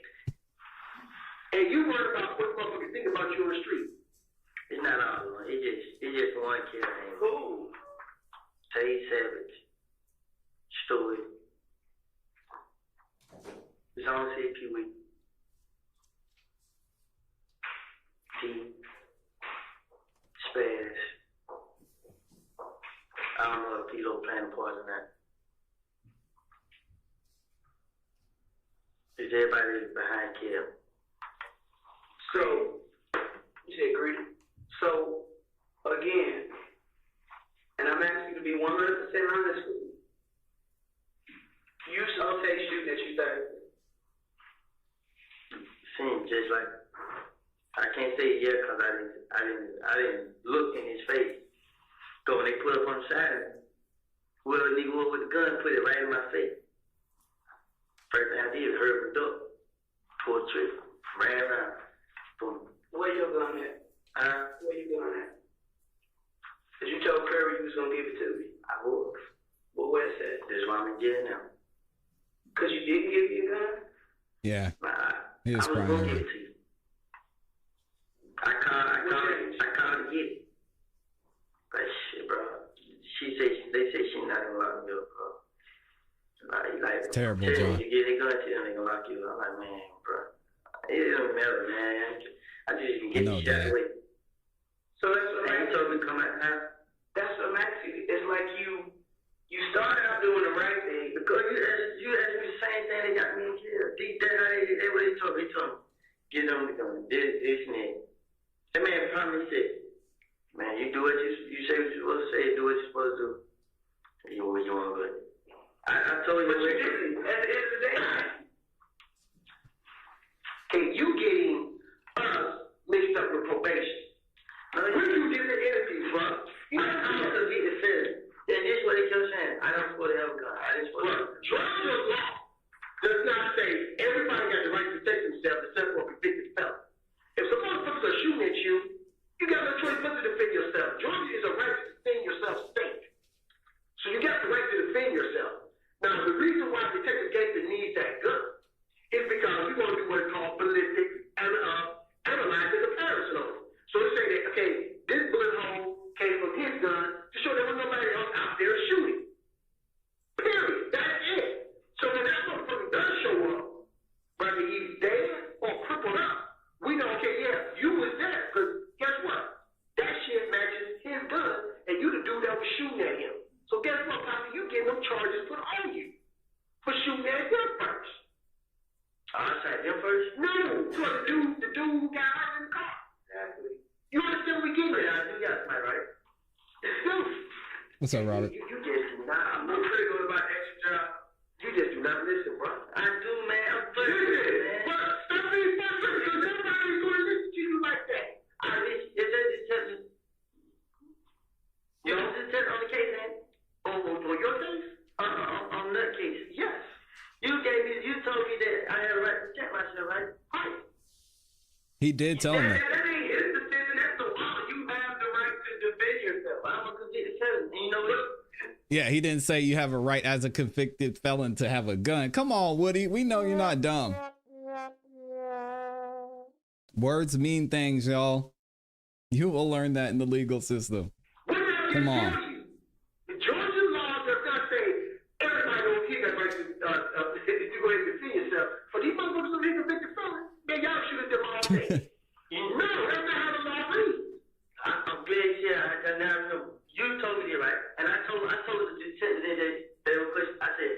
And you worry about what motherfuckers think about you on the street. It's not all one. It's just one kid. Cool. Say Savage story. It's on CPW. T. Spaz. I don't know if Tito playing a part in that. Is everybody behind Kim? So, you said greedy. So, again, and I'm asking you to be 100% honest with me. You saw Tay shooting at you Thursday. Seems just like, I can't say yeah because I didn't look in his face. So when they put up on the side, whoever nigga was with the gun put it right in my face. First thing I did, heard him duck, pulled the trigger, ran around, boom. Where your gun at? Where you gun at? Cause you told Curry you was gonna give it to me. I was. Well, where's that? That's why I'm in jail now. Cause you didn't give me a gun? Yeah. He I was was gonna crying. give it to you. I called to get it. But shit, bro. They say she not gonna lock me up, bro. Like, Terrible, tell John. you get a gun to them, they gonna lock you up. I'm like, man, bro. It don't matter, man. I just can get the shot away. So that's what And he told me to come out now. That's what I'm asking you. It's like you started out doing the right thing. Because you asked me the same thing that got me in jail. Deep down, that's what he told me. He told me, get them to come. This, and that. That man promised me, man, you do what you say what you're supposed to say, do what you're supposed to do. You want good. I told you, but you didn't. At the end of the day, okay, you getting us mixed up with probation. Now, when you get the interview, bro, I'm going to get the feeling. And this is what they kept saying. I don't supposed to have a gun. I didn't supposed to have a gun. Georgia law does not say everybody got the right to protect themselves except for a convicted felon. If some motherfuckers are shooting at you, you got no choice but to defend yourself. Georgia is a right to defend yourself state. So you got the right to defend yourself. Now, the reason why Detective Gaither needs that gun is because you're going to do what's called ballistic analyzing comparison on it. So they say that, okay, this bullet hole came from his gun to show there was nobody else out there shooting. Period. That's it. So when that motherfucker does show up, whether he's dead or crippled up, we know, okay, yeah, you was there. Because guess what? That shit matches his gun, and you the dude that was shooting at him. So guess what, Poppy? You get them charges put on you for shooting at him first. I shot him first? No, for the dude who got out in the car. Exactly. You understand what we getting at? Yeah, I do got somebody, right? What's up, Robert? You just do not. I'm not critical about extra job. You just do not listen, bro. I do, man. I'm frustrated, man. But stop being frustrated, because nobody's going to listen to you like that. Is that just telling? You know, just telling on the case, man? On your case? On that case? Yes. You told me that I had a right to protect myself, right? Right. He did tell me. That ain't his decision. That's the law. You have the right to defend yourself. I'm a convicted felon. And you know what? Yeah, he didn't say you have a right as a convicted felon to have a gun. Come on, Woody. We know you're not dumb. Words mean things, y'all. You will learn that in the legal system. Come on. The Georgia law does not say everybody over here got right to go ahead and defend yourself. For these motherfuckers who are convicted felons, man, y'all shoot at them all day. No, that's not how the law reads. I'm glad, yeah, I now remember. You told me that, right? And I told the detective that they were questioning. I said,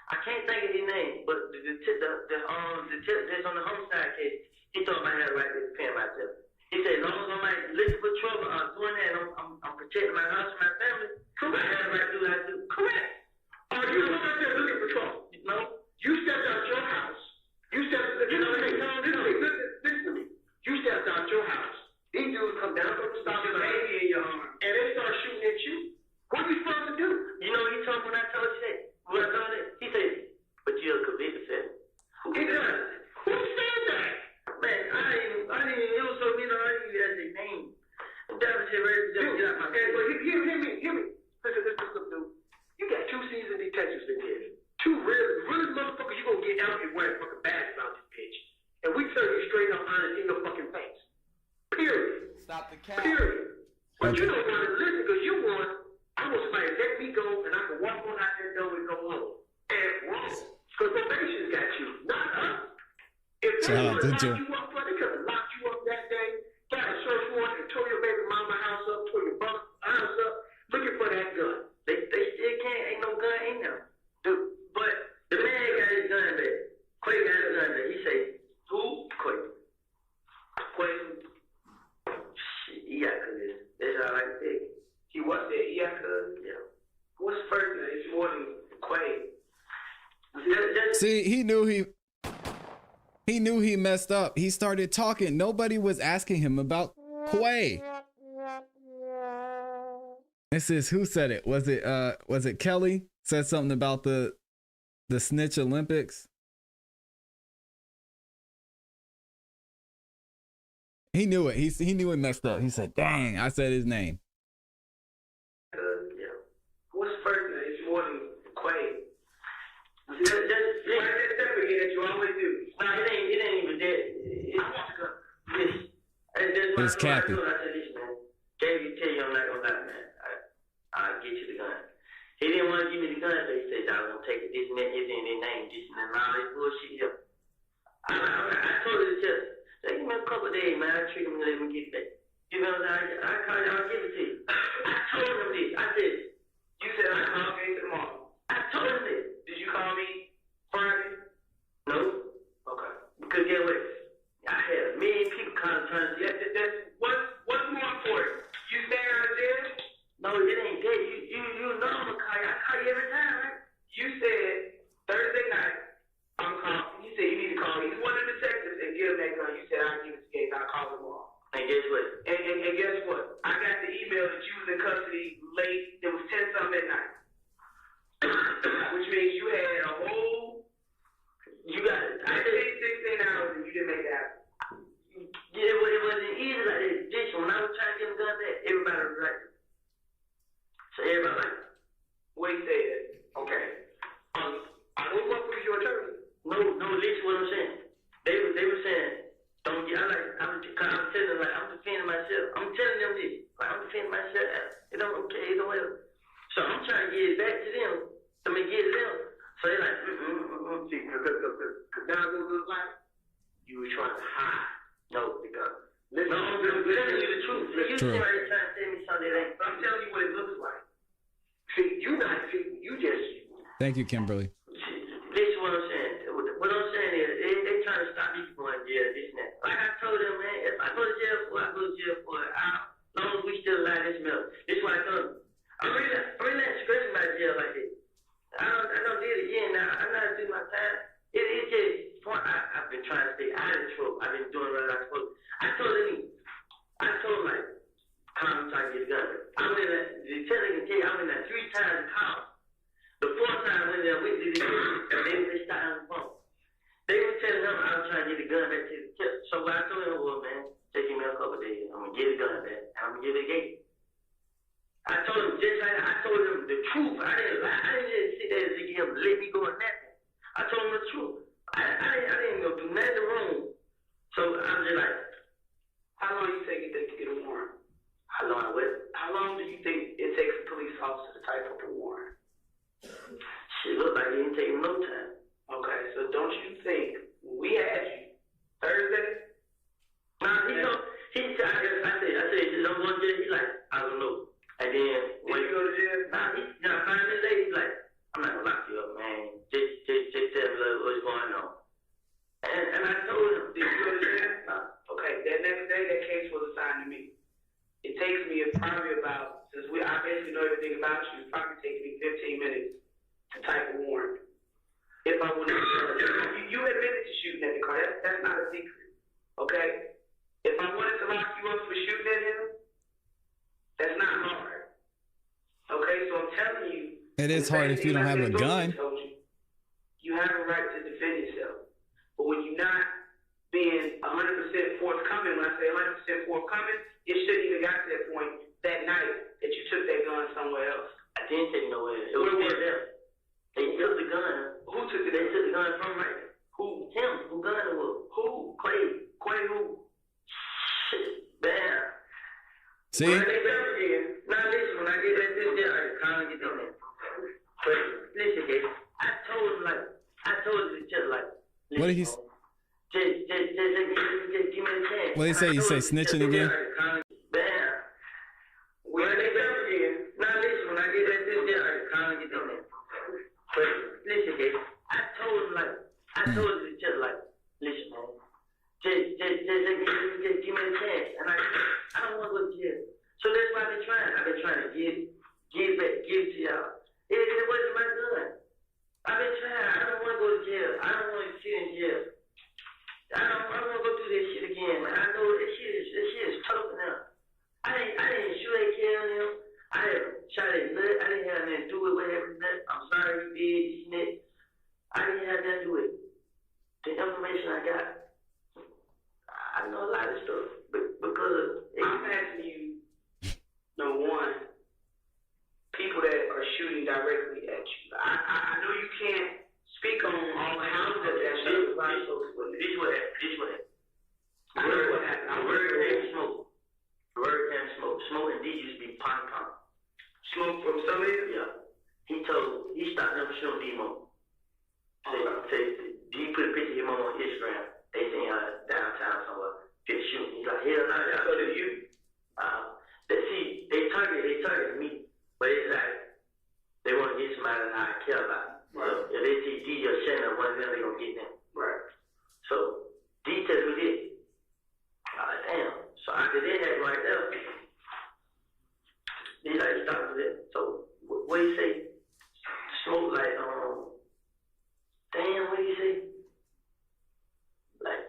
I can't think of his name, but the detective that's on the homicide case, he told me I had a right to defend myself. He said, as long as I'm like looking for trouble, I'm doing that, I'm protecting my house and my family. Correct. I have a right to do what I do. Correct. Are you out there looking for trouble? No. You stepped out your house. Listen to me. You stepped out your house. These dudes come down from the stop and baby in your arm, and they start shooting at you. What are you supposed to do? You know, he told me when I told you that. When I told him, he said, but you're a convicted felon. He does. Who said that? Man, I didn't even, it was so mean, I didn't even have their name. I'm down to say, ready to get out my face. But hear me. Listen, dude. You got 2 seasoned detectives in here. 2 really motherfuckers you gonna get out and wearing fucking badges about this bitch. And we tell you straight up honest in your fucking face. Period. Stop the cap. Period. But you don't want to listen because I want somebody to let me go and I can walk on out that door and go home. And wrong. Because probation's got you, not us. If they Shout out would to have locked you up, bro, they could have locked you up that day, got a search warrant and tore your baby mama house up, tore your brother's house up, looking for that gun. They still can't, ain't no gun in there. Dude, but the man got his gun back. Quay got his gun back. He say, who? Quay. Quay. Shit, he got cousin. That's all I can say. He was there. He got cousin. Yeah. What's the first name? It's more than Quay. See, he knew he messed up. He started talking. Nobody was asking him about Quay. This is, who said it? Was it Kelly? Said something about the snitch Olympics. He knew it. He knew he messed up. He said, "Dang, I said his name." Yeah. What's the first name? It's more than Quay. That's definitely that you always do. Nah, it ain't even that. It's Cappy. I said this, man. JV tell you I'm not gonna lie, man. I'll get you the gun. He didn't want to give me the gun, so he said, I was gonna take it, this and that, his name, this and that, and all this bullshit here. I told her to just, give me a couple of days, man. I treat him and let him get back. You know what I'm saying? I call you, I'll give it to you. I told him this. I said, you said I'll call me tomorrow. I told him this. Did you call me Friday? No? Okay. Because get what? I had a million people trying to see. What's more important? You staying out of jail? No, it ain't that. You know I'm gonna call you. I call you every time, right? You said Thursday night, I'm calling. You said you need to call me. He's one of the detectives and give him that gun. You said I'll give it to Gabe. I'll call him tomorrow. And guess what? And guess what? I got the email that you was in custody late. It was 10-something at night. Which means you had a whole, you got it. I did 16 hours and you didn't make it happen. Yeah, it wasn't easy like this. When I was trying to get him done back, everybody was like, so everybody like, what he said, okay. What was your attorney? No, listen what I'm saying. They were saying, don't get, I'm telling them, like, I'm defending myself. I'm telling them this. Like, I'm defending myself. It don't help. So I'm trying to get it back to them. Get it them. So they're like, see, because now it looks like you were trying to hide. No, because, listen, I'm telling you the truth. You see right here trying to tell me something that ain't. I'm telling you what it looks like. See, you just. Thank you, Kimberly. This is what I'm saying. What I'm saying is, they trying to stop me from going to jail, this and that. Like I told them, man, if I go to jail for it, I go to jail for it. As long as we still alive, this milk. This is what I told them. I'm really not stressing about jail like this. I don't do it again now. I'm not doing my time. It's just, I've been trying to stay out of trouble. I've been doing what I'm supposed to. I told him, like, come try to get a gun. I went in there, the teller can tell you, I went in there 3 times to call. The 4th time I went there, we did it again, and they stopped on the phone. They were telling him I was trying to get the gun back to the tip. So what I told him was, man, just give me a couple of days. I'm going to get the gun back. I'm going to give it again. I told him just like I told him the truth. I didn't lie. I didn't just sit there and let him let me go in that. I told him the truth. I didn't go do nothing wrong. So I'm just like, how long do you think it takes to get a warrant? How long do you think it takes a police officer to type up a warrant? Shit, look like it didn't take him no time. Okay, so don't you think when we had you Thursday? Nah, I said, don't go to jail. He's like, I don't know. And then when you go to jail, 5 minutes later, he's like, I'm not gonna lock you up, man. Just tell me what's going on. And I told him, did you go to jail? Okay, that next day that case was assigned to me. It takes me probably about, since I basically know everything about you, it probably takes me 15 minutes to type a warrant. If I would have, you admitted to shooting at the car. That's not a secret. Okay? If I wanted to lock you up for shooting at him, that's not hard. Okay? So I'm telling you. It is hard if you don't have a gun. You have a right to defend yourself. But when you're not being 100% forthcoming, when I say 100% forthcoming, it shouldn't even got to that point that night that you took that gun somewhere else. I didn't take it nowhere. It was there. They took the gun. Who took it? They took the gun from right there. Who? Him. Who gun it was? Who? Quay who? Shit. Damn. See? Now listen, when I get back to this jail, I can call and get them in. What did he? Just give me a chance. What did he say? You say snitching again? Bam. When I get back again, now listen, when I get back this day, I can't get in there. But listen, Gabe, I told you just like, listen, man, just give me a chance. And I don't want to go to jail. So that's why I've been trying to give to y'all. It wasn't my gun. I've been trying. I don't want to go to jail. I don't want to sit in jail. I don't want to go through this shit again, man. I know this shit is tough enough. I didn't shoot at him. I didn't shot his nut. I didn't have nothing to do with what happened. I'm sorry you did this and that. I didn't have nothing to do with it. The information I got, I know a lot of stuff because I'm asking you, number one, people that are shooting directly at you. I know you can't speak on all the houses that shoot. This way. I know what happened. I heard him smoke. Smoke and these used to be pop. Smoke from somebody? Yeah. He stopped never shooting D-Mo. He put a picture of him on Instagram. They seen her downtown somewhere. Just shooting. He's like, hell no, y'all. So did you? See, they targeted me. But it's like, they want to get somebody that I care about. Right. If they see D or Shannon, one of them, they going to get them. Right. So, D tells me this. I'm like, damn. So after that happened right there, he like stopped it. So, what do you say? Smoke like, damn, what do you say? Like,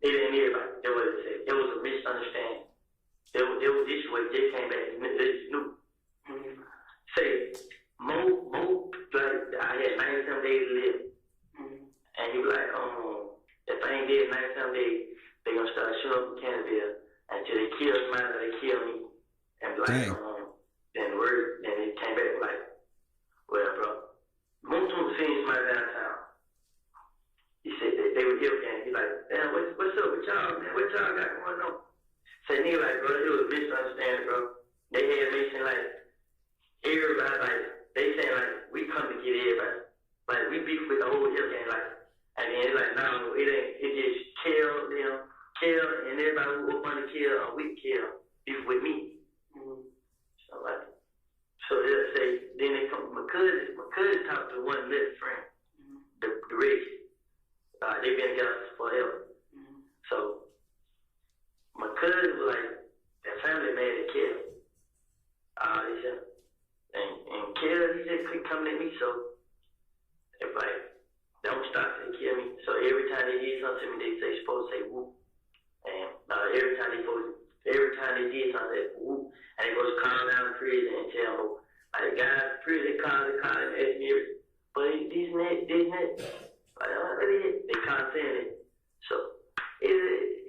they didn't hear about it. That's what it said. It was a misunderstanding. It was this way. They came back and they knew. Say, Mo, like, I had 97 days to live. And he was like, if I ain't dead 97 days, they gonna start shooting up in Canada until they kill somebody, they kill me. And like, then he came back like, well, bro, most of them seen somebody downtown. He said they were here again. He like, damn, what's up with y'all, man? What y'all got going on? Say, nigga, like, bro, it was a misunderstanding, bro. They had me saying like, everybody, like, they saying like, we come to get everybody. Like, we beef with the whole hill gang, like, and then it's like, no, it ain't, it just kill them, and everybody who want to kill, or we kill, beef with me. So, like, so they'll say, then they come, my cousin talked to one little friend, the rich. They've been together forever. So, my cousin was like, their family mad at Kill. He said, and Kill, he said, couldn't come at me, so if like, don't stop and kill me. So every time they did something to me, they supposed to say whoop. And every time they did something, they said whoop. And they supposed to calm down in prison and tell them, like, the guys in prison, they call and ask me, but this and that. Like, they can't say it. So it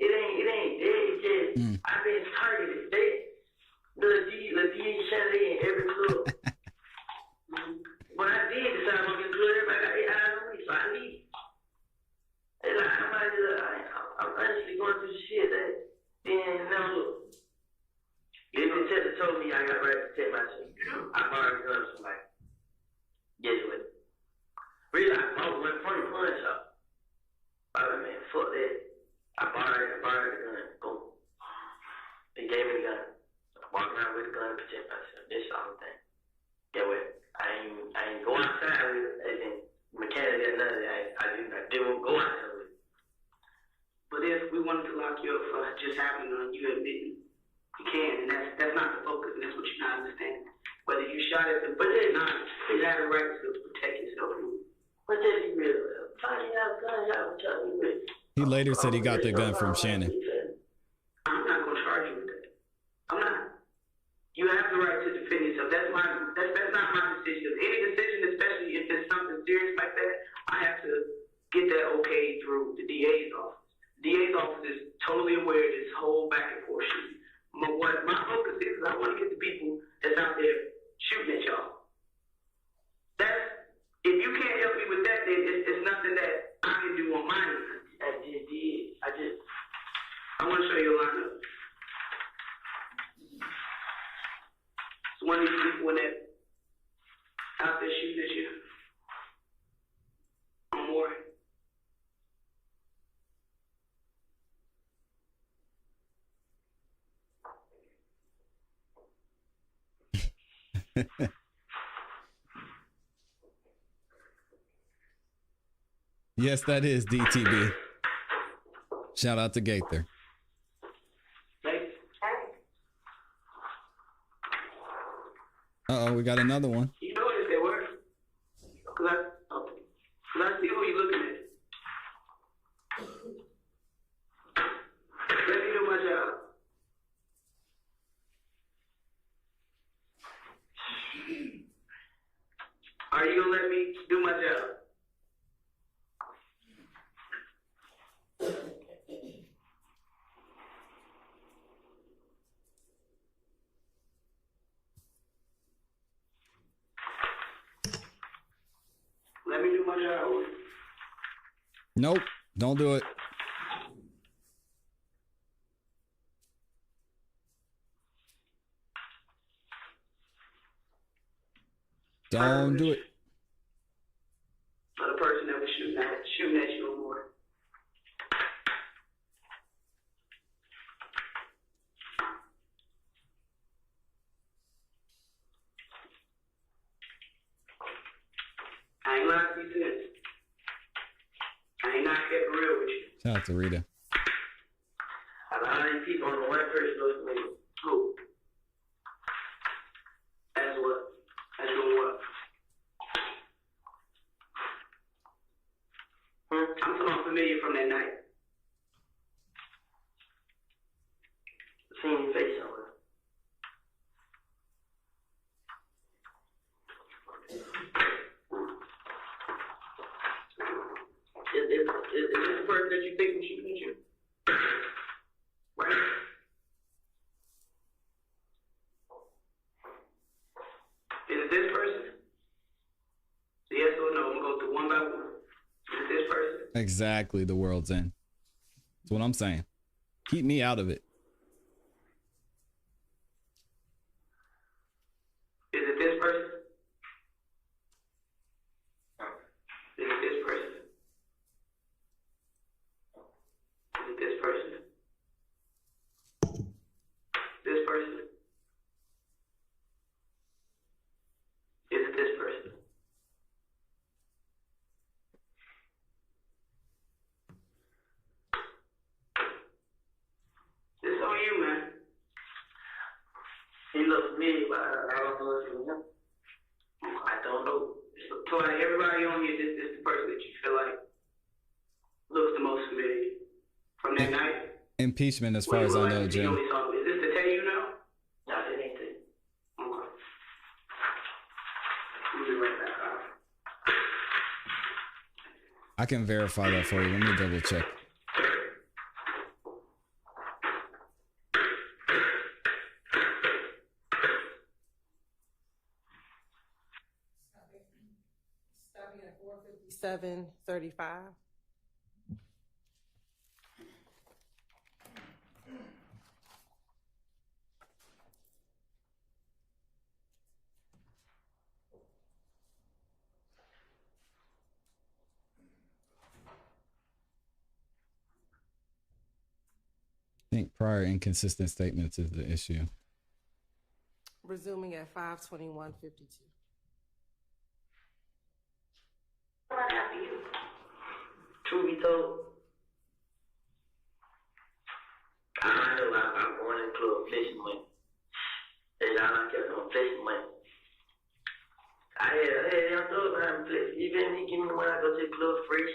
ain't dead. It's just I've been targeted. The D Saturday in every club. When I did decide I'm gonna get club, everybody got their eyes on me, so I leave. And like, I'm honestly going through shit that then now look. If the tester told me I got right to protect myself, I borrowed guns from like, guess what? Really, I went from the pawn shop. I was like, man, fuck that. I borrowed the gun. Boom. They gave me the gun. I walk around with the gun to protect myself. That's the only thing. Get what? I ain't go outside with it. As in, mechanic or none of that. I didn't go outside with it. But if we wanted to lock you up for just having one, you admit you can, and that's not the focus, and that's what you're not understanding. Whether you shot at them, but they're not. You have the right to protect yourself. But let's be real. Finding out guns, y'all were telling me with. He later said he got the gun from Shannon. I'm not gonna charge you with that. I'm not. You have the right to defend yourself. That's not my decision. Any decision, especially if there's something serious like that, I have to get that okay through the DA's office. The DA's office is totally aware of this whole back and forth shooting. What my focus is I want to get the people that's out there shooting at y'all. If you can't help me with that, then it's nothing that I can do on my end. I want to show you a lineup. It's one of these people that out there shooting at you. I'm worried. Yes, that is DTB. Shout out to Gaither. Uh-oh, we got another one. You know if they work. Cause I see who you looking at. Let me do my job. Are you gonna let me do my job? Let me do my job. Nope, don't do it. Don't do it. For the person that was shooting at you or more. I ain't lying to you this. I ain't not kept real with you. Shout out to Rita. A lot of these people on the one person knows me. Who? As what? As doing what? I'm talking familiar from that night. Seen your face somewhere. Is this the person that you think was shooting at you? Right? Is it this person? Yes or no? I'm gonna go through one by one. Is it this person? Exactly, the world's end. That's what I'm saying. Keep me out of it. Is it this person? Is it this person? Is it this person? This person? Is it this person? This on you, man. He looks familiar, but I don't know if you know. I don't know. So out of everybody on here, this is the person that you feel like looks the most familiar from that night. Impeachment, as far as I know, Jim. Is this the Tay you know? No, it ain't it. Okay. We'll be right back. I can verify that for you. Let me double check. Stopping at 457.35. I think prior inconsistent statements is the issue. Resuming at 5:21:52. What happened to you? Truth be told, I know I'm going in the club flexing money. That's all I kept on flexing money. I thought about it. Even he give me the money, I go to the club fresh,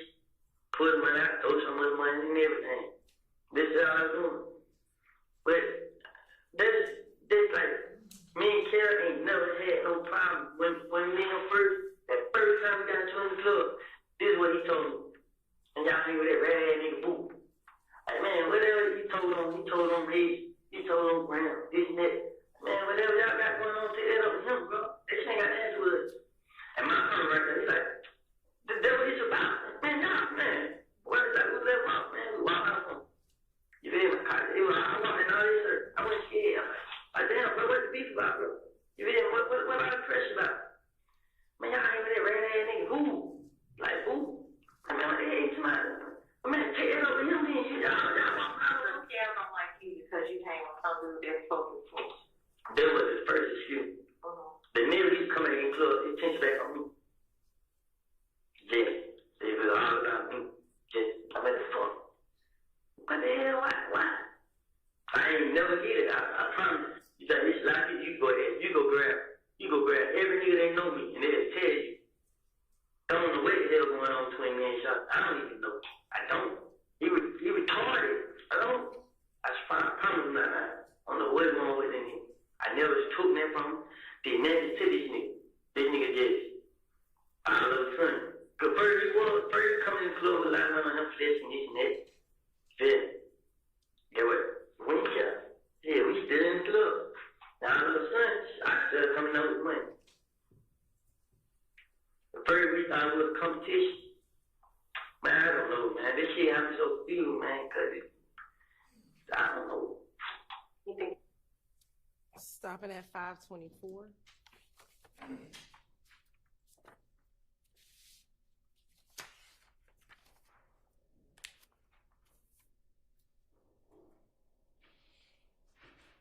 put the money out, throw some of the money and everything. This is all I'm doing. But that's like, me and Kara ain't never had no problem. When me and that first time we got into the club, this is what he told me. And y'all see with that red ass nigga boo. Like, man, whatever he told on Rich, he told on Graham, this and that. Man, whatever y'all got going on, take that up with him, bro. That shit ain't got nothing to do with us. And my son right there, he's like, that's what it's about. Man, nah, man. What is that? What's that about, man? We walk out from. You feel me? I walked in all this shirt. I was scared. I'm like, damn, bro, what's the beef about, bro? You feel me? What all the pressure about? Man, y'all ain't with that red ass nigga. Who? Like, who? I mean, what the hell you somebody? I mean, take it over him, man. Shit, y'all walk out. Yeah, I don't like you because you came with some dude that's focused. That was his first excuse. The nigga know me, and they'll tell you. I don't know what the hell going on between me and Shot. I don't even know. I don't. He retarded. I don't. I promise you that. I don't know what's going on with him. I never took that from him. Did nothing to this nigga. This nigga just all of a sudden. Cause first coming in the club with a lot of him flesh and this and that. Then, get what? When he shot. Yeah, we still in the club. Now all of a sudden, I started coming out with money. The first we thought it was a competition. Man, I don't know, man. This shit happens so few, man, cause I don't know. You think? Stopping at 524.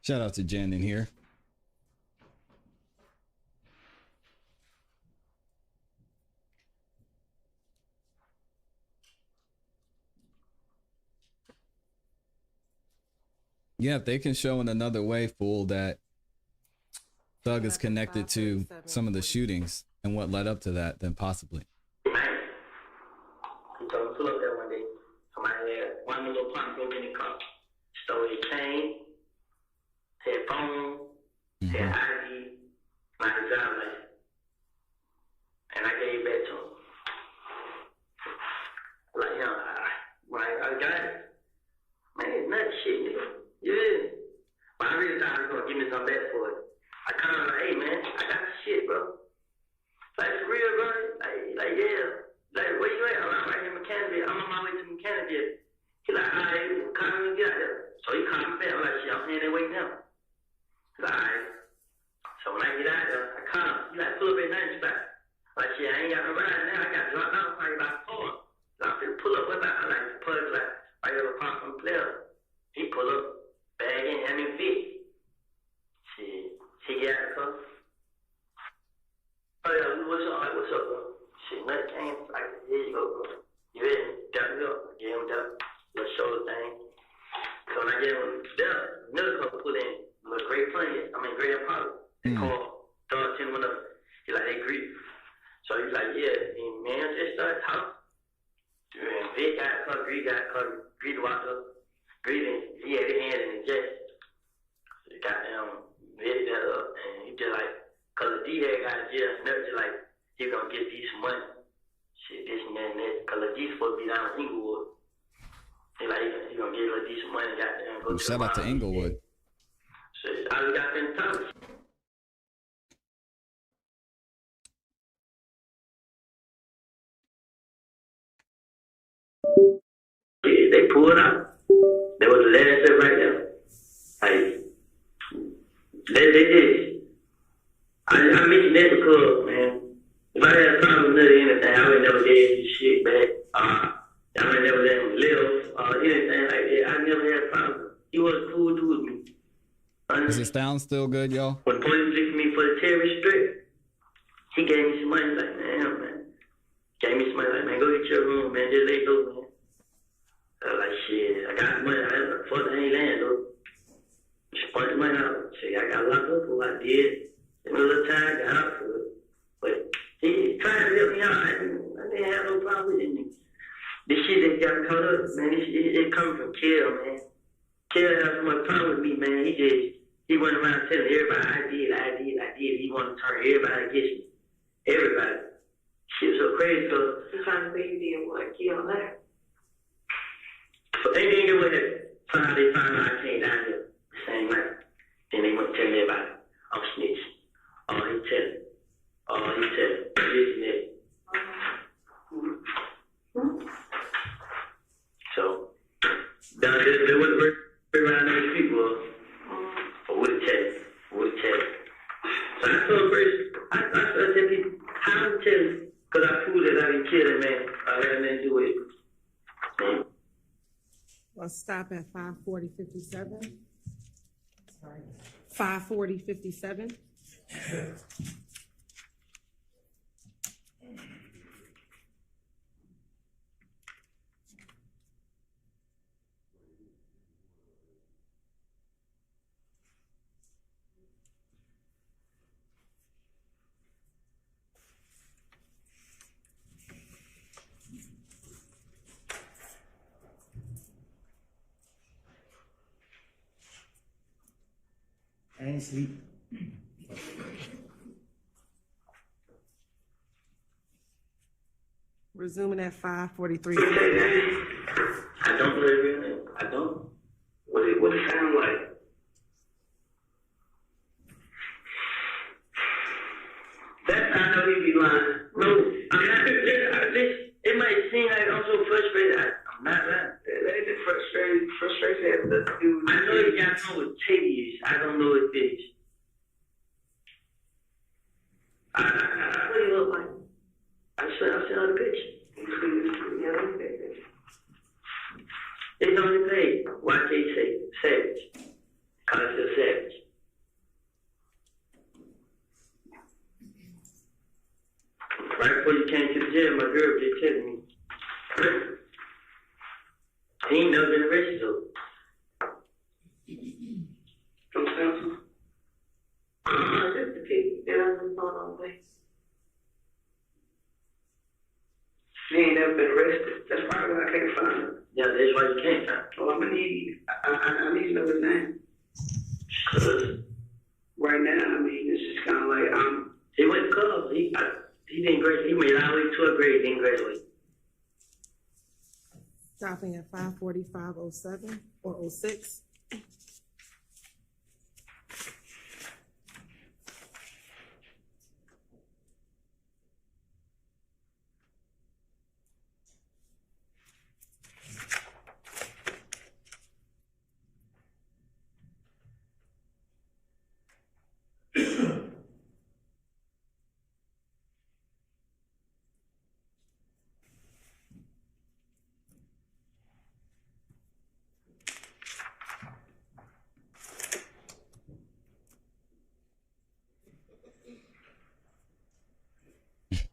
Shout out to Jen in here. Yeah, if they can show in another way, fool, that Thug is connected to some of the shootings and what led up to that, then possibly. Man, he told me pull up there one day. Somebody had one little punk broke in the car, stole his chain, his phone, his ID, my driver's license, and I gave it back to him. Like, you know, I got it. Man, it's not shit, nigga. Yeah. But I really thought he was gonna give me some back for it. I kind of like, hey man, I got the shit, bro. Like for real, bro. Like yeah. Like where you at? I'm right here in Mechanicsville. I'm on my way to Mechanicsville. He like, alright, call me and get out there. So he called me back. I'm like, shit, I'm heading that way now. He's like, alright. So when I get out there, I call him. He like, pull up at 90 spot. Like shit, I ain't got no ride now. I got dropped out probably about 4. So I'm finna pull up. What about? I like the plug like right over park from the player. He pull up. Bag in, I mean, Vic. Shit. He get out the car. Oh, yeah, what's up? Like, what's up, bro? Shit, nothing came. Like, here you go, bro. You ready? Got it up. Gave him that little shoulder thing. So when I gave him that, another couple put in a little great plane. Great Apollo. They called, Dog 10 went up. He like, they greet. So he's like, yeah, and man, just started talking. And Vic got a car, Greed walked up. Greeting, he had his hand in the jet. So he got them, made that up, and he just like, cause the D had got in jail, never just like, he gonna get D some money. Shit, this and that and that. Cause the D supposed to be down in Inglewood. He like, he gonna get D some money, goddamn, go to shout out to Inglewood. So I just got them talking. Yeah, they pulled out. That was the last step right there. Like, they did. I mentioned that because, man, if I had a problem with anything, I would never gave you shit back. I would never let him live or anything like that. I never had a problem. He was a cool dude with me. Is the sound still good, y'all? When the police looked at me for the terrorist threat, he gave me some money. Like, man. Gave me some money. Like, man, go get your room, man. Just let go, man. I was like, shit, I got money. Fuck, I ain't land, though. Just bunch of money out. Shit, I got locked up for what I did. In a little time, I got out for it. But he tried to help me out. I didn't have no problem with it. This shit that got me caught up, man, it comes from Kill, man. Kill had so much problem with me, man. He went around telling everybody I did. He wanted to turn everybody against me. Everybody. Shit was so crazy, so he's trying to say you did what? Kill that. So they didn't get what it. Finally, they found out I came down here the same night. Then they went to tell everybody, I'm snitching. He telling. This and that. So, there wasn't very around those people. But what it tell. So I told first, I started telling people, how to tell you, because I proved that I didn't kill that man. I had nothing to do with it. Let's stop at 540.57. Sorry. 540.57. can't sleep. Resuming at 5:43. I don't know his real name. I don't. What it sound like? That's how I know he be lying. No, it might seem like I'm so frustrated. I'm not lying. That ain't the frustration. Frustration has nothing to do with. I know it got something with titties. I don't know what it is. What do you look like? I'll send out a picture. It's on the page. YK say Savage. Call it Savage. Right before you came to the jail, my girl was telling me. He ain't never been arrested though. From Samson? Just the pig that I was on all day. He ain't never been arrested. That's probably why I can't find him. Yeah, that's why you can't find him. Well, I'm gonna need, I need to know his name. Cause right now, I mean, it's just kind of like, he went to college. He didn't graduate. He made all the way to 12th grade, didn't graduate. Stopping at 5:45:07 or 06.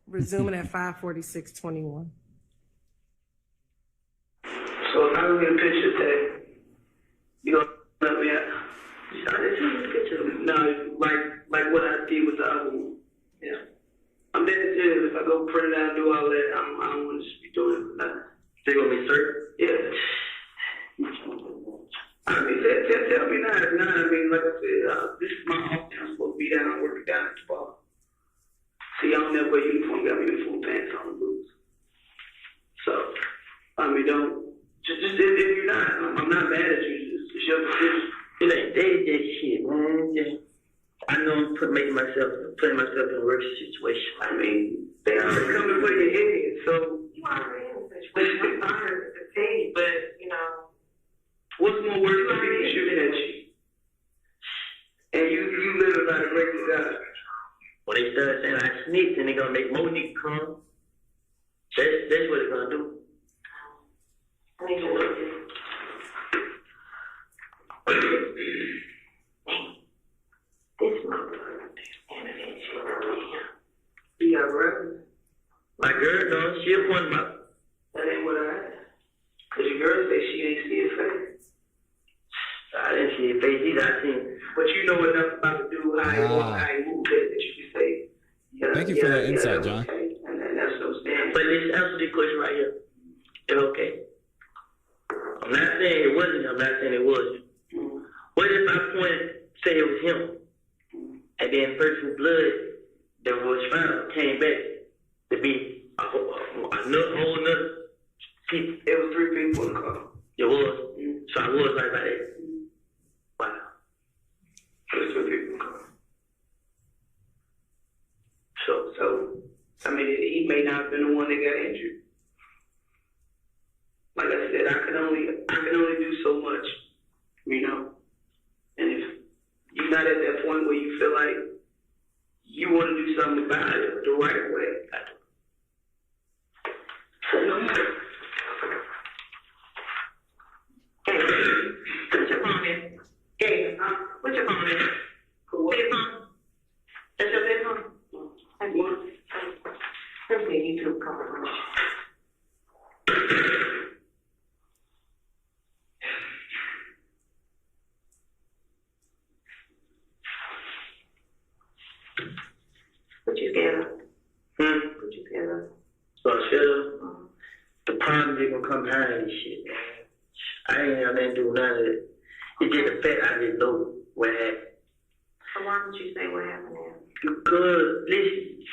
Resuming at 5:46:21. So if I don't get a picture today, you gonna let me out? I didn't see the picture. No, like what I did with the other one. Yeah. I'm dead serious. If I go print it out and do all that, I don't want to just be doing it for nothing. They gonna be certain? Yeah. I mean, tell me now. If not, I mean, like I said, this is my off day. I'm supposed to be down working down at the bar. See, I don't never wear uniform. Got me uniform pants on the boots. So, I mean, don't just if you're not, I'm not mad at you. It's your decision. It ain't that shit, man. Just, I know I'm putting myself in a worse situation. I mean, they already coming for your head, so you already in a situation. I'm honored to say, but you know, what's more worse than people shooting at you? And you live by the grace of God. When they start saying I sneaked and they're gonna make more niggas come, that's what they're gonna do. I need to look at this motherfucker. You got reference? My girl don't, she a point mouth. That ain't what I asked. Cause your girl say she ain't see his face. I didn't see his face either, I seen. But you know enough about the dude, how he walk, how he moved that you can say. Yeah, thank you for that insight, John. Okay. And that's what I'm saying. But let's answer the question right here. It's okay. I'm not saying it wasn't him, I'm not saying it was you. What if I say it was him? And then person's blood that was found came back to be a whole nother. See, it was 3 people in the car. It was. So I was like that. Wow. There's 2 people in the car. So, I mean, he may not have been the one that got injured. Like I said, I can only do so much, you know. And if you're not at that point where you feel like you want to do something about it the right way, Put your phone in. Hey, put your phone in. Put your phone. That's your bed phone? Thank you. Okay, you too. Come on. Put you together. Put you together. So I should have. The problem is gonna come behind this shit, man. I ain't do none of it. It's just the fact I didn't know what happened. So why don't you say what happened there? Because, listen,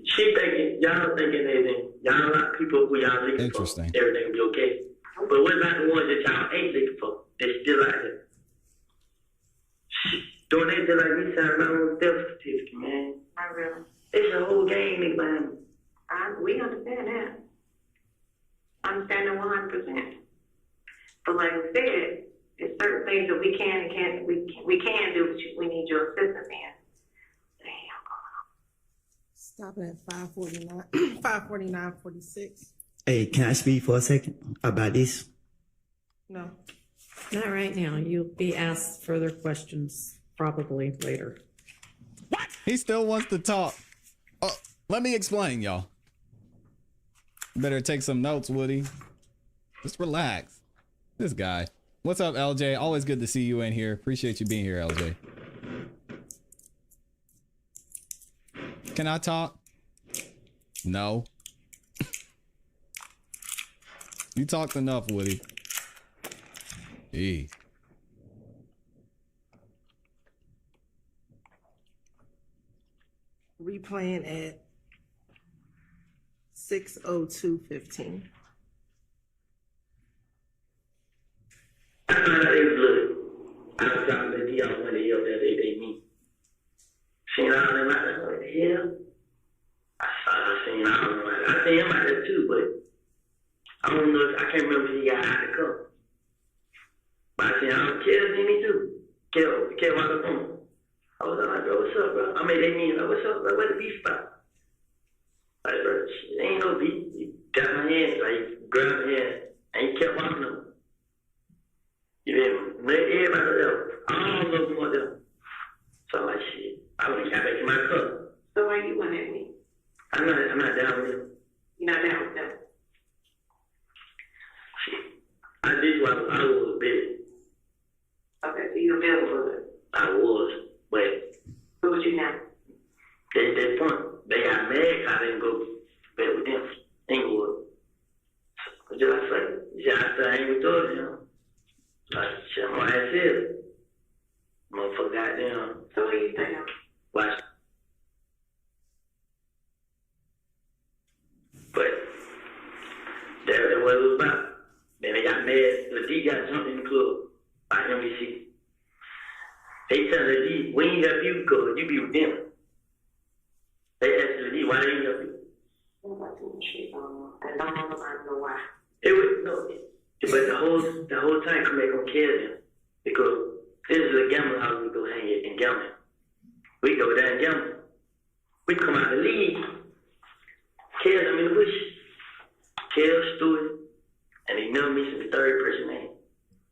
she thinking, y'all thinking everything. Y'all like people who y'all looking for. Everything will be okay. But what about the ones that y'all ain't looking for? They still out here. Don't they feel like we signed my own death certificate, man? Not really. It's a whole game, nigga, man. We understand that. Understand that 100%. But like I said, there's certain things that we can and can't we can do, but we need your assistance in. Stopping at 549, 549.46. Hey, can I speak for a second about this? No. Not right now. You'll be asked further questions probably later. What? He still wants to talk. Oh, let me explain, y'all. Better take some notes, Woody. Just relax. This guy. What's up, LJ? Always good to see you in here. Appreciate you being here, LJ. Can I talk? No. You talked enough, Woody. Hey. Replaying at 6:02:15. I found out they was little. I was talking to D on one day up there, they meet. Seen all them out there, what the hell? I seen all them out there. I seen him out there too, but I don't know, I can't remember if he got out of the cup. But I seen all the kids see me too. Kid walk up on me. I was like, bro, what's up, bro? I mean, they mean, like, what's up, bro? Where the beef spot? Like, bro, ain't no beef. He got my hand, like, grabbed my hand, and he kept walking on me. You feel me? Everybody else, all of them were there. So I'm like, shit, I went and got back in my cup. So why you went at me? I'm not down with them. You're not down with them? Shit. I did what I was a bit. Okay, so you're available. I was, but Who was you now? at that point, they got mad 'cause I didn't go bet with them. Inglewood. So just like, I ain't with those, you know. Like, shit, I'm gonna ask him. Motherfucker, goddamn. So what do you think? Watch. But that's what it was about. Then they got mad. The D got jumped in the club by MBC. They tell the D, we ain't help you because you be with them. They asked the D, why they ain't help you? I don't know why. It was no, but the whole time come back on care them because this is a gambling house we go hang it and gamble. We go down and gamble. We come out the league. Kale, I'm in the bush. Kale, Stewart, and they never mentioned the third person name.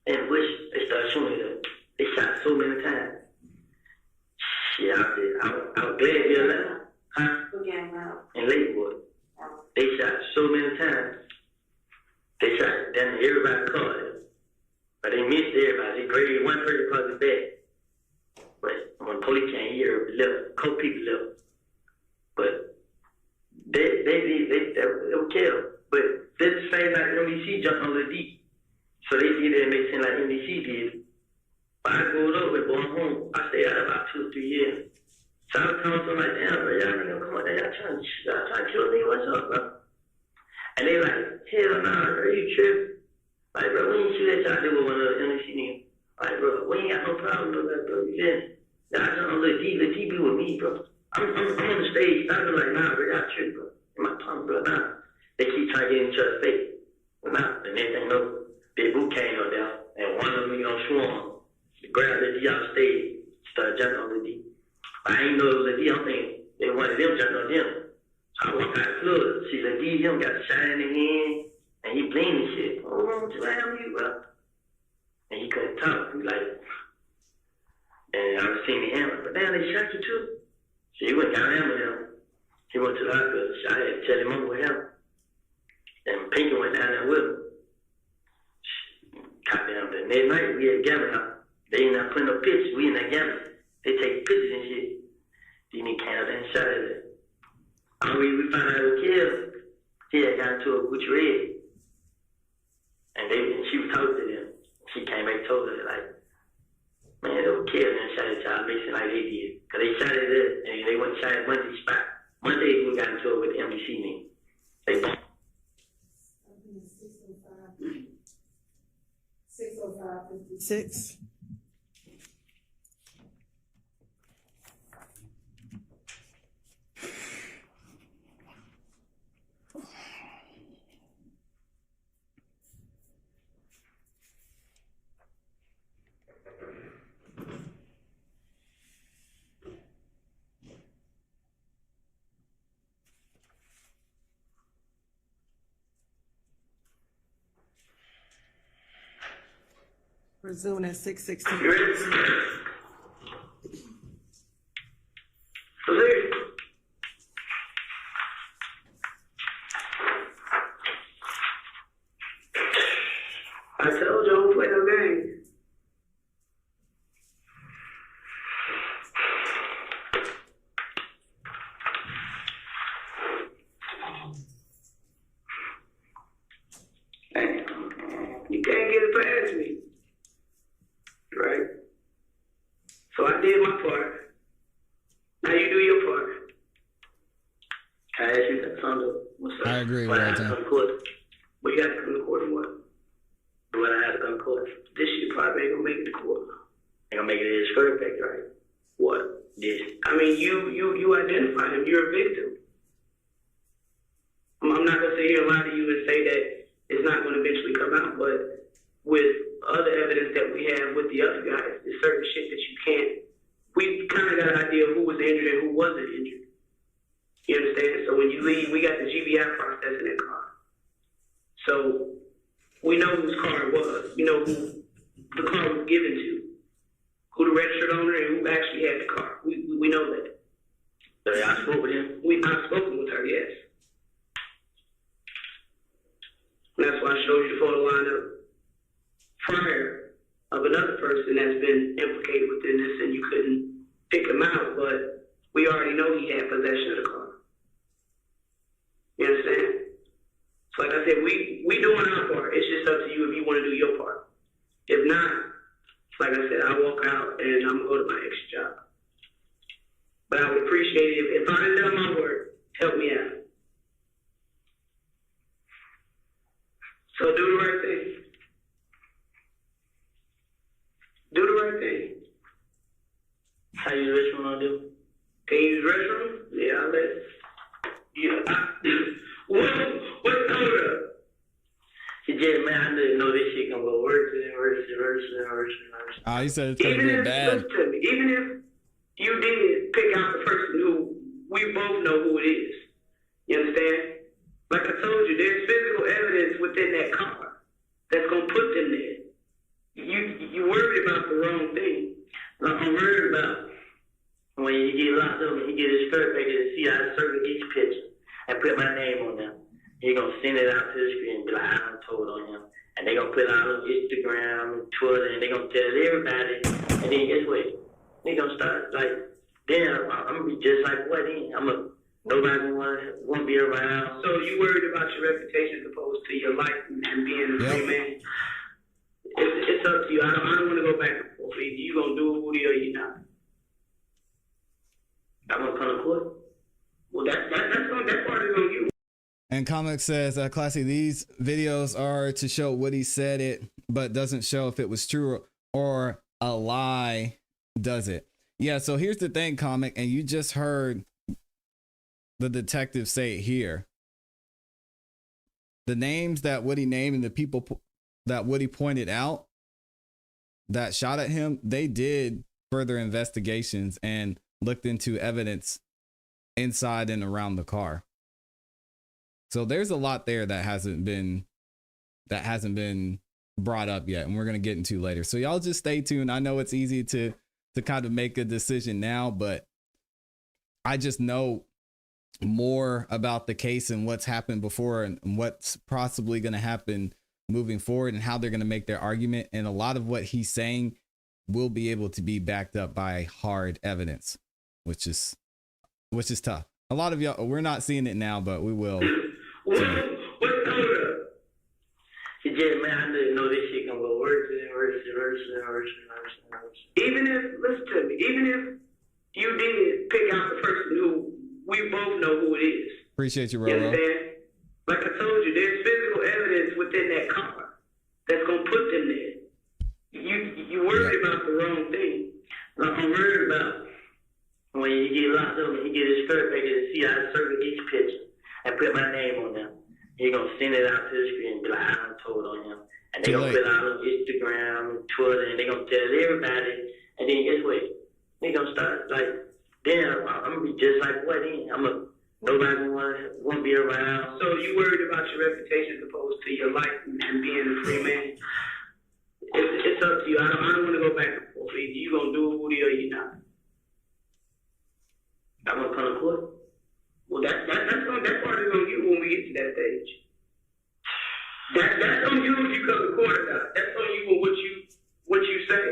In the bush, they started shooting it up. They shot so many times. Shit, I was glad you're alive. Huh? In Lakewood. They shot so many times. They shot down to everybody's car. But they missed everybody. They graded one person across the back. But when police came here, left, couple people left. But they were killed. But that's the same like NBC jumped on the deep. So they did it and they seemed like NBC did. But I go up and going home. I stayed out about 2 or 3 years. So I was telling them like, damn, bro, y'all ain't gonna come out there. Y'all trying to kill me. What's up, bro? And they like, hell nah, bro, you tripping? Like, bro, we ain't shoot at y'all. They were one of the NBC niggas. Like, bro, we ain't got no problem with that, bro. You feel me? Y'all trying to let D be with me, bro. I'm on the stage. I be like, nah, bro, y'all tripping, bro. In my tongue, bro, nah. They keep trying to get in each other's face. But nah, the next thing you know, Big Boo came up there, and one of them, you know, swarm. Grabbed the D off stage, started jumping on the D. I ain't know it was a D, I'm thinking they wanted them jumping on them. So I walked out the club, see the D, them got the shine in their hand, and he bleeding and shit. Oh, what's wrong with you, bro? And he couldn't talk. He like, and I was seeing the hammer, but damn, they shot you too. So he went down there with him. He went to the hospital. So I had to tell him I'm with him. And Pinky went down there with him. Goddamn, the next night we had gambling out. They ain't not putting no pictures. We in that gambling. They take pictures and shit. Then he came out there and shot at it. We found out it was killed. He had got into a Gucci Red. And she was talking to them. She came back and told her, like, Man, they were killing and shot at y'all mixing like they did. Because they shot at us, and they went and shot at Monday spot. Monday, we got into it with the MDC name. They both. 605-56. Resume at 6:16. You ready? I told you I don't play no game. Hey, you can't get it past me. Right? So I did my part. Now you do your part. Can I ask you something? What's up? I agree with that. But you got to come to court and what? When I had to come to court. This shit probably ain't gonna make it to court. Ain't gonna make it in his verdict, right? What? This. I mean, you identify him. You're a victim. I'm not gonna sit here and lie to you and say that it's not gonna eventually come out, but with other evidence that we have with the other guys, there's certain shit that you can't. We kind of got an idea of who was injured and who wasn't injured. You understand? So when you leave, we got the GBI process in that car. So we know whose car it was. We know who the car was given to, who the registered owner and who actually had the car. We know that. So I spoke with him. I've spoken with her, yes. And that's why I showed you the photo lineup prior of another person that's been implicated within this, and you couldn't pick him out, but we already know he had possession of the car. You understand? So like I said, we doing our part. It's just up to you if you want to do your part. If not, like I said, I'll walk out and I'm going to go to my extra job. But I would appreciate it if I done done my work, help me out. So do the right thing. Do the right thing. How you use restroom I do? Can you use restroom? Yeah, I'll let it. Yeah, what's hold up? He just, man, I didn't know this shit gonna go worse and worse and worse and worse and worse. Oh, you said it's gonna get bad. Listen to me, even if you did pick out the person who we both know who it is, you understand? Like I told you, there's physical evidence within that car that's gonna put them there. You worried about the wrong thing. I'm worried about when you get locked up and you get his skirt back and see I circle each picture and put my name on them. You're gonna send it out to the screen and be like, I done told on him. And they're gonna put it out on Instagram and Twitter and they're gonna tell everybody. And then guess what? They're gonna start like, damn, I'm gonna be just like what then? Nobody won't be around. So you worried about your reputation as opposed to your life and being a free man? It's up to you. I don't want to go back and forth. Either you gonna do it, Woody, or you not. I'm gonna come to court. Well, that part is on you. And Comic says, ClassE, these videos are to show Woody said it, but doesn't show if it was true or a lie, does it? Yeah, so here's the thing, Comic, and you just heard the detective say it here. The names that Woody named and the people that Woody pointed out that shot at him, they did further investigations and looked into evidence inside and around the car. So there's a lot there that hasn't been brought up yet, and we're going to get into later. So y'all just stay tuned. I know it's easy to kind of make a decision now, but I just know more about the case and what's happened before and what's possibly going to happen moving forward and how they're going to make their argument. And a lot of what he's saying will be able to be backed up by hard evidence, which is tough. A lot of y'all, we're not seeing it now, but we will. What's hold up? He just, man, I didn't know this shit gonna go worse and worse and Even if, listen to me, even if you did pick out the person who we both know who it is. Appreciate you, You Roro. understand? Like I told you, there's physical evidence within that car that's gonna put them there. You worried about the wrong thing. I'm worried about when you get locked up and you get his skirt back and see I circle each picture and put my name on them. He gonna send it out to the screen and be like, I done told on him. And they gonna put it out on Instagram and Twitter and they gonna tell everybody. And then guess what? They gonna start like, damn, I'm gonna be just like what then? Nobody wanna be around. So you worried about your reputation as opposed to your life and being a free man? It's up to you. I don't want to go back and forth. Either you gonna do it, Woody, or you not. I'm gonna come to court. Well, that part is on you when we get to that stage. That's on you if you come to court or not. That's on you for what you say.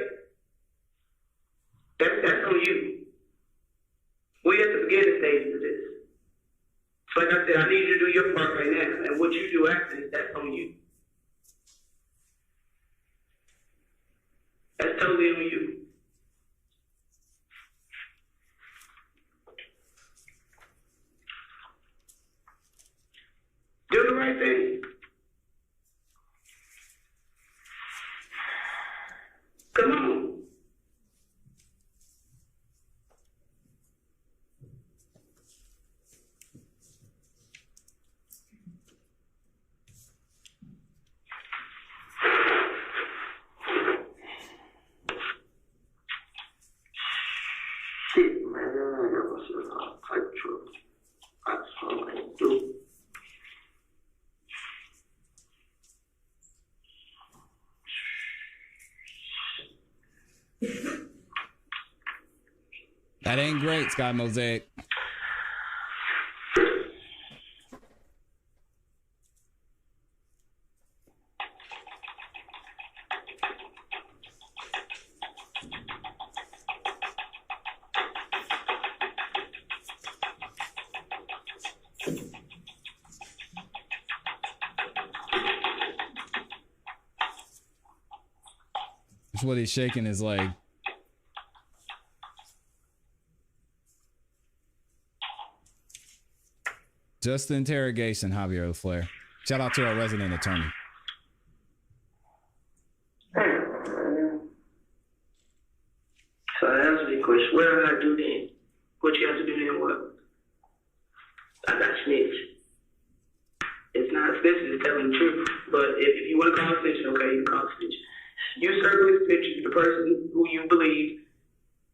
That's on you. We at the beginning stages of this. So like I said, I need you to do your part right now, and what you do after this, that's on you. That's totally on you. Do the right thing. Come on. Shit, man, that was a type truck. That's all I can do. That ain't great, Sky Mosaic. That's what he's shaking his leg. Just the interrogation, Javier Flair. Shout out to our resident attorney. So I answer the question, what do I do then? What you have to do then what? I got snitch. It's not snitching, it's telling the truth. But if you want to call a snitch, okay, you can call a snitch. You circle this picture, the person who you believe,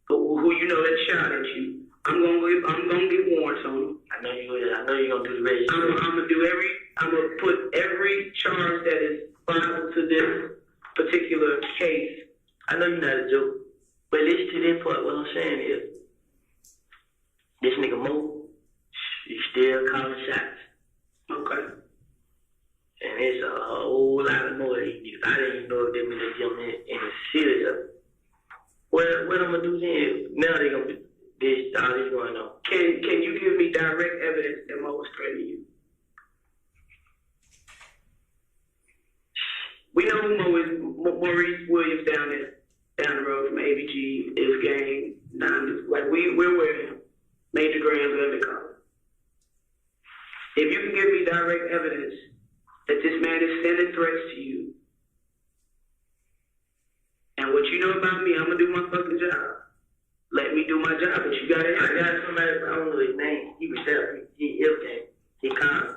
who you know that shot at you. I'm gonna get warrants on him. I know you're gonna do the rest. I'm gonna put every charge that is filed to this particular case. I know you're not a joke, but listen to this part. What I'm saying is, this nigga Mo, he still calling shots. Okay. And it's a whole lot of noise. I didn't even know if they been in the city. What I'm gonna do then? Now they gonna be all this going on. Can you give me direct evidence that Mo was threatening you? We know who Mo is. Maurice Williams down the road from ABG, is gang, like we're aware of him. Major Graham, whatever they call it. If you can give me direct evidence that this man is sending threats to you, and what you know about me, I'm gonna do my fucking job. Let me do my job, but you got it. I got somebody, I don't know his name. He was there. He ill came. He called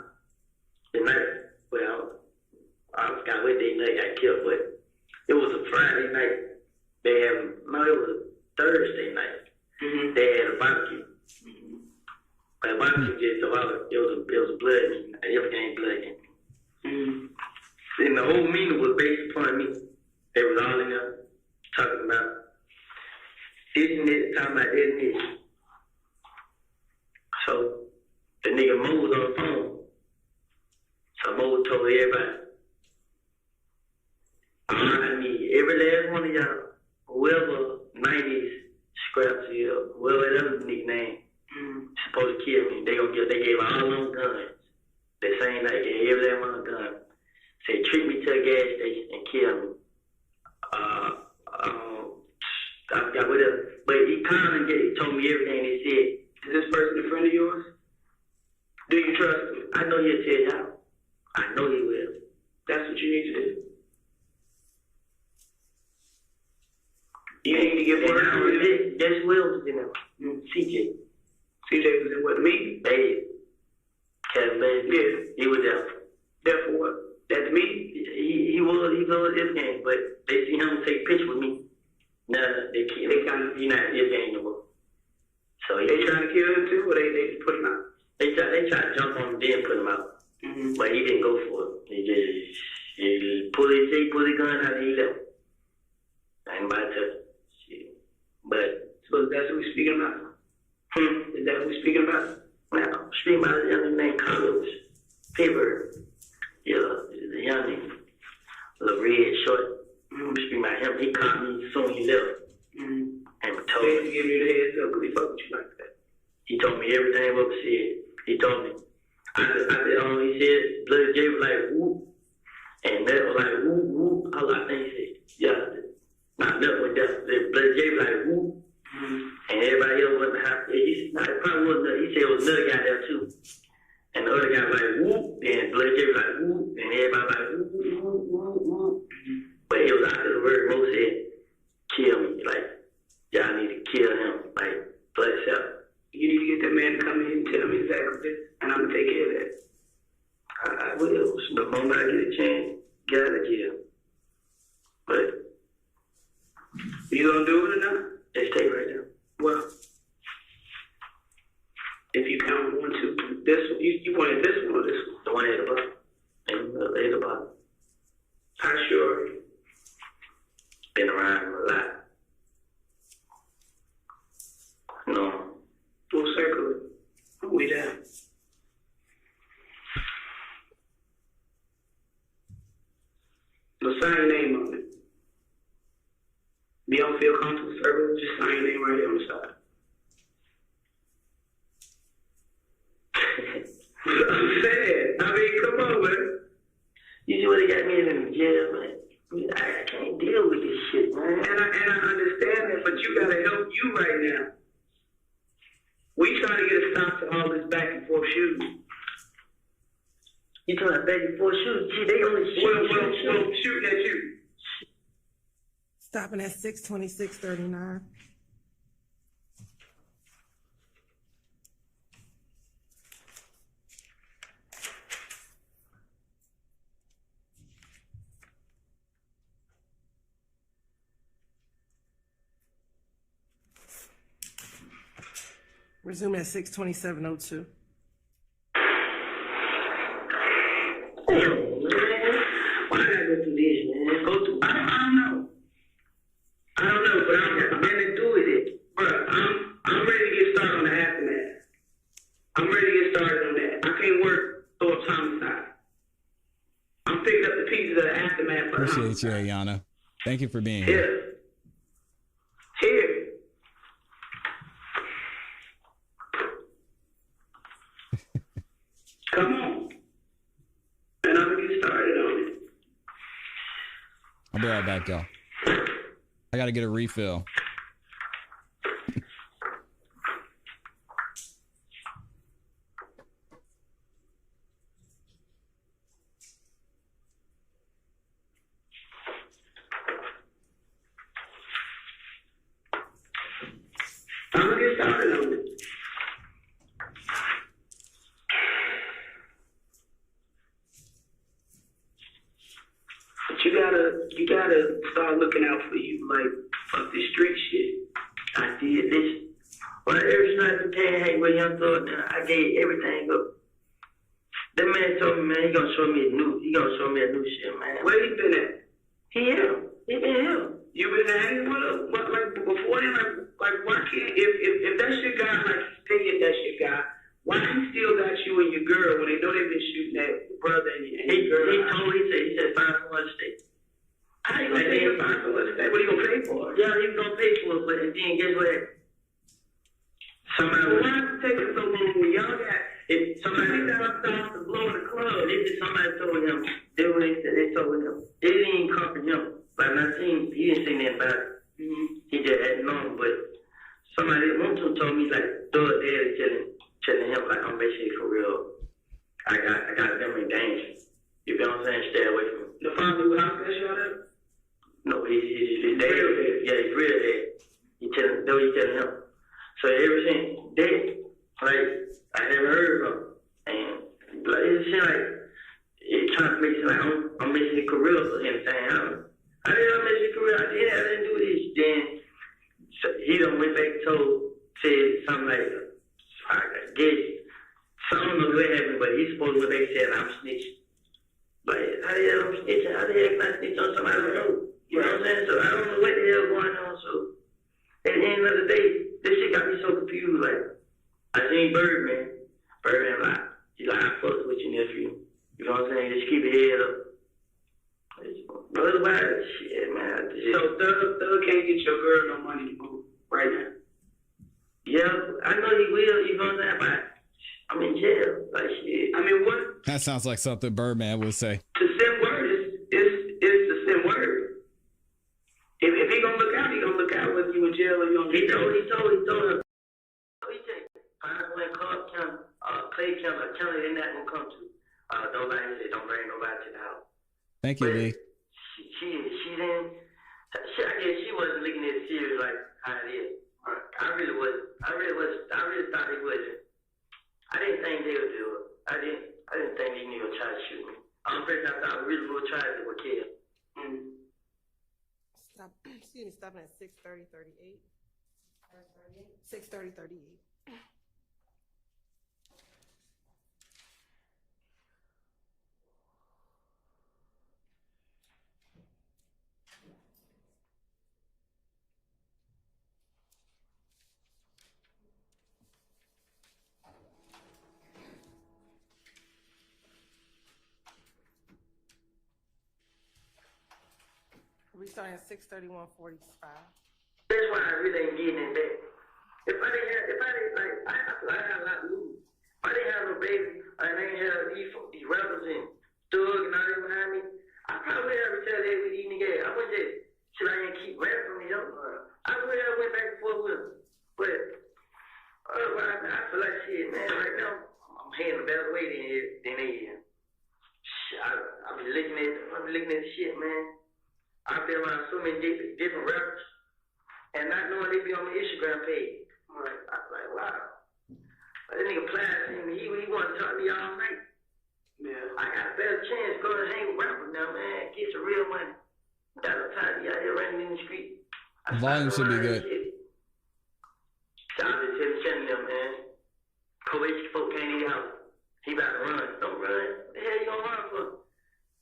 the night. Well, I forgot what day night got killed, but it was a Friday night. It was a Thursday night. Mm-hmm. They had a barbecue. But the barbecue just so it was a blood meeting. Everything blood in. Mm-hmm. And the whole meeting was based upon me. They was all in there talking about isn't it, talking about isn't it. So the nigga Mo was on the phone. So Mo told everybody, I need every last one of y'all, whoever 90s scraps here, whoever that other nickname, supposed to kill me. They gave all them guns. The same night, gave every last one a gun. Said treat me to a gas station and kill me. I forgot whatever. But he called and told me everything they said. Is this person a friend of yours? Do you trust him? I know he'll tell y'all. I know he will. That's what you need to do. You need to get word on it. Guess who else was in there? CJ. CJ was in what, meeting? Baby. Kevin Baby. Yeah. He was there. There for what? At the meeting? He was everything, but they see him take pictures with me. Nah, they kind of, he not his game no more. So they trying to kill him too, or they just put him out? They try to jump on him, then put him out. Mm-hmm. But he didn't go for it. He pulled his gun out and he left. I ain't about to. But so that's what we're speaking about. Is that what we're speaking about? Now, speaking about a young named Carlos Paper. Yeah, the young nigga, little red short. Speaking about him, he called me as soon as he left. And told me to give you the heads up because he fuck with you like that. He told me everything what was said. He told me. I said, he said, Bloody J was like, whoop. And Ned was like, whoop, whoop. All I think he said, yeah. Not Ned went down. Bloody J was like, whoop. And everybody else wasn't happy. It probably wasn't. He said it was another guy there too. And the other guy was like, whoop. And Bloody J was like, whoop. And everybody was like, whoop, whoop, whoop, whoop. But it was after the word Mo said, kill me. Like, y'all need to kill him. Like, blood itself. You need to get that man to come in and tell me exactly this, and I'm going to take care of that. I will. The moment I get a chance, gotta kill. But, you going to do it or not? They stay right now. Well, if you count 1, 2, this one, you wanted this one or this one? The one at the bottom. At the bottom. How sure are you? Been around a lot. No. We'll circle it. We down. So sign your name on it. If you don't feel comfortable circling, just sign your name right here on the side. I'm saying, come on, man. You see what they got me in the jail, man? I can't deal with this shit, man. And I understand that, but you gotta help you right now. We trying to get a stop to all this back and forth shooting. You talking about back and forth shooting? Gee, they only shooting at you. Stopping at 6:26:39. Resume at 6:27:02. Why I gotta go through this, man? Go through. I don't know, but I'm ready to do it. Bro, I'm ready to get started on the aftermath. I'm ready to get started on that. I can't work through a homicide. I'm picking up the pieces of the aftermath. Appreciate you, Ayana. Thank you for being here. Here. Come on. And I'm gonna get started on it. I'll be right back, y'all. I gotta get a refill. I'm gonna get started on it. But you gotta start looking out for you, like, fuck this street shit. I did this. Well, every night you can't hang with young thug, I gave everything up. That man told me, man, he gonna show me a new shit, man. Where he been at? He been here. You been hanging with him? What, like, before then, like, why can't, if that shit guy, like, stay at that shit guy, why he still got you and your girl when they know they've been shooting at your brother and your girl? He said, find someone to stay. How you gonna say you find someone to stay? What are you gonna pay for? Yeah, he was gonna pay for it, but then guess what? Somebody, why is it taking so long when y'all got, if somebody starts to blow in the club, they said somebody told him, they told him. They didn't even come from him. Like, he didn't say nothing about it. he just hadn't known, but somebody one time told me like thug daddy telling him like I'm basically for real. I got them in danger. You feel what I'm saying? Stay away from him. The father who house that shot up? No, he's dad. Yeah, he's real dad. He telling him. So ever since that, like I never heard from him. And like it seemed like it trying to make it like I'm missing a career for him saying I didn't miss a career, I didn't do this. Then so he done went back and said something like I guess so I don't know what happened, but he's supposed to went back and said I'm snitching. But how the hell I'm snitching? How the hell can I snitch on somebody I don't know? You know what I'm saying? So I don't know what the hell going on. So at the end of the day, this shit got me so confused. Like I seen Birdman like he's like I fucked with your nephew. You know what I'm saying? Just keep your head up. But otherwise, shit, man. So Thug can't get your girl no money to move right now. Yeah, I know he will. You know what I'm saying? But I'm in jail. Like shit. I mean, what? That sounds like something Birdman would say. To send word is to send word. If he gonna look out, he gonna look out whether you in jail or you on jail. He told her. He said, Pine Clark County, Clay County, a county they're not gonna come to. Don't bring nobody to the house. Thank you, Lee. She didn't. I guess she wasn't looking at it serious like how it is. I really thought it wasn't. I didn't think they would do it. I didn't think they knew to try to shoot me. I'm afraid I thought really would try to kill. Stopping at 6:30:38. 6:30:38. We starting at 6:31:45. That's why I really ain't getting in bed. If I didn't like, I had a lot to lose. If I didn't have no baby, I didn't have these rappers and Thug and all that behind me, I probably would have retaliated with these niggas. I wouldn't just sit out here and keep rapping from me, I would have went back and forth with them. But otherwise, I feel like shit, man. Right now, I'm heading a better way than they is. I be looking at the shit, man. I've been around so many different rappers, and not knowing they be on my Instagram page. I'm like, wow. But that nigga Plaid seen me, he wanted to talk to me all night. Yeah. I got a better chance to go and hang with rappers now, man. Get some real money. Got no time to be out here running in the street. Volume should be good. So I've been telling them, man. Probation folk can't eat out. He about to run. Don't run. What the hell you gonna run for?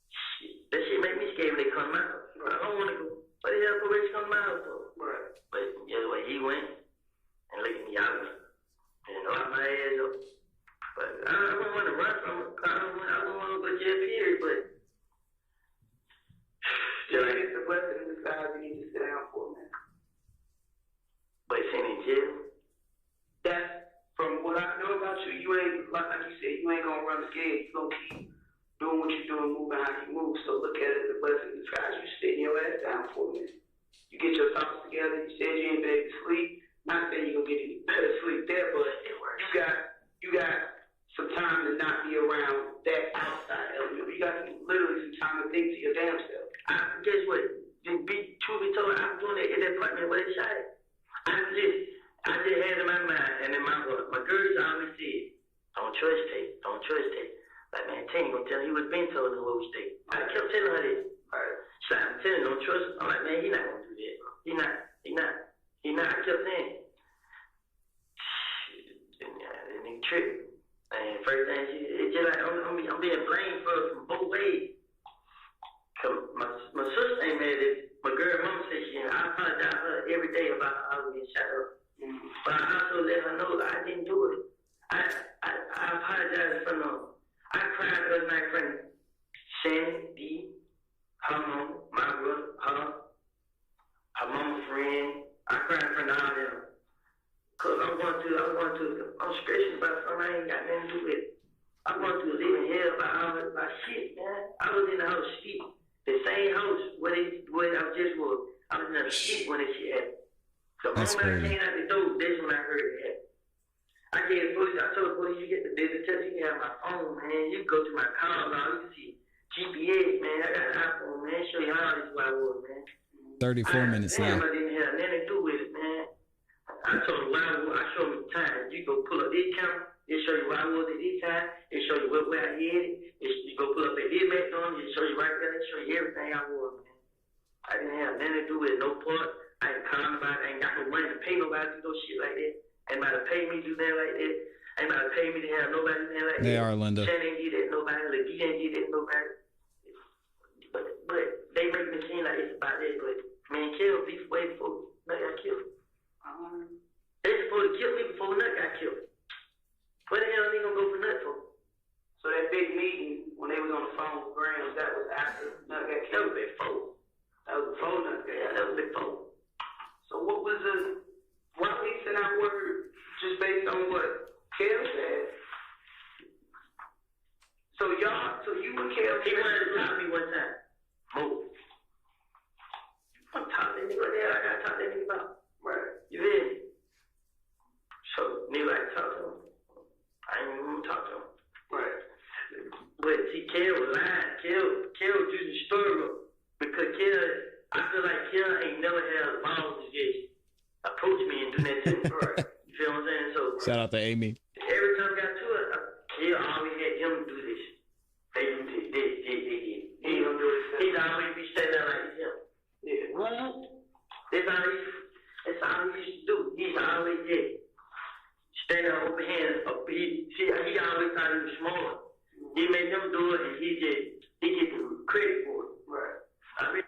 Shit. That shit make me scared when they come out. I don't want to go. What the hell probation come out for? Right. But yeah, the way he went and look at me out of my ass up. But I don't want to run from it. I don't want to go to jail, period. But still, I guess the blessing in disguise you need to sit down for, man. But sitting in jail? That's from what I know about you. You ain't, like you said, you ain't gonna run scared. You gonna keep doing what you're doing, moving how you move. So look at it as a blessing in disguise. You sitting your ass down for a minute. You get your thoughts together. You said you ain't better to sleep. Not saying you're gonna get any better sleep there, but you got some time to not be around that outside element. You got literally some time to think to your damn self. Guess what? Truth be told, I was doing that in that apartment where they shot it. I just had it in my mind and in my heart. My girls always said, don't trust Tate. Like, man, Tate ain't gonna tell her. He was been told her where we stay. I kept telling her this. So I'm telling her, don't trust him. I'm like, man, he not gonna do that. He not. I kept saying, that nigga tripping. And first thing, it's just like, I'm being blamed from both ways. Cause my sister ain't mad at it. My girl mama said I apologize to her every day about how I was getting shot up. But I also let her know that I didn't do it. I apologize for no. I cried last night for Shannon, D, her mom, my brother, her mama friend. I cried for all of them. Cause I'm stressing about something I ain't got nothing to do with. I'm going through living hell about all my shit, man. I was in the house sleep. The same house where I just was. I was in the street when this shit happened. So That's when I crazy. came out the door, that's when I heard it. I told the police, you get the business test, you can have my phone, man. You can go to my car, man. You can see GPS, man. I got an iPhone, man. Show you how this is what I was, man. 34 minutes Damn, now. I didn't have nothing to do with it, man. I told him where I was. I showed him the time. You go pull up this camera. It show you where I was at this time. It show you where I headed. You go pull up at this McDonald's. It show you right there. It show you everything I was, man. I didn't have nothing to do with it. No part. I ain't calling nobody. I ain't got no money to pay nobody to do no shit like that. Ain't about to pay me to do that like that. Ain't about to pay me to have nobody do that like that. They are, Linda. Chen ain't get that nobody. Lee ain't get that nobody. But they make me seem like it's about that. But man, kill me way before Nut got killed. They supposed to kill me before Nut got killed. What the hell are they gonna go for Nut for? So that big meeting when they was on the phone with Grams, that was after Nut got That killed. was before. That was before Nut got Yeah, killed. that was before. So what was why we sent out word just based on what Kel said? So you and Kel, He wanted to talk to me one time. Move. I'm talking to that nigga. What the hell I gotta talk to that nigga about? right? You feel me? So nigga like to talk to him. I ain't even want to talk to him. Right. But see, Kel was lying. Kel was using the story because I feel like Kel ain't never had the balls to just approach me and do that to me. Right. You feel what I'm saying? So Shout out to Amy. every time I got to it, Kel always had him do this. They do this. He gonna do it. He'd always be standing there like him. Yeah. What? That's all he used to do. He's always did. Stand there open hands. He always thought he was smart. He made him do it, and he get the credit for it. Right. I mean,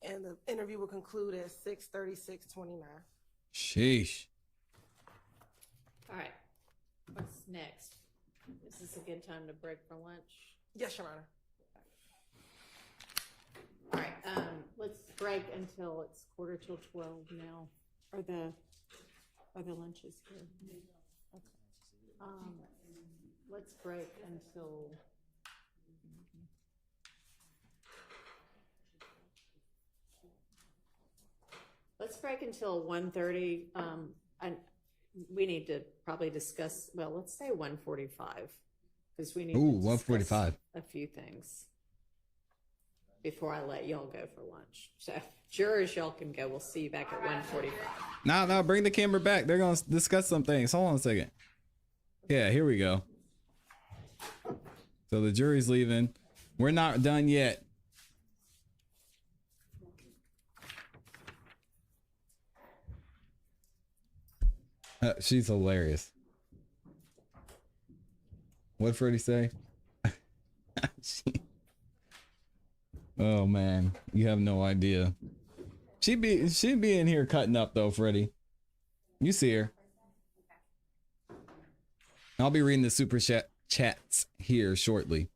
And the interview will conclude at 6:36:29. Sheesh. All right. What's next? Is this a good time to break for lunch? Yes, Your Honor. All right. Let's break until it's 11:45 now. Are the lunches here? Okay. Let's break until. Let's break until 1:30. We need to probably discuss. Well, let's say 1:45 because we need to 1:45. a few things before I let y'all go for lunch. So, jurors, y'all can go. We'll see you back at 1:45. No, bring the camera back. They're gonna discuss some things. Hold on a second. Yeah, here we go. So the jury's leaving. We're not done yet. She's hilarious. What'd Freddie say? Oh man, you have no idea. She'd be in here cutting up though, Freddie. You see her. I'll be reading the super chats here shortly.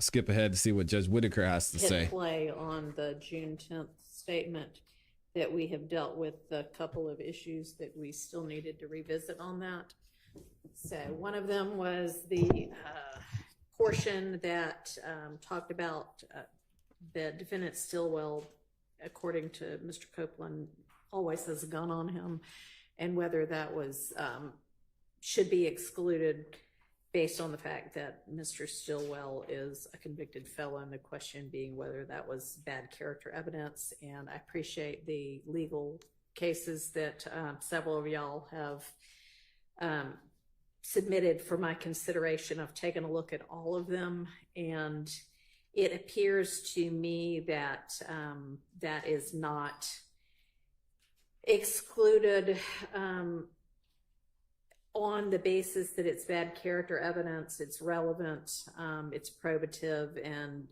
Skip ahead to see what Judge Whitaker has to say. Hit play on the June 10th statement that we have dealt with a couple of issues that we still needed to revisit on that. So one of them was the portion that talked about the defendant Stillwell, according to Mr. Copeland, always has a gun on him, and whether that was should be excluded based on the fact that Mr. Stillwell is a convicted felon, the question being whether that was bad character evidence. And I appreciate the legal cases that several of y'all have submitted for my consideration. I've taken a look at all of them, and it appears to me that that is not excluded on the basis that it's bad character evidence, it's relevant, it's probative, and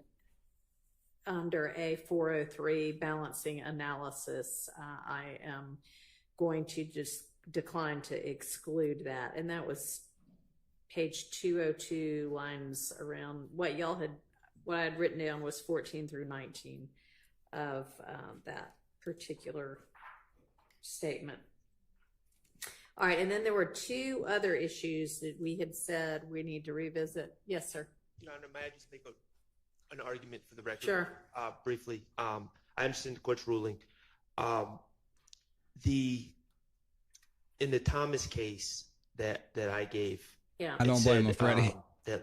under a 403 balancing analysis, I am going to just decline to exclude that. And that was page 202, lines around what I had written down was 14 through 19 of that particular statement. All right, and then there were two other issues that we had said we need to revisit. Yes, sir. Your Honor, may I just make an argument for the record? Sure. Briefly. I understand the court's ruling. in the Thomas case that I gave, Yeah. I don't blame him, Freddie. That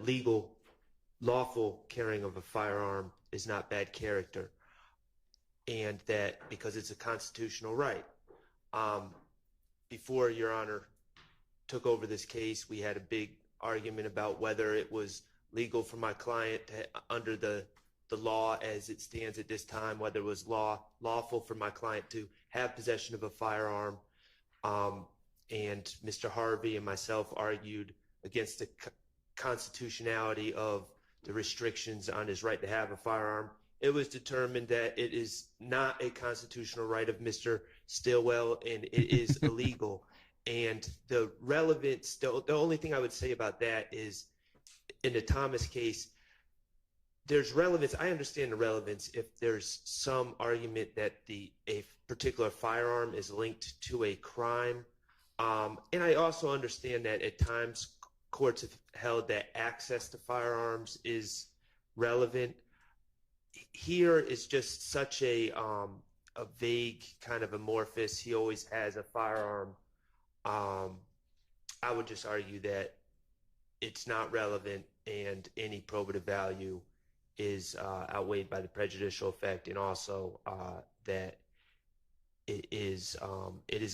lawful carrying of a firearm is not bad character, and that because it's a constitutional right. Before Your Honor took over this case, we had a big argument about whether it was legal for my client under the law as it stands at this time, whether it was lawful for my client to have possession of a firearm. And Mr. Harvey and myself argued against the constitutionality of the restrictions on his right to have a firearm. It was determined that it is not a constitutional right of Mr. Stillwell, and it is illegal. And the relevance, the only thing I would say about that is, in the Thomas case, there's relevance. I understand the relevance if there's some argument that a particular firearm is linked to a crime. And I also understand that at times courts have held that access to firearms is relevant. Here is just such a vague kind of amorphous, he always has a firearm. I would just argue that it's not relevant, and any probative value is outweighed by the prejudicial effect, and also that it is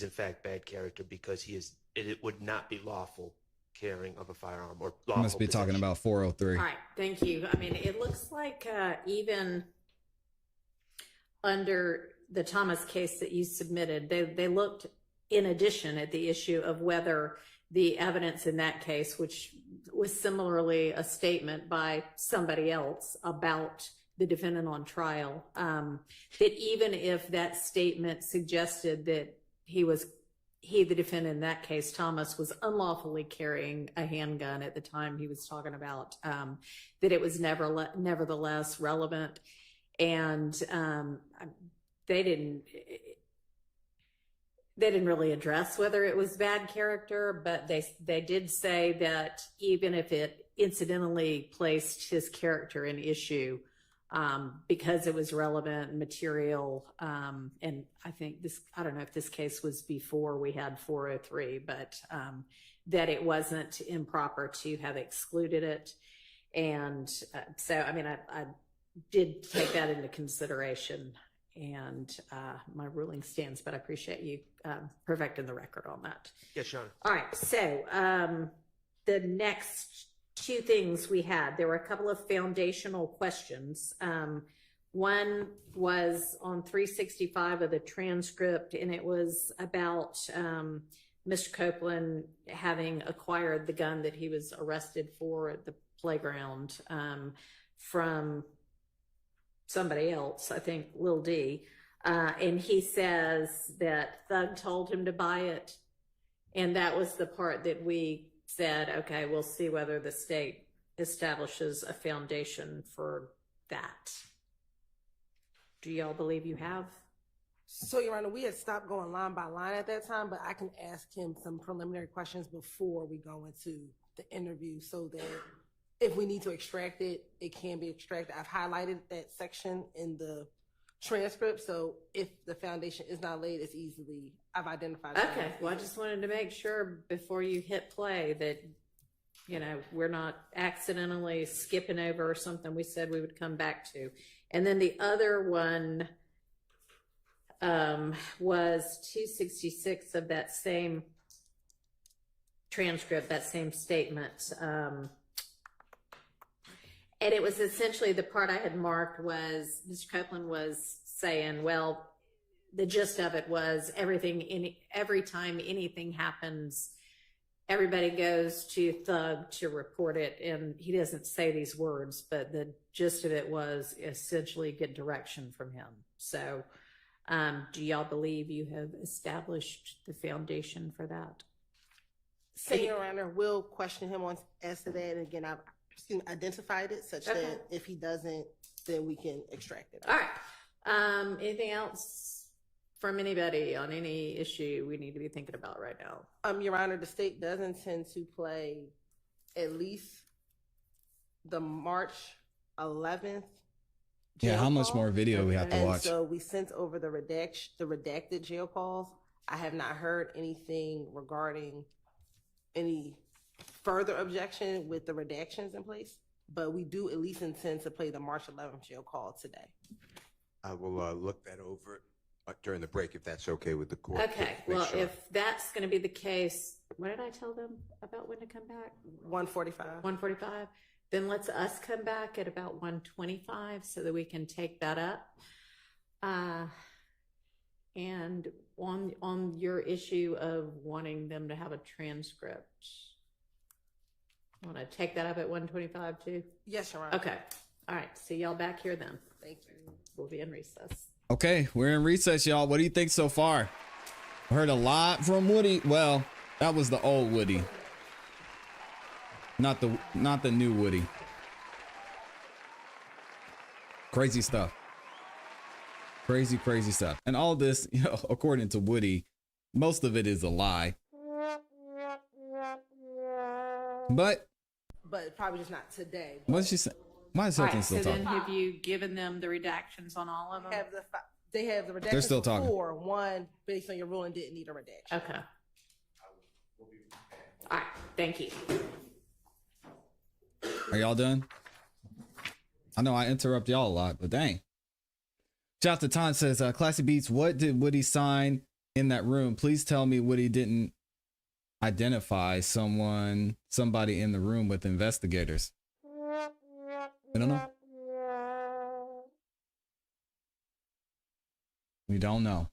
in fact bad character because it would not be lawful carrying of a firearm or lawful. Must be talking about 403. All right, thank you. I mean, it looks like even under the Thomas case that you submitted, they looked in addition at the issue of whether the evidence in that case, which was similarly a statement by somebody else about the defendant on trial, that even if that statement suggested that the defendant in that case, Thomas, was unlawfully carrying a handgun at the time he was talking about, that it was nevertheless relevant. And they didn't really address whether it was bad character, but they did say that even if it incidentally placed his character in issue, because it was relevant material, and I think I don't know if this case was before we had 403, but that it wasn't improper to have excluded it. And so, I mean, I did take that into consideration, and my ruling stands, but I appreciate you perfecting the record on that. Yes, Sean. All right, so the next two things we had, there were a couple of foundational questions. One was on 365 of the transcript, and it was about Mr. Copeland having acquired the gun that he was arrested for at the playground from somebody else, I think Lil D. And he says that Thug told him to buy it. And that was the part that we said, okay, we'll see whether the state establishes a foundation for that. Do y'all believe you have? So, Your Honor, we had stopped going line by line at that time, but I can ask him some preliminary questions before we go into the interview so that if we need to extract it, it can be extracted. I've highlighted that section in the transcript, so if the foundation is not laid, I've identified it. Okay, well, I just wanted to make sure before you hit play that, you know, we're not accidentally skipping over something we said we would come back to. And then the other one was 266 of that same transcript, that same statement. And it was essentially the part I had marked was Mr. Copeland was saying, well, the gist of it was every time anything happens, everybody goes to Thug to report it. And he doesn't say these words, but the gist of it was essentially get direction from him. So do y'all believe you have established the foundation for that? Your Honor, we'll question him as to that. And again, I've identified it such that if he doesn't, then we can extract it. All right. Anything else from anybody on any issue we need to be thinking about right now? Your Honor, the state does intend to play at least the March 11th. Yeah, how much more video we have to watch? So we sent over the redacted jail calls. I have not heard anything regarding any further objection with the redactions in place, but we do at least intend to play the March 11th jail call today. I will look that over during the break if that's okay with the court. Okay, well, if that's going to be the case, what did I tell them about when to come back? 1:45. 1:45. Then let's us come back at about 1:25 so that we can take that up. And on your issue of wanting them to have a transcript, want to take that up at 1:25 too? Yes, Your Honor. Okay. All right. See y'all back here then. Thank you. We'll be in recess. Okay, we're in recess, y'all. What do you think so far? I heard a lot from Woody. Well, that was the old Woody. Not the new Woody. Crazy stuff. Crazy stuff. And all this, you know, according to Woody, most of it is a lie. But probably just not today. What's she saying? Why is Hilton still talking? Then have you given them the redactions on all of them? They have the redactions. They're still talking. Before. One, based on your ruling, didn't need a redaction. Okay. All right. Thank you. Are y'all done? I know I interrupt y'all a lot, but dang. Shout out to Ton says, Classy Beats, what did Woody sign in that room? Please tell me Woody didn't identify somebody in the room with investigators. I don't know. We don't know.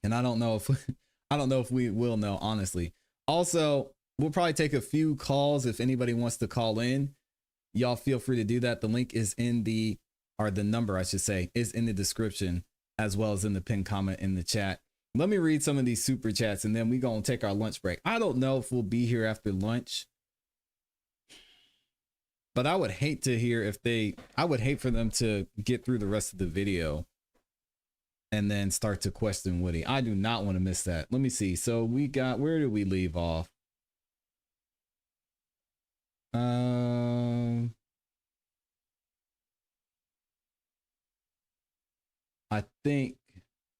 And I don't know if we will know, honestly. Also, we'll probably take a few calls if anybody wants to call in. Y'all feel free to do that. The link is in the number, I should say, is in the description, as well as in the pinned comment in the chat. Let me read some of these super chats and then we're going to take our lunch break. I don't know if we'll be here after lunch, but I would hate to hear I would hate for them to get through the rest of the video and then start to question Woody. I do not want to miss that. Let me see. So we got, where did we leave off? I think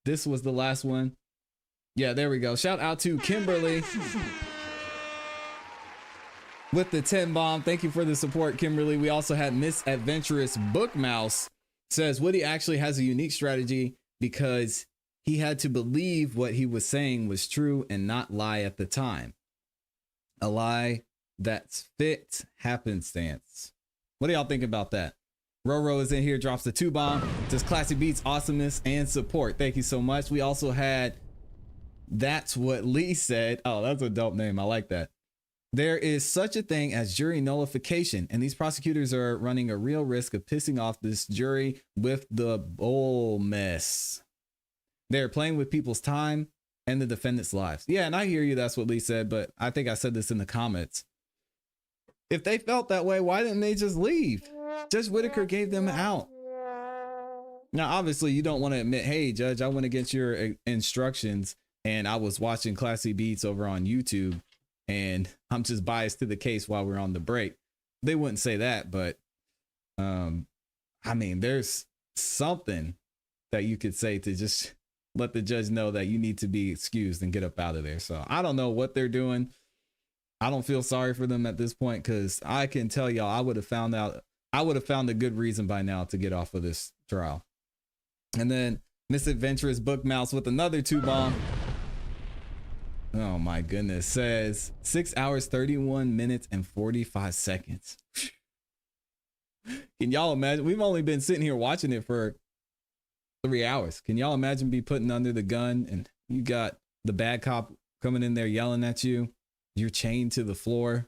this was the last one. Yeah, there we go. Shout out to Kimberly with the 10 bomb. Thank you for the support, Kimberly. We also had Miss Adventurous Book Mouse says Woody actually has a unique strategy because he had to believe what he was saying was true and not lie at the time. A lie that's fit happenstance. What do y'all think about that? Roro is in here, drops the 2 bomb. Says Classy Beats, awesomeness, and support. Thank you so much. We also had That's What Lee Said. Oh, that's a dope name. I like that. There is such a thing as jury nullification, and these prosecutors are running a real risk of pissing off this jury with the bull mess. They're playing with people's time and the defendants' lives. Yeah, and I hear you. That's what Lee said, but I think I said this in the comments. If they felt that way, why didn't they just leave? Judge Whitaker gave them out. Now, obviously, you don't want to admit, hey, Judge, I went against your instructions and I was watching Classy Beats over on YouTube and I'm just biased to the case while we're on the break. They wouldn't say that, but I mean, there's something that you could say to just let the judge know that you need to be excused and get up out of there. So I don't know what they're doing. I don't feel sorry for them at this point because I can tell y'all I would have found a good reason by now to get off of this trial. And then Misadventurous Book Mouse with another 2 bomb. Oh my goodness. Says 6 hours, 31 minutes, and 45 seconds. Can y'all imagine? We've only been sitting here watching it for 3 hours. Can y'all imagine be putting under the gun and you got the bad cop coming in there yelling at you? You're chained to the floor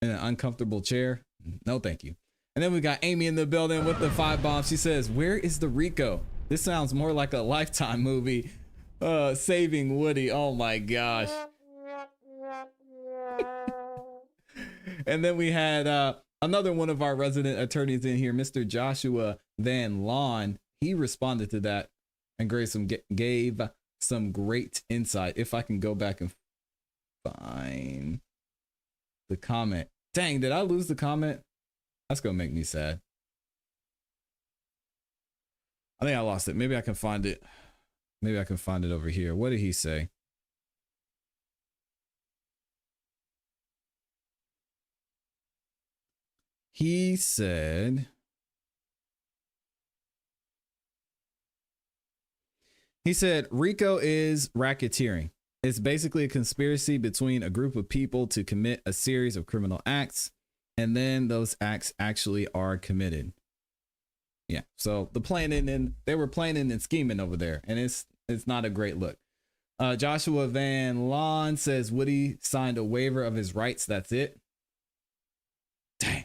in an uncomfortable chair. No, thank you. And then we got Amy in the building with the 5 bombs. She says, where is the Rico? This sounds more like a Lifetime movie. Saving Woody. Oh my gosh. And then we had another one of our resident attorneys in here, Mr. Joshua Van Lawn. He responded to that and gave some great insight. If I can go back and find the comment. Dang, did I lose the comment? That's gonna make me sad. I think I lost it. Maybe I can find it. Maybe I can find it over here. What did he say? He said, RICO is racketeering. It's basically a conspiracy between a group of people to commit a series of criminal acts, and then those acts actually are committed. Yeah, so the planning, and they were planning and scheming over there, and it's not a great look. Joshua Van Lawn says Woody signed a waiver of his rights. That's it. Dang.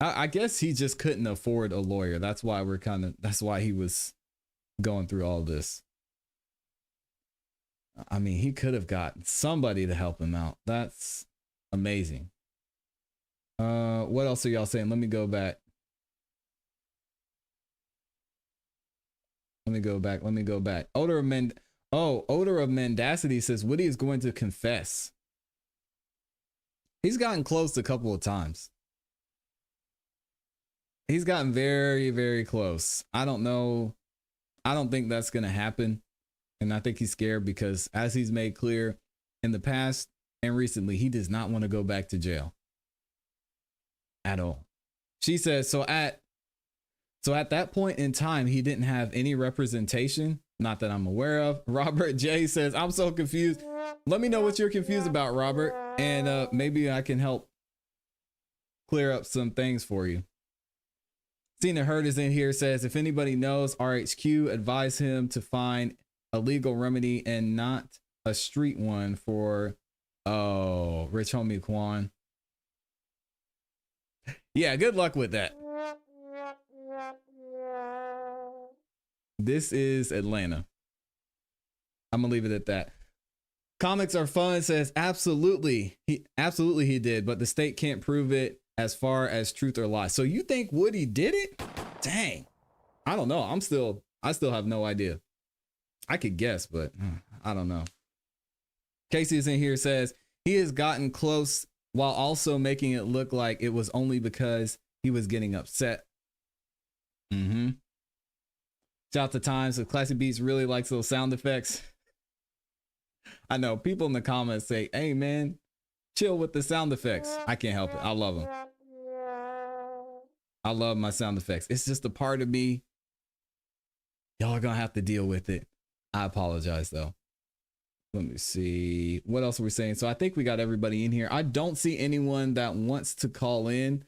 I guess he just couldn't afford a lawyer. That's why that's why he was going through all this. I mean, he could have got somebody to help him out. That's amazing. What else are y'all saying? Let me go back. Odor of Mendacity says Woody is going to confess. He's gotten close a couple of times. He's gotten very, very close. I don't know. I don't think that's going to happen. And I think he's scared because, as he's made clear in the past and recently, he does not want to go back to jail at all. She says, so at that point in time, he didn't have any representation, not that I'm aware of. Robert J says, I'm so confused. Let me know what you're confused about, Robert, and maybe I can help clear up some things for you. Cena Hurd is in here, says, if anybody knows RHQ, advise him to find a legal remedy and not a street one for, Rich Homie Quan. Yeah, good luck with that. This is Atlanta. I'm gonna leave it at that. Comics are fun, says absolutely he did, but the state can't prove it as far as truth or lie. So you think Woody did it? Dang. I don't know. I still have no idea. I could guess, but I don't know. Casey is in here, says he has gotten close while also making it look like it was only because he was getting upset. Shout out to Times. So Classy Beats really likes those sound effects. I know people in the comments say, hey man, chill with the sound effects. I can't help it. I love them. I love my sound effects. It's just a part of me. Y'all are gonna have to deal with it. I apologize though. Let me see. What else are we saying? So I think we got everybody in here. I don't see anyone that wants to call in.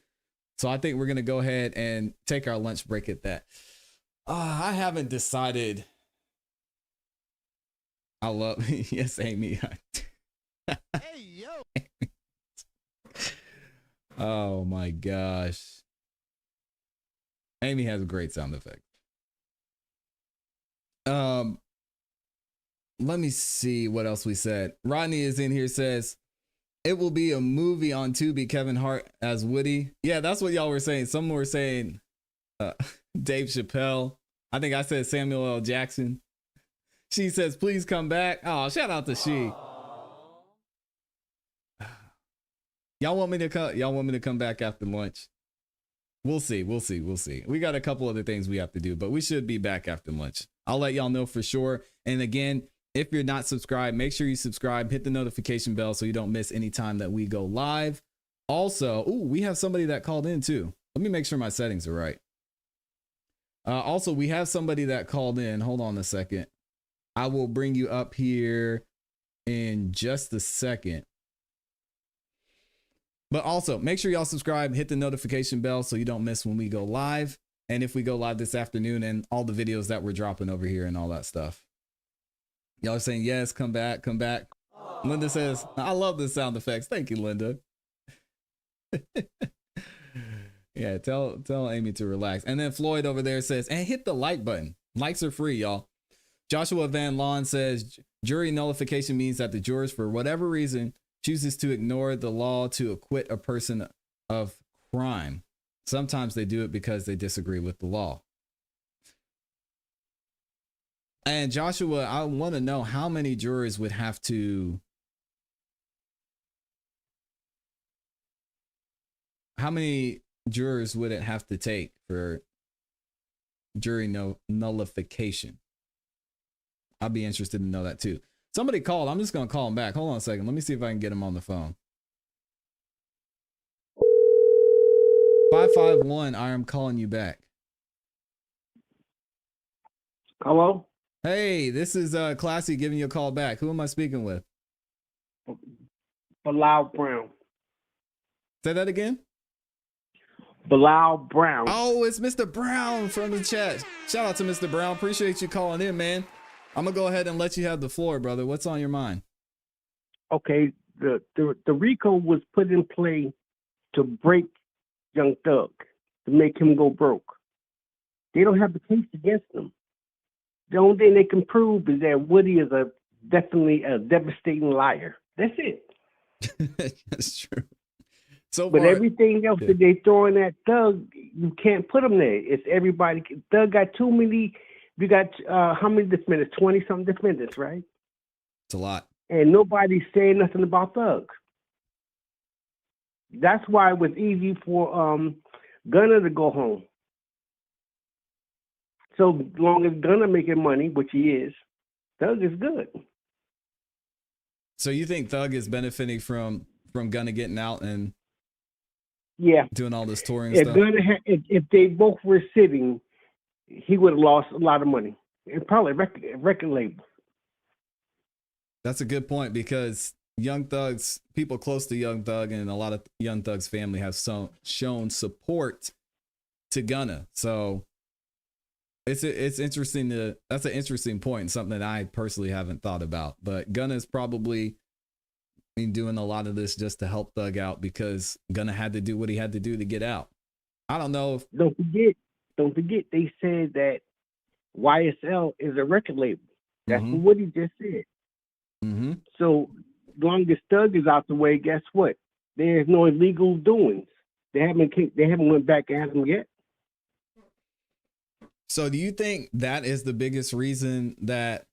So I think we're going to go ahead and take our lunch break at that. I haven't decided. I love, yes, Amy. Hey, yo. Oh my gosh. Amy has a great sound effect. Let me see what else we said. Rodney is in here, says it will be a movie on Tubi, Kevin Hart as Woody. Yeah, that's what y'all were saying. Some were saying Dave Chappelle. I think I said Samuel L. Jackson. She says, please come back. Oh, shout out to she. Y'all want me to come back after lunch? We'll see. We got a couple other things we have to do, but we should be back after lunch. I'll let y'all know for sure. And again, if you're not subscribed, make sure you subscribe, hit the notification bell so you don't miss any time that we go live. Also, we have somebody that called in too. Let me make sure my settings are right. Also, we have somebody that called in. Hold on a second. I will bring you up here in just a second. But also, make sure y'all subscribe, hit the notification bell so you don't miss when we go live. And if we go live this afternoon and all the videos that we're dropping over here and all that stuff. Y'all are saying, yes, come back. Aww. Linda says, I love the sound effects. Thank you, Linda. Yeah, tell Amy to relax. And then Floyd over there says, and hit the like button. Likes are free, y'all. Joshua Van Lawn says, jury nullification means that the jurors, for whatever reason, chooses to ignore the law to acquit a person of crime. Sometimes they do it because they disagree with the law. And Joshua, I want to know how many jurors would have to. How many jurors would it have to take for jury nullification? I'd be interested to know that too. Somebody called. I'm just gonna call him back. Hold on a second. Let me see if I can get him on the phone. 551. I am calling you back. Hello? Hey, this is ClassE giving you a call back. Who am I speaking with? Bilal Brown. Say that again? Bilal Brown. Oh, it's Mr. Brown from the chat. Shout out to Mr. Brown. Appreciate you calling in, man. I'm gonna go ahead and let you have the floor, brother. What's on your mind? Okay, the RICO was put in play to break Young Thug, to make him go broke. They don't have the case against him. The only thing they can prove is that Woody is definitely a devastating liar. That's it. That's true. So, but everything else that they throw in that Thug, you can't put him there. It's everybody. Thug got too many. We got how many defendants? 20-something defendants, right? It's a lot. And nobody's saying nothing about Thug. That's why it was easy for Gunner to go home. So long as Gunner making money, which he is, Thug is good. So you think Thug is benefiting from Gunner getting out and doing all this touring stuff? If they both were sitting, he would have lost a lot of money. And probably record label. That's a good point, because Young Thug's people close to Young Thug and a lot of Young Thug's family have shown support to Gunna. So it's interesting that's an interesting point and something that I personally haven't thought about. But Gunna's probably doing a lot of this just to help Thug out, because Gunna had to do what he had to do to get out. I don't know if don't forget they said that YSL is a record label. That's what he just said. Mm-hmm. So long as Thug is out the way, guess what? There's no illegal doings. They haven't went back at him yet. So do you think that is the biggest reason that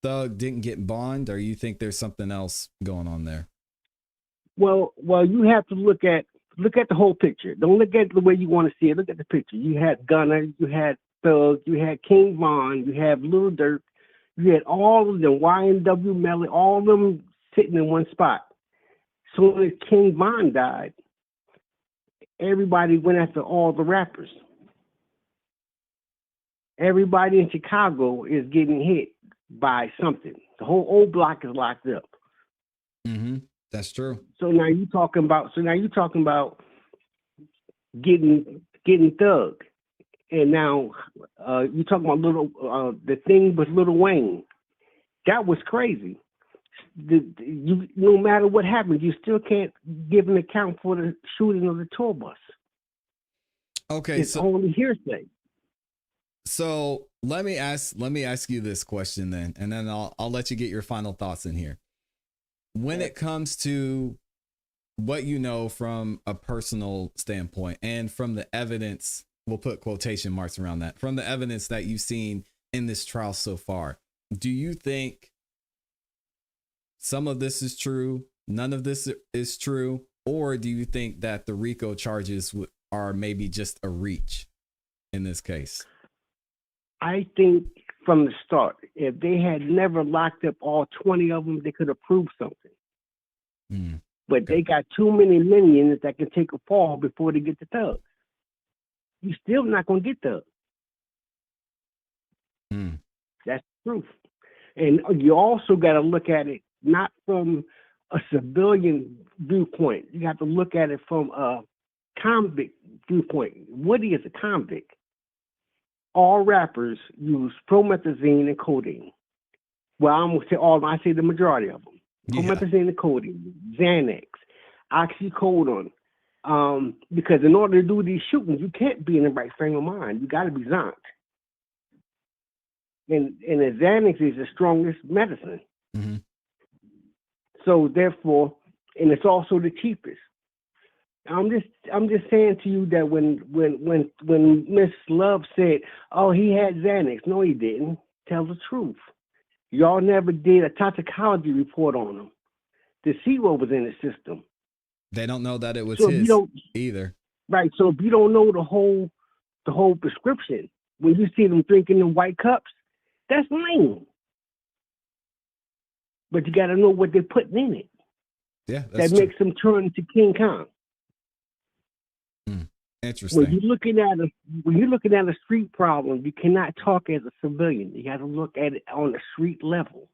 Thug didn't get bond, or you think there's something else going on there? Well, you have to look at the whole picture. Don't look at it the way you want to see it. Look at the picture. You had Gunna, you had Thug, you had King Von, you have Lil Durk, you had all of them, YNW Melly, all of them sitting in one spot. So when King Von died, everybody went after all the rappers. Everybody in Chicago is getting hit by something. The whole old block is locked up. Mm-hmm. That's true. So now you're talking about getting Thug, and now you're talking about the thing with Lil Wayne. That was crazy. No matter what happens, you still can't give an account for the shooting of the tour bus. Okay, it's only hearsay. So let me ask you this question then, and then I'll let you get your final thoughts in here. When it comes to what you know from a personal standpoint and from the evidence, we'll put quotation marks around that, from the evidence that you've seen in this trial so far, do you think some of this is true, none of this is true, or do you think that the RICO charges are maybe just a reach in this case? I think from the start, if they had never locked up all 20 of them, they could have proved something. But they got too many minions that can take a fall before they get the Thug. You're still not going to get Thug. That's the truth. And you also got to look at it not from a civilian viewpoint. You have to look at it from a convict viewpoint. Woody is a convict. All rappers use promethazine and codeine. Well, I'm gonna say I say the majority of them. Promethazine and codeine, Xanax, oxycodone. Because in order to do these shootings, you can't be in the right frame of mind. You got to be zonked. And the Xanax is the strongest medicine. Mm-hmm. So therefore, and it's also the cheapest. I'm just saying to you that when Miss Love said, "Oh, he had Xanax," no, he didn't. Tell the truth. Y'all never did a toxicology report on him to see what was in the system. They don't know that it was so his either. Right. So if you don't know the whole prescription, when you see them drinking in white cups, that's lame. but you got to know what they're putting in it. Yeah, that's that true. makes them turn into King Kong. Interesting. When you're looking at a street problem, you cannot talk as a civilian. You got to look at it on a street level.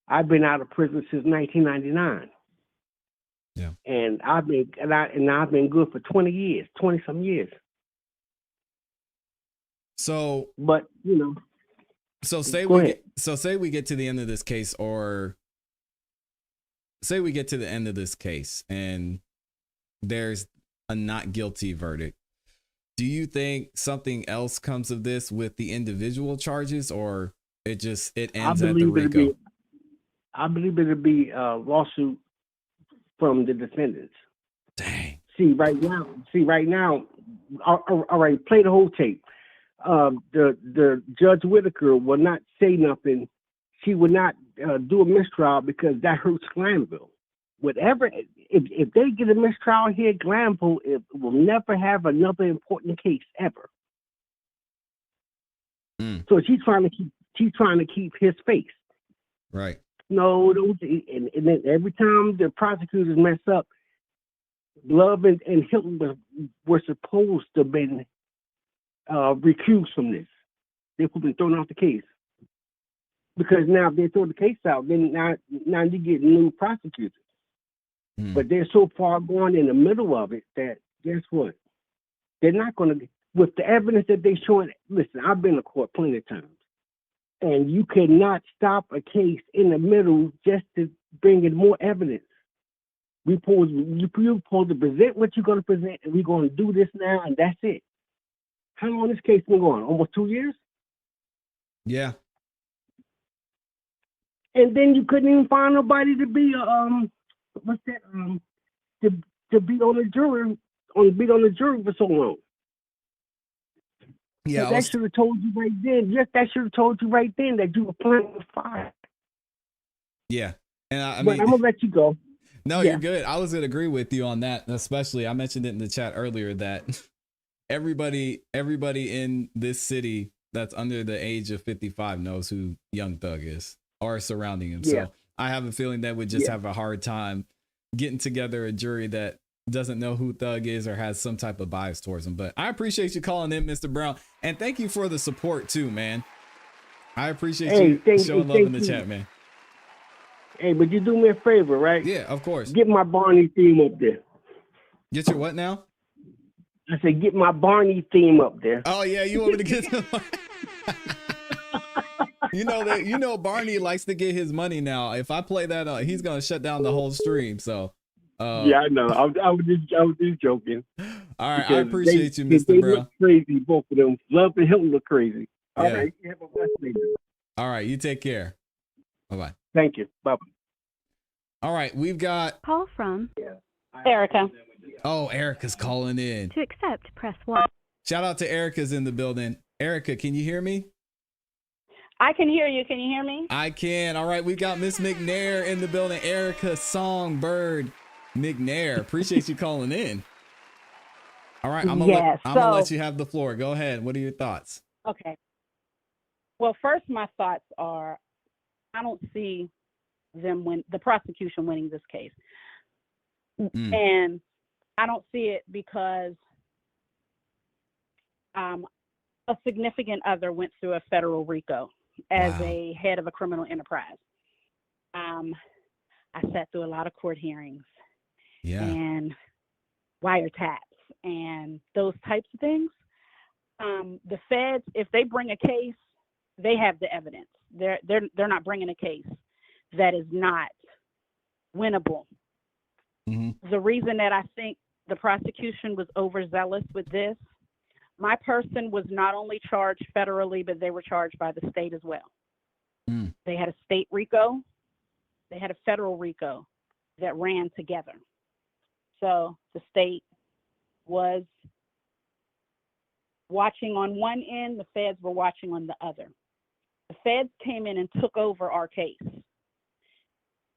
I've been out of prison since 1999. Yeah. And I've been good for 20 some years. So, but you know, so say we get to the end of this case, or say we get to the end of this case and there's a not guilty verdict. Do you think something else comes of this with the individual charges, or it ends at the RICO? I believe it'll be a lawsuit from the defendants. Dang. See right now. All right, play the whole tape. The Judge Whitaker will not say nothing. She will not do a mistrial because that hurts Glanville. Whatever, if they get a mistrial here, Glanville will never have another important case ever. So she's trying to keep his face. Right. No, and then every time the prosecutors mess up, Love and Hilton were supposed to have been recused from this. They could have been thrown off the case. Because now if they throw the case out, then now you get new prosecutors. But they're so far gone in the middle of it that guess what? They're not going to, with the evidence that they're showing. Listen, I've been to court plenty of times, and you cannot stop a case in the middle just to bring in more evidence. You're supposed to present what you're going to present, and we're going to do this now, and that's it. How long this case been going? Almost 2 years? Yeah. And then you couldn't even find nobody to be to be on the jury for so long. Yeah, so that should have told you right then. Yes, that should have told you right then that you were playing with fire. Yeah, and I but mean, I'm gonna let you go. No, you're good. I was gonna agree with you on that. Especially, I mentioned it in the chat earlier that everybody in this city that's under the age of 55 knows who Young Thug is or surrounding him. Yeah. So I have a feeling that would just have a hard time getting together a jury that doesn't know who Thug is or has some type of bias towards him. But I appreciate you calling in, Mr. Brown, and thank you for the support too, man. I appreciate you showing love in the chat, man. Hey, but you do me a favor, right? Yeah, of course. Get my Barney theme up there. Get your what now? I said, get my Barney theme up there. Oh yeah, you want me to get? You know Barney likes to get his money now. If I play that, he's gonna shut down the whole stream. So. Yeah, I know. I was just joking. All right, I appreciate you, Mr. They Brown. look crazy, both of them. Love and Hilton look crazy. All Yeah. right, you have a blessed day. All right, you take care. Bye-bye. Thank you. Bye-bye. All right, we've got Call from Erica. Oh, Erica's calling in. To accept, press 1. Shout out to Erica's in the building. Erica, can you hear me? I can hear you. Can you hear me? I can. All right, we got Miss McNair in the building. Erica Songbird McNair. Appreciate you calling in. All right, I'm gonna let you have the floor. Go ahead. What are your thoughts? Okay. Well, first, my thoughts are, I don't see the prosecution winning this case, and I don't see it because a significant other went through a federal RICO as a head of a criminal enterprise. I sat through a lot of court hearings. Yeah. And wiretaps and those types of things. The feds, if they bring a case, they have the evidence. They're not bringing a case that is not winnable. Mm-hmm. The reason that I think the prosecution was overzealous with this, my person was not only charged federally, but they were charged by the state as well. They had a state RICO, they had a federal RICO that ran together. So the state was watching on one end, the feds were watching on the other. The feds came in and took over our case.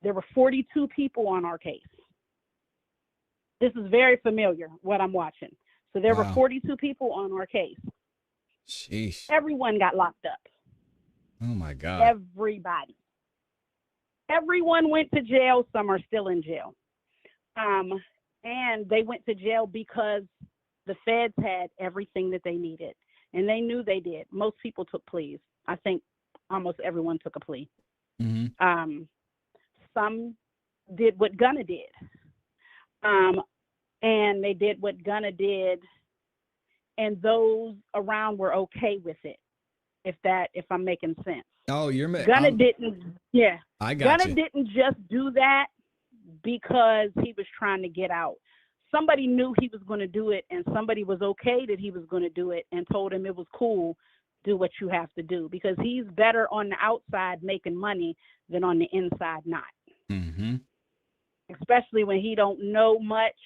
There were 42 people on our case. This is very familiar, what I'm watching. So there were 42 people on our case. Sheesh. Everyone got locked up. Oh my God. Everybody. everyone went to jail. Some are still in jail. And they went to jail because the feds had everything that they needed. And they knew they did. Most people took pleas. I think almost everyone took a plea. Mm-hmm. Some did what Gunna did. And they did what Gunna did, and those around were okay with it, if I'm making sense. Oh, Gunna didn't, yeah. I got Gunna you. didn't just do that because he was trying to get out. Somebody knew he was going to do it, and somebody was okay that he was going to do it and told him it was cool, do what you have to do, because he's better on the outside making money than on the inside not. Mm-hmm. Especially when he don't know much,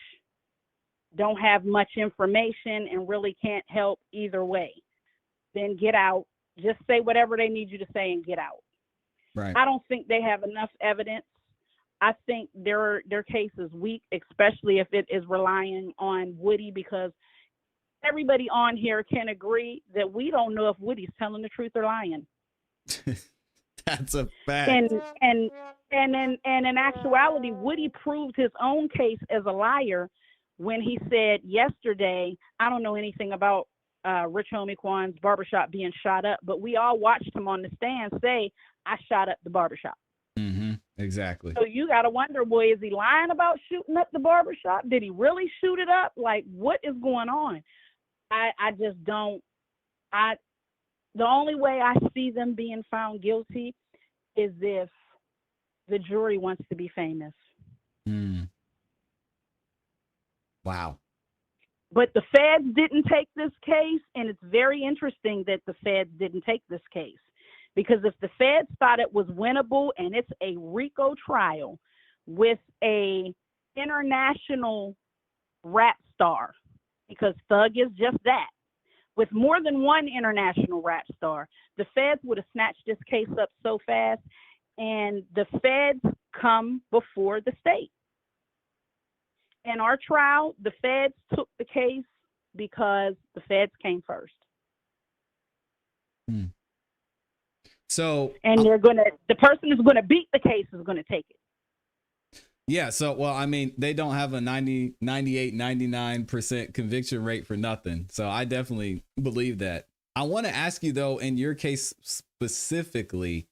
don't have much information, and really can't help either way. Then get out. Just say whatever they need you to say and get out. Right. I don't think they have enough evidence. I think their case is weak, especially if it is relying on Woody, because everybody on here can agree that we don't know if Woody's telling the truth or lying. That's a fact. And in actuality, Woody proved his own case as a liar when he said yesterday, I don't know anything about Rich Homie Quan's barbershop being shot up, but we all watched him on the stand say, I shot up the barbershop. Mm-hmm. Exactly. So you got to wonder, boy, is he lying about shooting up the barbershop? Did he really shoot it up? Like, what is going on? I just don't. The only way I see them being found guilty is if the jury wants to be famous. Mm. Wow. But the feds didn't take this case, and it's very interesting that the feds didn't take this case. Because if the feds thought it was winnable, and it's a RICO trial with a international rap star, because Thug is just that, with more than one international rap star, the feds would have snatched this case up so fast, and the feds come before the state. In our trial, the feds took the case because the feds came first. Hmm. So, and the person who's going to beat the case is going to take it. Yeah. So, well, I mean, they don't have a 98, 99% conviction rate for nothing. So I definitely believe that. I want to ask you, though, in your case specifically,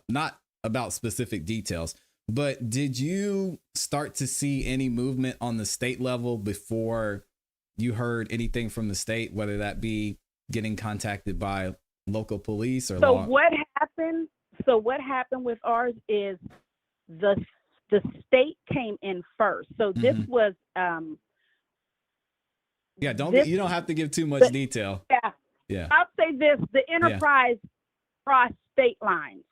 not about specific details, but did you start to see any movement on the state level before you heard anything from the state, whether that be getting contacted by local police or so law? What happened with ours is the state came in first. So this was you don't have to give too much detail. Yeah. I'll say this: the enterprise crossed state lines.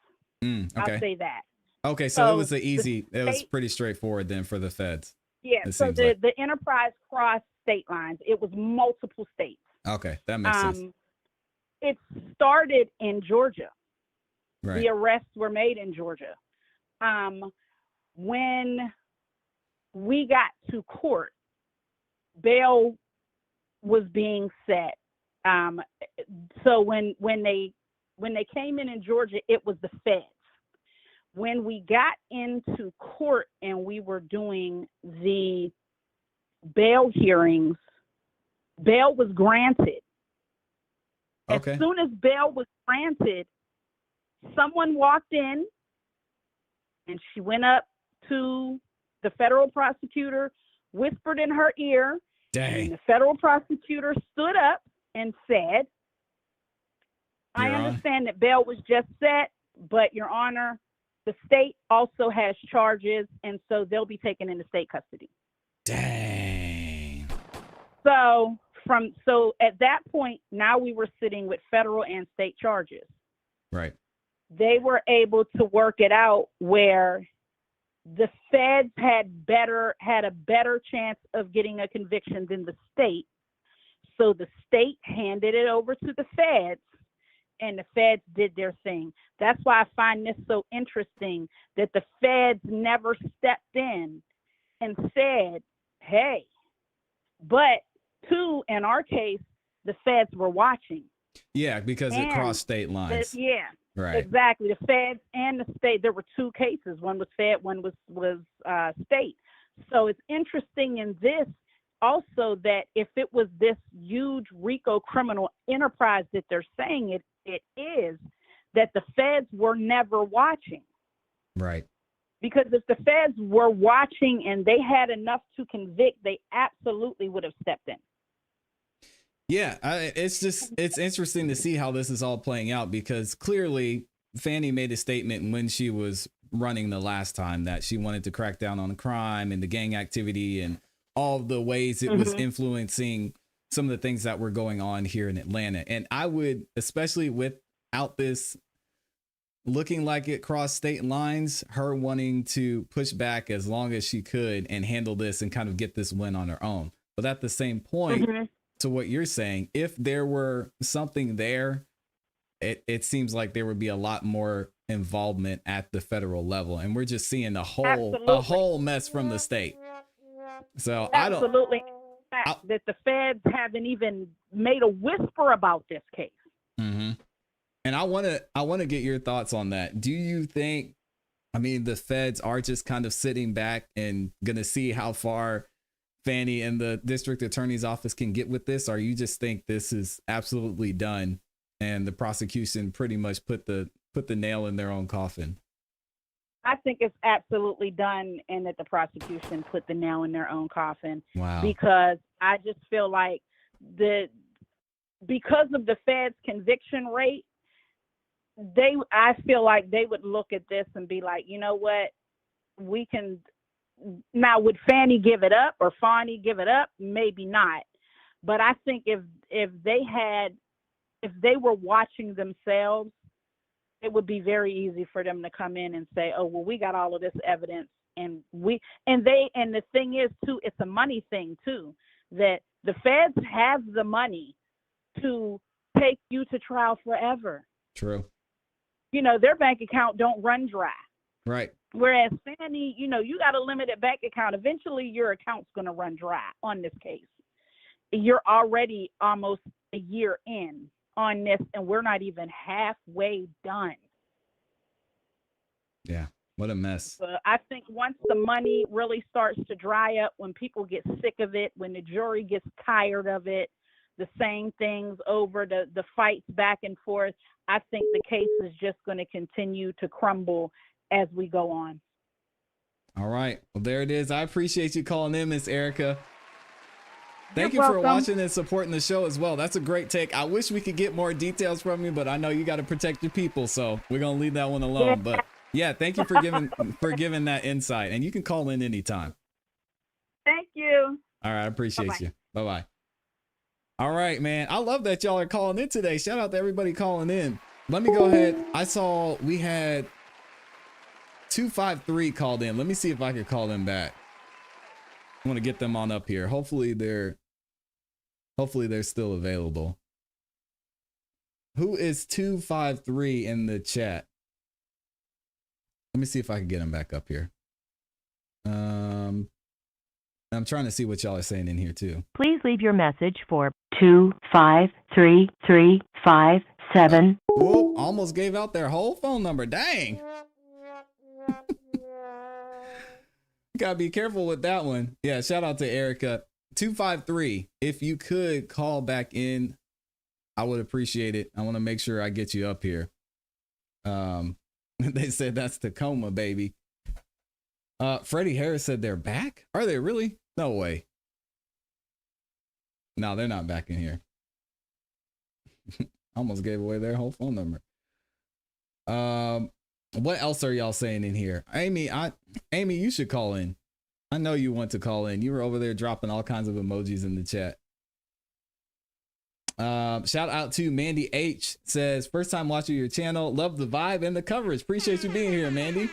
Okay. I'll say that. Okay, so it was it was pretty straightforward then for the feds. Yeah. So the enterprise crossed state lines. It was multiple states. Okay, that makes sense. It started in Georgia. Right. The arrests were made in Georgia. When we got to court, bail was being set. So when they came in Georgia, it was the feds. When we got into court and we were doing the bail hearings, bail was granted. Okay. As soon as bail was granted, someone walked in and she went up to the federal prosecutor, whispered in her ear. Dang. And the federal prosecutor stood up and said, I understand that bail was just set, but Your Honor, the state also has charges, and so they'll be taken into state custody. Dang. So at that point, now we were sitting with federal and state charges. Right. They were able to work it out where the feds had a better chance of getting a conviction than the state. So the state handed it over to the feds, and the feds did their thing. That's why I find this so interesting that the feds never stepped in and said, hey, but in our case, the feds were watching. Yeah, because it crossed state lines. Yeah. Right. Exactly. The feds and the state. There were two cases. One was fed. One was state. So it's interesting in this also that if it was this huge RICO criminal enterprise that they're saying it is, that the feds were never watching. Right. Because if the feds were watching and they had enough to convict, they absolutely would have stepped in. Yeah, it's interesting to see how this is all playing out, because clearly Fannie made a statement when she was running the last time that she wanted to crack down on the crime and the gang activity and all the ways it was influencing some of the things that were going on here in Atlanta. And I would, especially without this looking like it crossed state lines, her wanting to push back as long as she could and handle this and kind of get this win on her own. But at the same point, to what you're saying, if there were something there, it seems like there would be a lot more involvement at the federal level, and we're just seeing a whole mess from the state. So absolutely, that the feds haven't even made a whisper about this case. Mm-hmm. And I want to get your thoughts on that. Do you think, I mean, the feds are just kind of sitting back and gonna see how far Fannie and the district attorney's office can get with this, or you just think this is absolutely done and the prosecution pretty much put the nail in their own coffin? I think it's absolutely done, and that the prosecution put the nail in their own coffin. Wow. Because I just feel like because of the feds' conviction rate, I feel like they would look at this and be like, you know what, we can. Now, would Fannie give it up or Fani give it up? Maybe not. But I think if they were watching themselves, it would be very easy for them to come in and say, oh, well, we got all of this evidence, and the thing is too, it's a money thing too, that the feds have the money to take you to trial forever. True. You know, their bank account don't run dry. Right. Whereas Fannie, you know, you got a limited bank account. Eventually your account's going to run dry on this case. You're already almost a year in on this, and we're not even halfway done. Yeah, what a mess. But I think once the money really starts to dry up, when people get sick of it, when the jury gets tired of it, the same things over, the fights back and forth, I think the case is just going to continue to crumble as we go on. All right. Well, there it is. I appreciate you calling in, Miss Erica. Thank You're you for welcome. watching and supporting the show as well. That's a great take. I wish we could get more details from you, but I know you got to protect your people, so we're going to leave that one alone. Yeah. But yeah, thank you for giving that insight, and you can call in anytime. Thank you. All right. I appreciate Bye-bye. you. Bye-bye. All right, man. I love that y'all are calling in today. Shout out to everybody calling in. Let me go ahead. I saw we had 253 called in. Let me see if I can call them back. I want to get them on up here. Hopefully they're still available. Who is 253 in the chat? Let me see if I can get them back up here. I'm trying to see what y'all are saying in here too. Please leave your message for 253-357. Whoa, almost gave out their whole phone number. Dang. Gotta be careful with that one. Yeah, shout out to Erica. 253. If you could call back in, I would appreciate it. I want to make sure I get you up here. They said that's Tacoma, baby. Freddie Harris said they're back. Are they really? No way. No, they're not back in here. Almost gave away their whole phone number. What else are y'all saying in here? Amy, you should call in. I know you want to call in. You were over there dropping all kinds of emojis in the chat. Shout out to Mandy H. Says, first time watching your channel. Love the vibe and the coverage. Appreciate you being here, Mandy.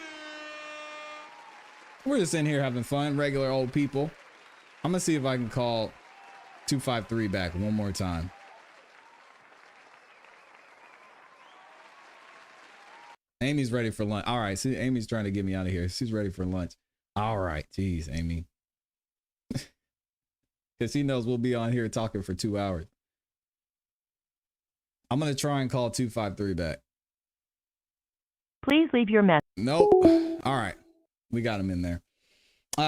We're just in here having fun. Regular old people. I'm going to see if I can call 253 back one more time. Amy's ready for lunch. All right. See, Amy's trying to get me out of here. She's ready for lunch. All right. Jeez, Amy. Because she knows we'll be on here talking for 2 hours. I'm going to try and call 253 back. Please leave your message. Nope. All right. We got him in there.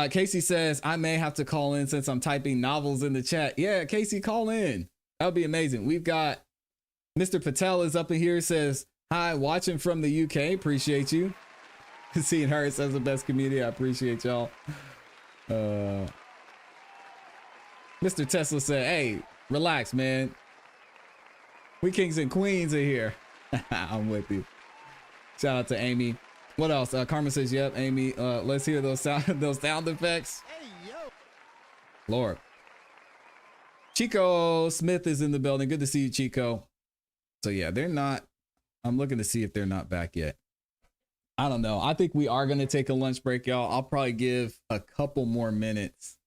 Casey says, I may have to call in since I'm typing novels in the chat. Yeah, Casey, call in. That would be amazing. We've got Mr. Patel is up in here, says, hi, watching from the UK. Appreciate you. Seeing her says the best community. I appreciate y'all. Mr. Tesla said, hey, relax, man. We kings and queens in here. I'm with you. Shout out to Amy. What else? Carmen says, yep, Amy. Let's hear those sound effects. Hey, yo. Lord. Chico Smith is in the building. Good to see you, Chico. So yeah, they're not. I'm looking to see if they're not back yet. I don't know. I think we are going to take a lunch break, y'all. I'll probably give a couple more minutes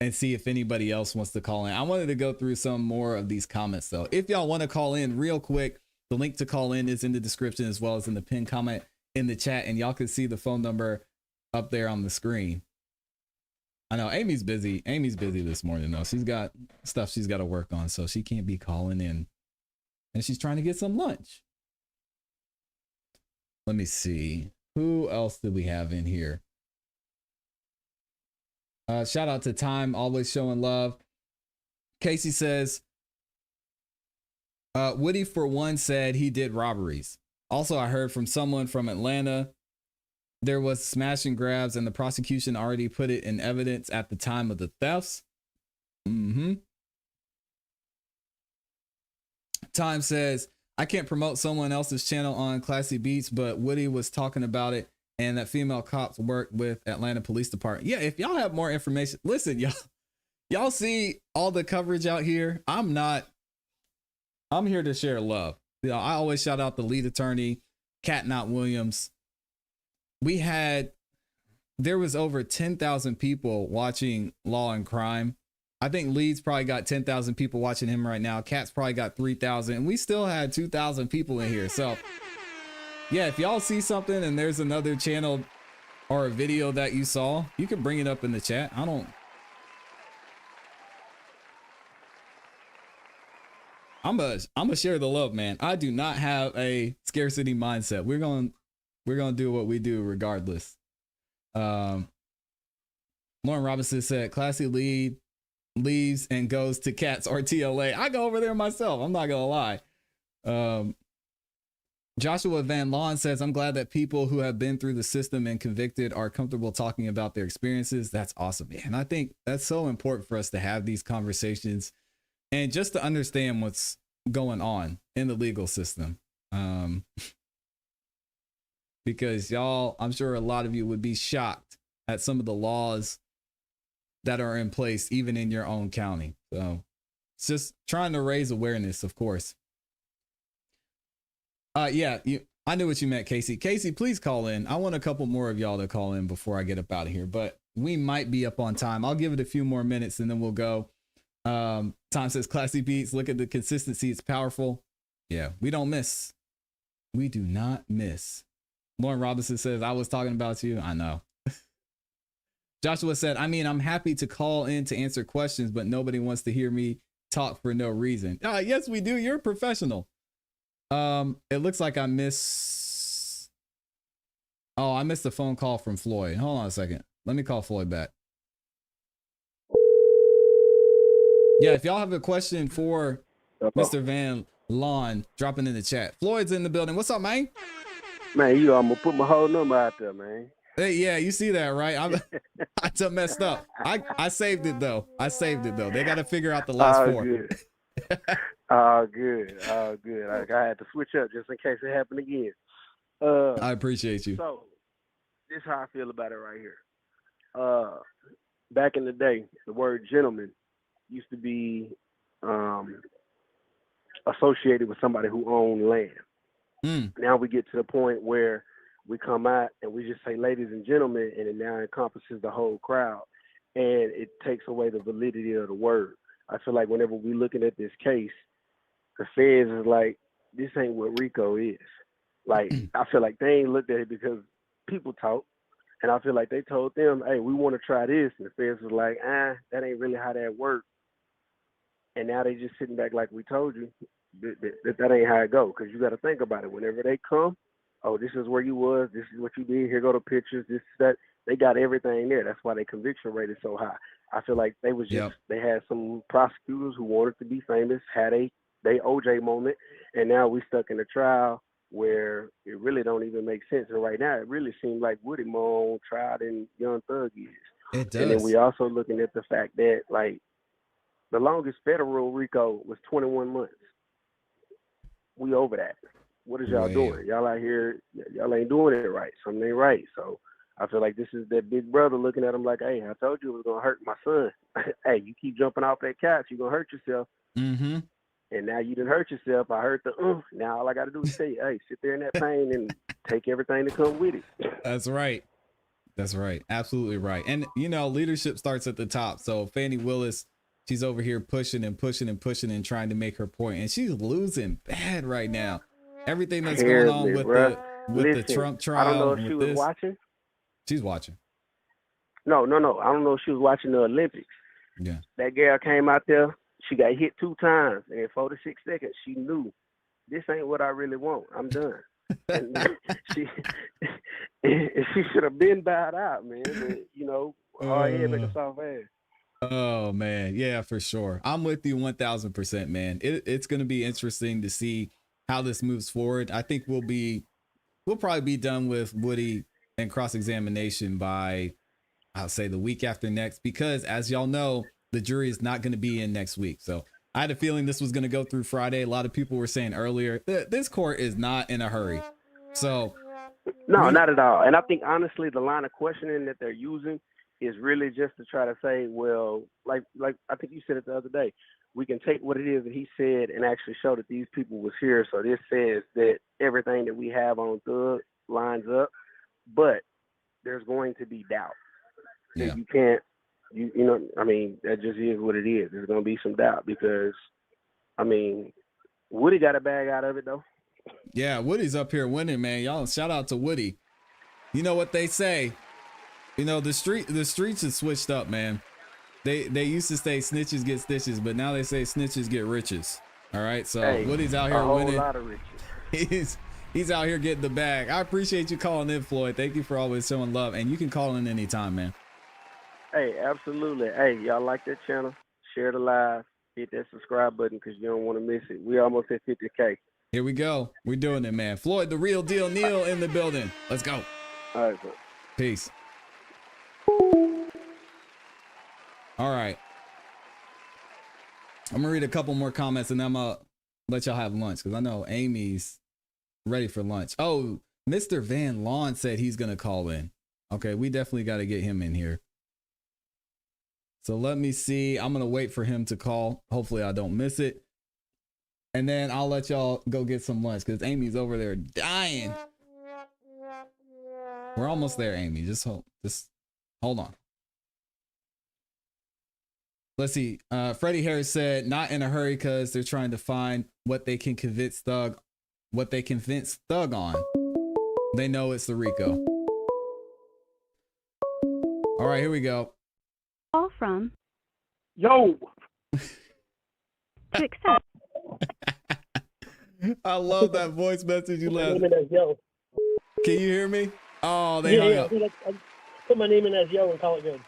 and see if anybody else wants to call in. I wanted to go through some more of these comments though. If y'all want to call in real quick, the link to call in is in the description as well as in the pinned comment in the chat, and y'all can see the phone number up there on the screen. I know Amy's busy. Amy's busy this morning though. She's got stuff she's got to work on, so she can't be calling in, and she's trying to get some lunch. Let me see. Who else did we have in here? Shout out to Time, always showing love. Casey says, Woody for one said he did robberies. Also, I heard from someone from Atlanta, there was smash and grabs and the prosecution already put it in evidence at the time of the thefts. Time says, I can't promote someone else's channel on ClassE Beats, but Woody was talking about it and that female cops work with Atlanta Police Department. Yeah, if y'all have more information, listen, y'all see all the coverage out here. I'm here to share love. You know, I always shout out the lead attorney, Cat Not Williams. There was over 10,000 people watching Law and Crime. I think Leeds probably got 10,000 people watching him right now. Cat's probably got 3,000, and we still had 2,000 people in here. So yeah, if y'all see something and there's another channel or a video that you saw, you can bring it up in the chat. I'm gonna share the love, man. I do not have a scarcity mindset. We're gonna do what we do regardless. Lauren Robinson said, ClassE leaves and goes to Cats or TLA. I go over there myself. I'm not gonna lie. Joshua Van Lawn says, I'm glad that people who have been through the system and convicted are comfortable talking about their experiences. That's awesome. And I think that's so important for us to have these conversations and just to understand what's going on in the legal system. Because y'all, I'm sure a lot of you would be shocked at some of the laws that are in place, even in your own county. So it's just trying to raise awareness, of course. Yeah, I knew what you meant, Casey. Casey, please call in. I want a couple more of y'all to call in before I get up out of here, but we might be up on time. I'll give it a few more minutes and then we'll go. Tom says, ClassE Beats, look at the consistency. It's powerful. Yeah, we don't miss. We do not miss. Lauren Robinson says, I was talking about you. I know. Joshua said, I mean, I'm happy to call in to answer questions, but nobody wants to hear me talk for no reason. Yes, we do. You're a professional. It looks like I missed a phone call from Floyd. Hold on a second. Let me call Floyd back. Yeah, if y'all have a question for Mr. Van Lawn, drop it in the chat. Floyd's in the building. What's up, man? Man, I'm gonna put my whole number out there, man. Hey, yeah, you see that, right? I just messed up. I saved it though. They got to figure out the last four. Good. Good. I had to switch up just in case it happened again. I appreciate you. So, this is how I feel about it right here. Back in the day, the word gentleman used to be associated with somebody who owned land. Now we get to the point where we come out and we just say ladies and gentlemen, and it now encompasses the whole crowd, and it takes away the validity of the word. I feel like whenever we're looking at this case, the feds is like, this ain't what RICO is. Like, I feel like they ain't looked at it because people talk, and I feel like they told them, hey, we want to try this, and the feds was like, that ain't really how that works. And now they just sitting back like we told you, that ain't how it go. Because you got to think about it. Whenever they come, oh, this is where you was, this is what you did, here go the pictures, this, that. They got everything there. That's why their conviction rate is so high. I feel like they was just, they had some prosecutors who wanted to be famous, had they OJ moment, and now we stuck in a trial where it really don't even make sense. And right now, it really seems like Woody more on trial than Young Thug is. It does. And then we also looking at the fact that, like, the longest federal RICO was 21 months. We over that. What is y'all doing? Y'all out here, y'all ain't doing it right. Something ain't right. So I feel like this is that big brother looking at him like, hey, I told you it was going to hurt my son. Hey, you keep jumping off that couch, you're going to hurt yourself. Mm-hmm. And now you didn't hurt yourself. I heard the, now all I got to do is say, hey, sit there in that pain and take everything that comes with it. That's right. That's right. Absolutely right. And, you know, leadership starts at the top. So Fannie Willis, she's over here pushing and pushing and pushing and trying to make her point. And she's losing bad right now. Everything that's going on with the Trump trial. I don't know if she was watching. She's watching. No. I don't know if she was watching the Olympics. Yeah. That girl came out there. She got hit 2 times. And in 46 seconds, she knew this ain't what I really want. I'm done. And she should have been bowed out, man. But, you know, hard head make a soft ass. Oh man, yeah, for sure. I'm with you 1000%, man. It's going to be interesting to see how this moves forward. I think we'll probably be done with Woody and cross-examination by, I'll say, the week after next, because as y'all know, the jury is not going to be in next week. So I had a feeling this was going to go through Friday. A lot of people were saying earlier that this court is not in a hurry. So no, not at all. And I think honestly, the line of questioning that they're using is really just to try to say, well, like I think you said it the other day, we can take what it is that he said and actually show that these people was here. So this says that everything that we have on Thug lines up, but there's going to be doubt. Yeah. You can't, you know, I mean, that just is what it is. There's going to be some doubt because, I mean, Woody got a bag out of it though. Yeah, Woody's up here winning, man. Y'all shout out to Woody. You know what they say? You know, the streets have switched up, man. They used to say snitches get stitches, but now they say snitches get riches. All right, so hey, Woody's out here winning. A whole lot of riches. He's out here getting the bag. I appreciate you calling in, Floyd. Thank you for always showing love, and you can call in anytime, man. Hey, absolutely. Hey, y'all like that channel? Share the live. Hit that subscribe button because you don't want to miss it. We almost at 50K. Here we go. We're doing it, man. Floyd, the real deal, Neil in the building. Let's go. All right, bro. Peace. All right. I'm gonna read a couple more comments and then I'm gonna let y'all have lunch because I know Amy's ready for lunch. Oh, Mr. Van Lawn said he's gonna call in. Okay, we definitely got to get him in here. So let me see. I'm gonna wait for him to call. Hopefully I don't miss it. And then I'll let y'all go get some lunch because Amy's over there dying. We're almost there, Amy. Just hold on. Let's see. Freddie Harris said, not in a hurry because they're trying to find what they can convince Thug on. They know it's the RICO. All right, here we go. Call from. Yo. To accept. I love that voice message you left. Yo. Can you hear me? Oh, they hung up. I put my name in as Yo and call it good.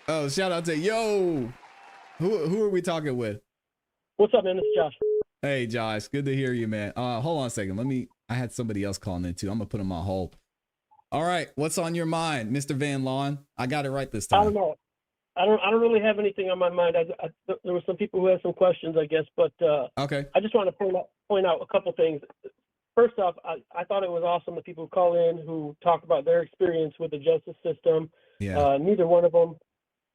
Oh, shout out to Yo. Who are we talking with? What's up, man? This is Josh. Hey, Josh. Good to hear you, man. Hold on a second. I had somebody else calling in too. I'm gonna put him on hold. All right. What's on your mind, Mr. Van Lawn? I got it right this time. I don't know. I don't really have anything on my mind. There were some people who had some questions, I guess, but okay. I just want to point out a couple things. First off, I thought it was awesome the people who call in who talk about their experience with the justice system. Yeah. Neither one of them,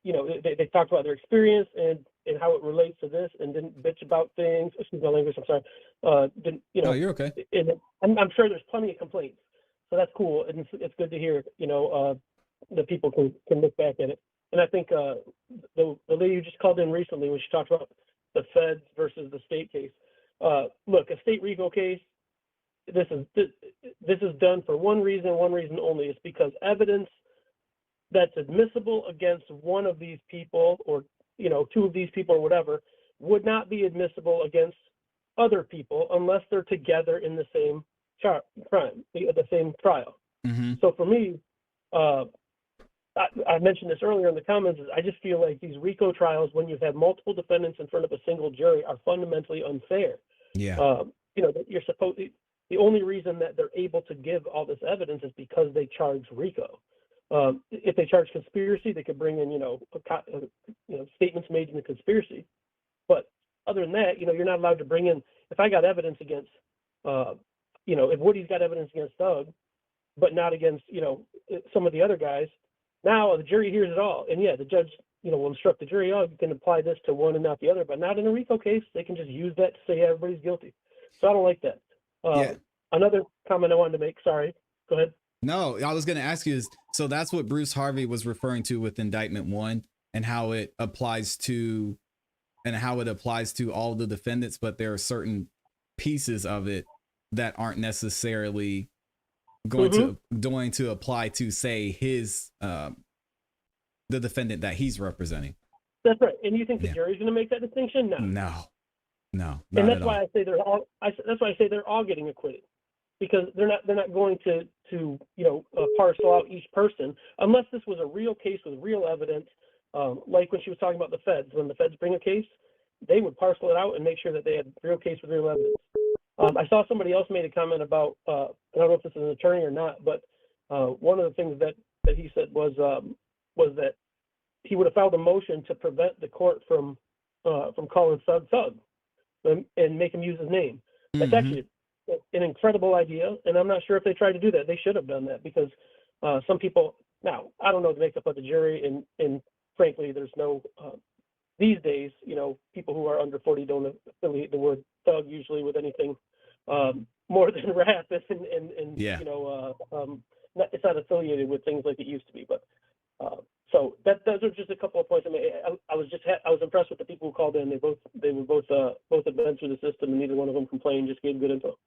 you know, they talked about their experience and how it relates to this, and didn't bitch about things. Excuse my language. I'm sorry. Didn't, you know? No, you're okay. I'm sure there's plenty of complaints, so that's cool, and it's good to hear. You know, that people can look back at it. And I think the lady who just called in recently, when she talked about the feds versus the state case, look, a state RICO case, this is done for one reason only. It's because evidence that's admissible against one of these people, or, you know, two of these people or whatever, would not be admissible against other people unless they're together in the same crime, the same trial. Mm-hmm. So for me, I mentioned this earlier in the comments, is I just feel like these RICO trials, when you have multiple defendants in front of a single jury, are fundamentally unfair. Yeah. You know, you're supposed, the only reason that they're able to give all this evidence is because they charge RICO. If they charge conspiracy, they could bring in, statements made in the conspiracy. But other than that, you're not allowed to bring in, if I got evidence against, if Woody's got evidence against Doug, but not against, some of the other guys, now the jury hears it all. And yeah, the judge, will instruct the jury, oh, you can apply this to one and not the other, but not in a RICO case. They can just use that to say everybody's guilty. So I don't like that. Another comment I wanted to make, sorry, go ahead. No, I was going to ask you is, so that's what Bruce Harvey was referring to with indictment 1 and how it applies to all the defendants, but there are certain pieces of it that aren't necessarily going to apply to, say, his the defendant that he's representing. That's right. And you think the jury's going to make that distinction? No. No. And that's why I say they're all getting acquitted, because they're not going to parcel out each person unless this was a real case with real evidence. Like when she was talking about the feds, when the feds bring a case, they would parcel it out and make sure that they had a real case with real evidence. I saw somebody else made a comment about, I don't know if this is an attorney or not, but one of the things that he said was that he would have filed a motion to prevent the court from calling Thug and make him use his name. That's actually an incredible idea, and I'm not sure if they tried to do that. They should have done that, because some people, now, I don't know the makeup of the jury, and frankly, there's no, these days, people who are under 40 don't affiliate the word thug usually with anything more than rap, and it's not affiliated with things like it used to be. But so those are just a couple of points. I mean, I was impressed with the people who called in. They were both have been through the system, and neither one of them complained. Just gave good info.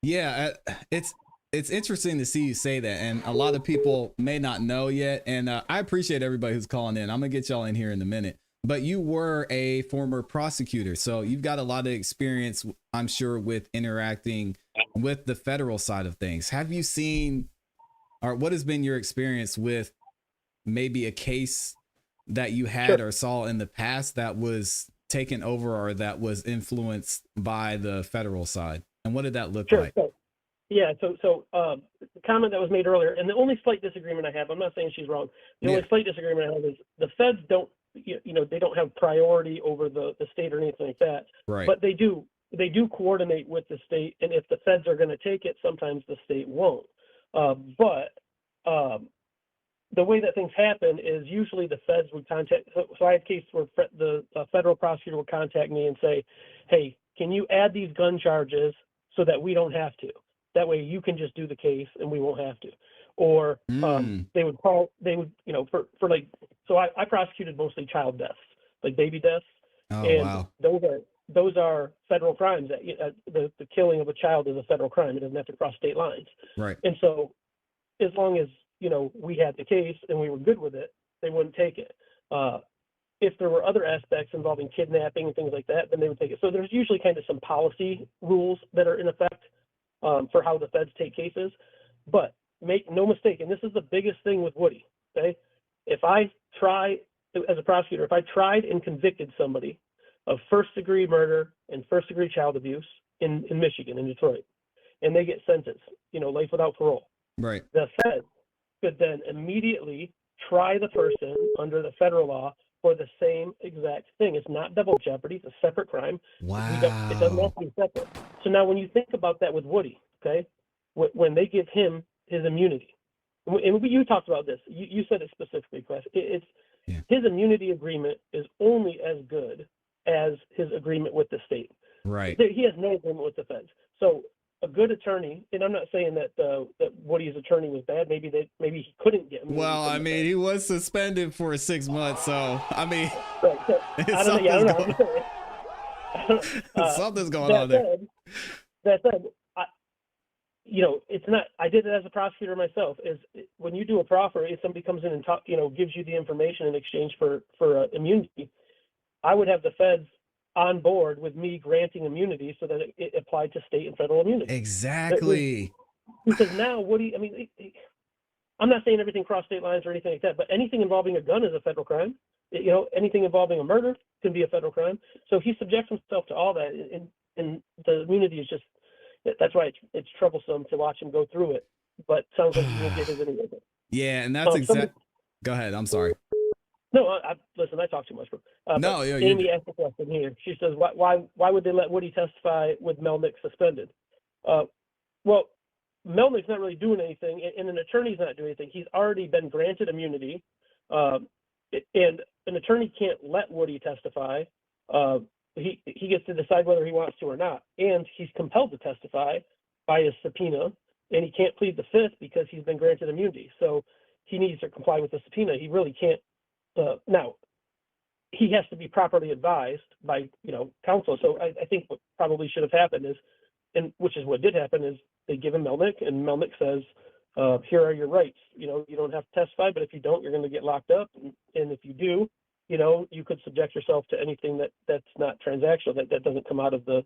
Yeah, it's interesting to see you say that, and a lot of people may not know yet. And I appreciate everybody who's calling in. I'm gonna get y'all in here in a minute. But you were a former prosecutor, so you've got a lot of experience, I'm sure, with interacting with the federal side of things. Have you seen, or what has been your experience with maybe a case that you had or saw in the past that was taken over or that was influenced by the federal side? And what did that look like? So the comment that was made earlier, and the only slight disagreement I have, I'm not saying she's wrong. The only slight disagreement I have is the feds don't, they don't have priority over the state or anything like that. Right. But they do coordinate with the state, and if the feds are going to take it, sometimes the state won't. But the way that things happen is usually the feds would contact. So I had cases where the federal prosecutor would contact me and say, "Hey, can you add these gun charges so that we don't have to? That way you can just do the case and we won't have to." Or they would for like, so I prosecuted mostly child deaths, like baby deaths. Oh, and wow. Those are federal crimes. That the killing of a child is a federal crime. It doesn't have to cross state lines. Right. And so as long as, we had the case and we were good with it, they wouldn't take it. If there were other aspects involving kidnapping and things like that, then they would take it. So there's usually kind of some policy rules that are in effect for how the feds take cases. But make no mistake, and this is the biggest thing with Woody, okay? If I try, as a prosecutor, if I tried and convicted somebody of first-degree murder and first-degree child abuse in Michigan, in Detroit, and they get sentenced, life without parole, right? The feds could then immediately try the person under the federal law for the same exact thing. It's not double jeopardy. It's a separate crime. Wow. It doesn't have to be separate. So now when you think about that with Woody, okay, when they give him his immunity, and you talked about this, you said it specifically, Class. His immunity agreement is only as good as his agreement with the state. Right. He has no agreement with the feds. So a good attorney, and I'm not saying that that Woody's attorney was bad. Maybe he couldn't get immunity. Well, I mean, he was suspended for 6 months, so I mean, right. So, I don't know. Something's going on there. That said, it's not. I did it as a prosecutor myself. When you do a proffer, if somebody comes in and gives you the information in exchange for immunity, I would have the feds on board with me granting immunity so that it applied to state and federal immunity. Exactly. Because now, I mean, I'm not saying everything cross state lines or anything like that, but anything involving a gun is a federal crime. You know, anything involving a murder can be a federal crime. So he subjects himself to all that, and the immunity is just, that's why it's troublesome to watch him go through it. But sounds like he won't get his anyway. Yeah, and that's Go ahead. I'm sorry. No, listen. I talk too much. No, Amy asked a question here. She says, "Why would they let Woody testify with Melnick suspended?" Well, Melnick's not really doing anything, and an attorney's not doing anything. He's already been granted immunity, and an attorney can't let Woody testify. He gets to decide whether he wants to or not, and he's compelled to testify by a subpoena, and he can't plead the fifth because he's been granted immunity. So he needs to comply with the subpoena. He really can't. Now, he has to be properly advised by counsel. So I think what probably should have happened is, and which is what did happen, is they give him Melnick, and Melnick says, here are your rights. You don't have to testify, but if you don't, you're going to get locked up. And if you do, you could subject yourself to anything that's not transactional, that doesn't come out of the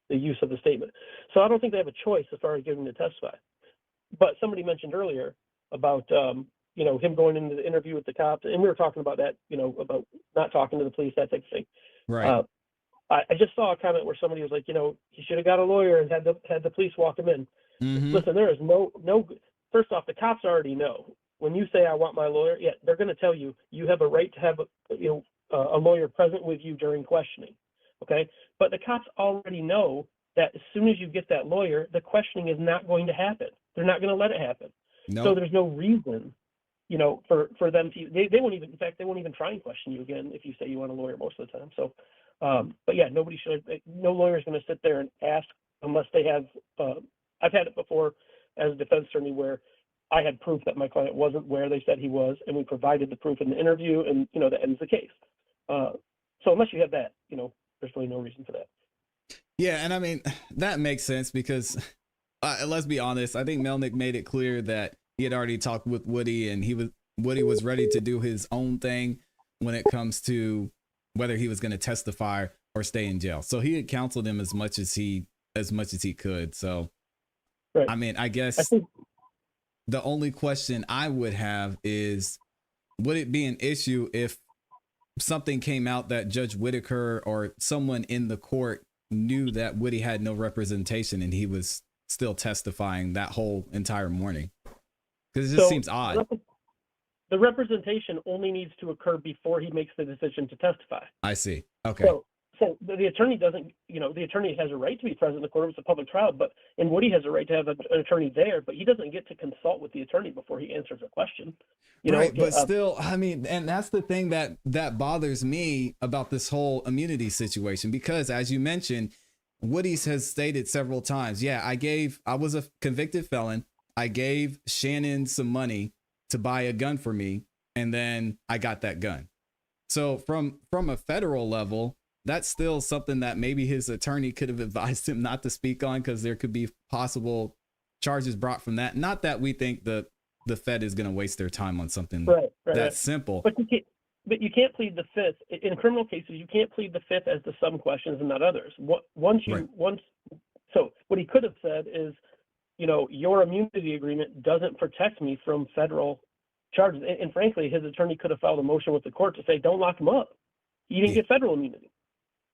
use of the statement. So I don't think they have a choice as far as giving him to testify. But somebody mentioned earlier about, him going into the interview with the cops, and we were talking about that, about not talking to the police, that type of thing. Right. I just saw a comment where somebody was like, he should have got a lawyer and had the police walk him in. Mm-hmm. Listen, there is no. First off, the cops already know. When you say I want my lawyer, yeah, they're going to tell you have a right to have a lawyer present with you during questioning. Okay, but the cops already know that as soon as you get that lawyer, the questioning is not going to happen. They're not going to let it happen. Nope. So there's no reason, for them to. They won't even. In fact, they won't even try and question you again if you say you want a lawyer most of the time. So, but yeah, no lawyer is going to sit there and ask unless they have. I've had it before as a defense attorney where I had proof that my client wasn't where they said he was, and we provided the proof in the interview, and that ends the case. So unless you have that, there's really no reason for that. Yeah, and I mean that makes sense because let's be honest. I think Melnick made it clear that he had already talked with Woody, and Woody was ready to do his own thing when it comes to whether he was going to testify or stay in jail. So he had counseled him as much as he could. So, right. I mean, I guess the only question I would have is, would it be an issue if something came out that Judge Whitaker or someone in the court knew that Woody had no representation and he was still testifying that whole entire morning? Because it just seems odd. The representation only needs to occur before he makes the decision to testify. I see. Okay. So the attorney doesn't, the attorney has a right to be present in the court. It's a public trial, and Woody has a right to have an attorney there, but he doesn't get to consult with the attorney before he answers a question. Right, but still, I mean, and that's the thing that bothers me about this whole immunity situation, because as you mentioned, Woody has stated several times, yeah, I was a convicted felon. I gave Shannon some money to buy a gun for me, and then I got that gun. So from a federal level, that's still something that maybe his attorney could have advised him not to speak on, because there could be possible charges brought from that. Not that we think the Fed is going to waste their time on something that's simple. But you can't plead the fifth in criminal cases. You can't plead the fifth as to some questions and not others. So what he could have said is, your immunity agreement doesn't protect me from federal charges. And frankly, his attorney could have filed a motion with the court to say, don't lock him up. You didn't get federal immunity.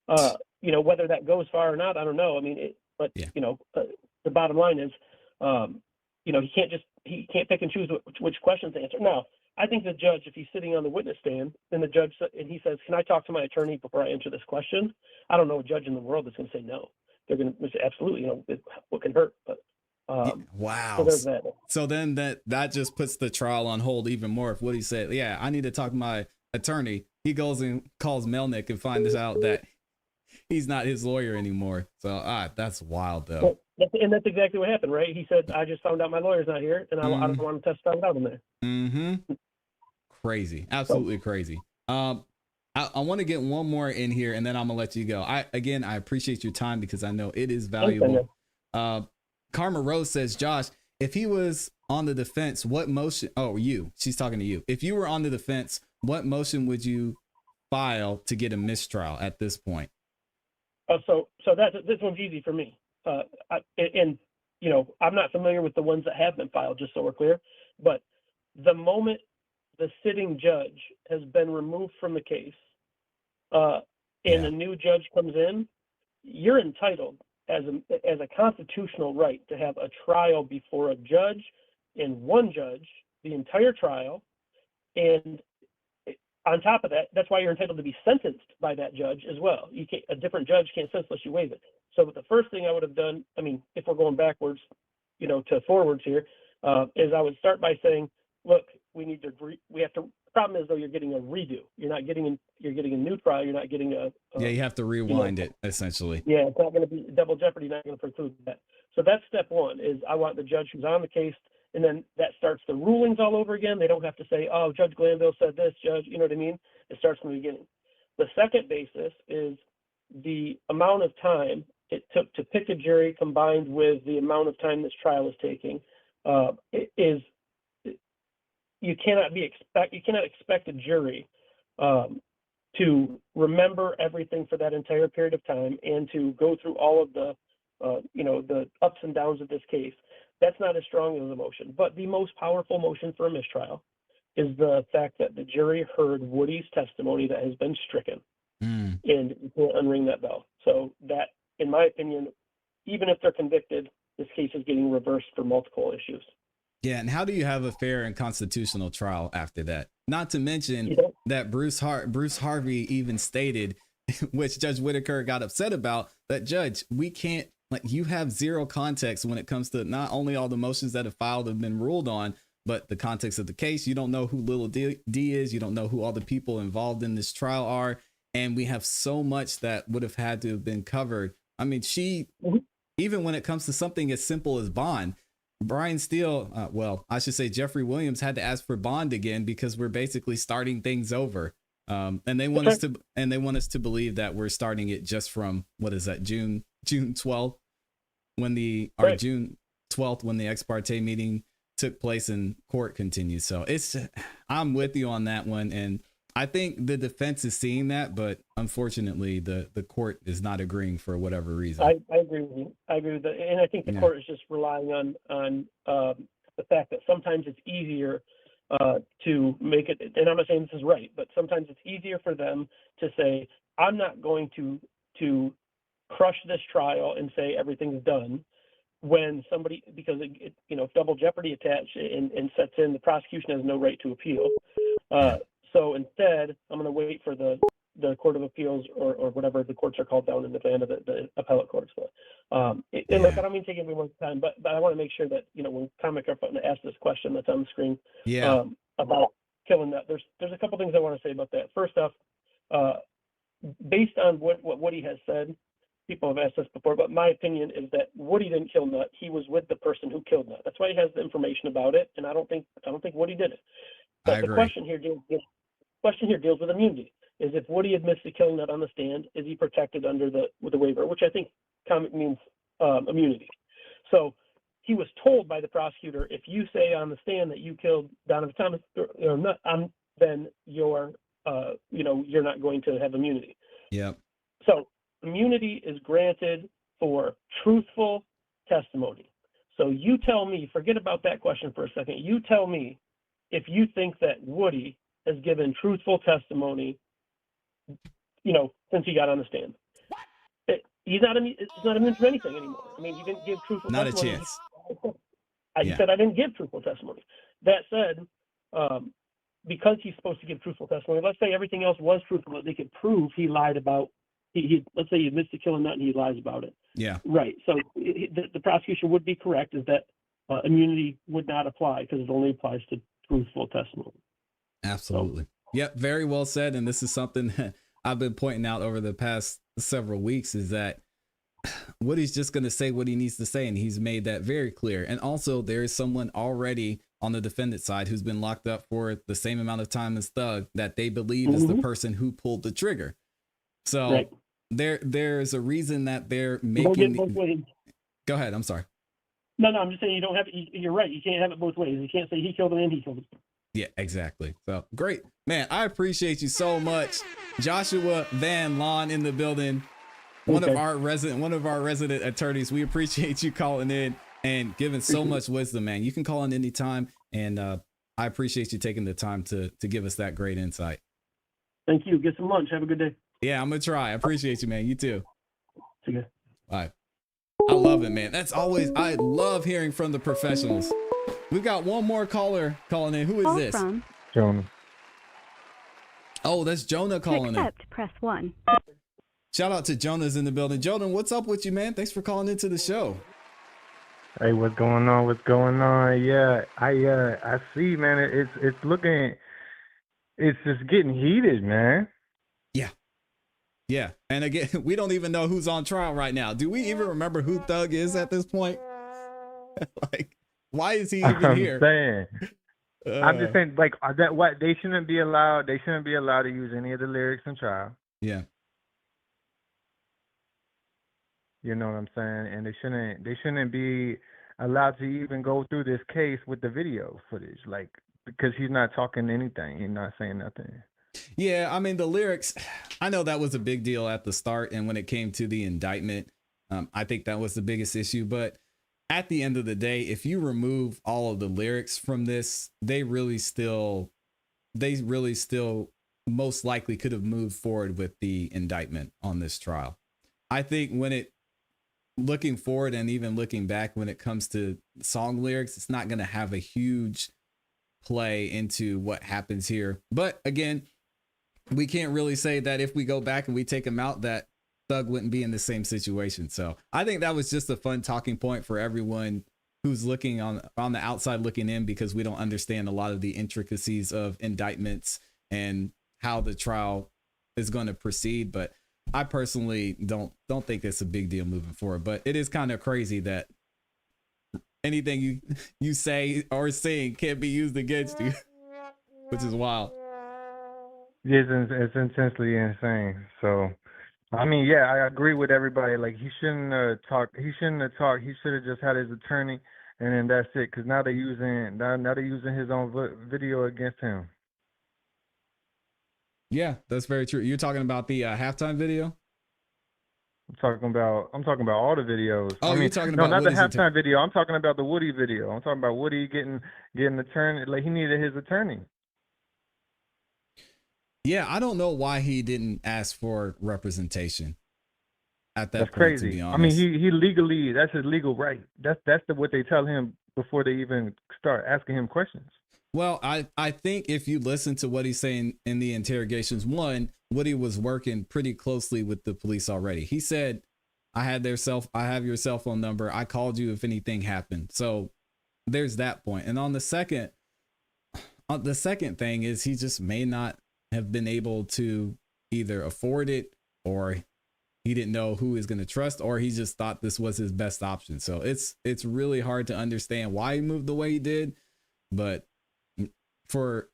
Whether that goes far or not, I don't know. I mean, the bottom line is, he can't pick and choose which questions to answer. Now, I think the judge, if he's sitting on the witness stand and he says, can I talk to my attorney before I answer this question? I don't know a judge in the world that's going to say no. They're going to say absolutely, what can hurt, but wow. So there's that. So then that just puts the trial on hold even more. If Woody said, yeah, I need to talk to my attorney, he goes and calls Melnick and finds out that he's not his lawyer anymore. So that's wild though. And that's exactly what happened, right? He said, I just found out my lawyer's not here, and I don't want to testify without him there. Mm-hmm. Crazy. Absolutely crazy. I want to get one more in here, and then I'm gonna let you go. I appreciate your time because I know it is valuable. Karma Rose says, Josh, if he was on the defense, what motion? Oh, she's talking to you. If you were on the defense, what motion would you file to get a mistrial at this point? So this one's easy for me. And I'm not familiar with the ones that have been filed, just so we're clear. But the moment the sitting judge has been removed from the case, and a new judge comes in, you're entitled as a constitutional right to have a trial before a judge and one judge the entire trial. And on top of that, that's why you're entitled to be sentenced by that judge as well. A different judge can't sentence unless you waive it. So the first thing I would have done, I mean, if we're going backwards, to forwards here, is I would start by saying, look, the problem is though you're getting a redo. You're getting a new trial. You're not getting you have to rewind it essentially. Yeah, it's not going to be double jeopardy. Not going to preclude that. So that's step one. Is I want the judge who's on the case, and then that starts the rulings all over again. They don't have to say, oh, Judge Glanville said this, Judge. You know what I mean? It starts from the beginning. The second basis is the amount of time it took to pick a jury combined with the amount of time this trial is taking. You cannot expect a jury to remember everything for that entire period of time and to go through all of the ups and downs of this case. That's not as strong as a motion. But the most powerful motion for a mistrial is the fact that the jury heard Woody's testimony that has been stricken, and you can't unring that bell. So that, in my opinion, even if they're convicted, this case is getting reversed for multiple issues. Yeah, and how do you have a fair and constitutional trial after that? Not to mention that Bruce Harvey even stated, which Judge Whitaker got upset about, that Judge, we can't, you have zero context when it comes to not only all the motions that have filed have been ruled on, but the context of the case. You don't know who Little D is. You don't know who all the people involved in this trial are. And we have so much that would have had to have been covered. I mean, even when it comes to something as simple as bond, Brian Steele, I should say Jeffrey Williams had to ask for bond again because we're basically starting things over. And they want us to believe that we're starting it just from, what is that, June 12th, June 12th, when the ex parte meeting took place and court continues. So I'm with you on that one. And I think the defense is seeing that, but unfortunately the court is not agreeing for whatever reason. I agree with you. I agree with that. And I think the court is just relying on the fact that sometimes it's easier to make it, and I'm not saying this is right, but sometimes it's easier for them to say, I'm not going to crush this trial and say everything's done, when somebody, because if double jeopardy attached and sets in, the prosecution has no right to appeal. So instead, I'm going to wait for the Court of Appeals or whatever the courts are called down in the land of the appellate courts. And look, I don't mean to take everyone's time, but I want to make sure that, when Comic are asked this question that's on the screen about killing that, there's a couple things I want to say about that. First off, based on what Woody has said, people have asked this before, but my opinion is that Woody didn't kill Nut. He was with the person who killed Nut. That's why he has the information about it, and I don't think Woody did it. But the question here deals with immunity. Is if Woody admits to killing Nut on the stand, is he protected under with the waiver, which I think means immunity. So he was told by the prosecutor, if you say on the stand that you killed Donovan Thomas, Nut, then you're not going to have immunity. Yep. So immunity is granted for truthful testimony. So you tell me, forget about that question for a second. You tell me if you think that Woody has given truthful testimony, since he got on the stand. He's not immune from anything anymore. I mean, he didn't give truthful testimony. Not a chance. He said, I didn't give truthful testimony. That said, because he's supposed to give truthful testimony, let's say everything else was truthful, but they could prove he lied about, let's say he admits to killing Nut and he lies about it. Yeah. Right. So the prosecution would be correct, is that immunity would not apply because it only applies to truthful testimony. Absolutely. Yep. Very well said. And this is something that I've been pointing out over the past several weeks, is that Woody's just going to say what he needs to say. And he's made that very clear. And also there is someone already on the defendant side who's been locked up for the same amount of time as Thug that they believe is the person who pulled the trigger. So there's a reason that they're making. Go ahead. I'm sorry. No, I'm just saying you're right. You can't have it both ways. You can't say he killed him and he killed him. Yeah, exactly. So great. Man, I appreciate you so much. Joshua Van Lawn in the building. One of our resident attorneys. We appreciate you calling in and giving so much wisdom, man. You can call in anytime, and I appreciate you taking the time to give us that great insight. Thank you. Get some lunch. Have a good day. Yeah, I'm gonna try. I appreciate you, man. You too. See ya. Bye. I love it, man. I love hearing from the professionals. We got one more caller calling in. Who is this? Jonah. Oh, that's Jonah calling in. Press 1. Shout out to Jonah's in the building. Jonah, what's up with you, man? Thanks for calling into the show. Hey, what's going on? What's going on? Yeah, I see, man. It's looking, it's just getting heated, man. Yeah. And again, we don't even know who's on trial right now. Do we even remember who Thug is at this point? Like, why is he even here? I'm just saying, like, that what they shouldn't be allowed. They shouldn't be allowed to use any of the lyrics in trial. Yeah. You know what I'm saying? And they shouldn't be allowed to even go through this case with the video footage, like, because he's not talking anything. He's not saying nothing. Yeah, I mean, the lyrics, I know that was a big deal at the start. And when it came to the indictment, I think that was the biggest issue. But at the end of the day, if you remove all of the lyrics from this, they really still most likely could have moved forward with the indictment on this trial. I think looking forward and even looking back, when it comes to song lyrics, it's not going to have a huge play into what happens here. But again, we can't really say that if we go back and we take him out, that Thug wouldn't be in the same situation. So I think that was just a fun talking point for everyone who's looking on the outside looking in, because we don't understand a lot of the intricacies of indictments and how the trial is going to proceed. But I personally don't think it's a big deal moving forward. But it is kind of crazy that anything you say or sing can't be used against you, which is wild. It's intensely insane. So, I mean, yeah, I agree with everybody. Like, he shouldn't have talked. He should have just had his attorney, and then that's it. Because now they're using his own video against him. Yeah, that's very true. You're talking about the halftime video? I'm talking about all the videos. Oh, you're talking about not Woody's the halftime video. I'm talking about the Woody video. I'm talking about Woody getting an attorney. Like, he needed his attorney. Yeah, I don't know why he didn't ask for representation at that That's point, crazy. to be honest. I mean, he legally, that's his legal right. That's what they tell him before they even start asking him questions. Well, I think if you listen to what he's saying in the interrogations, one, Woody was working pretty closely with the police already. He said, I have your cell phone number. I called you if anything happened. So there's that point. And on the second thing is, he just may not have been able to either afford it, or he didn't know who he's going to trust, or he just thought this was his best option. So it's really hard to understand why he moved the way he did. But for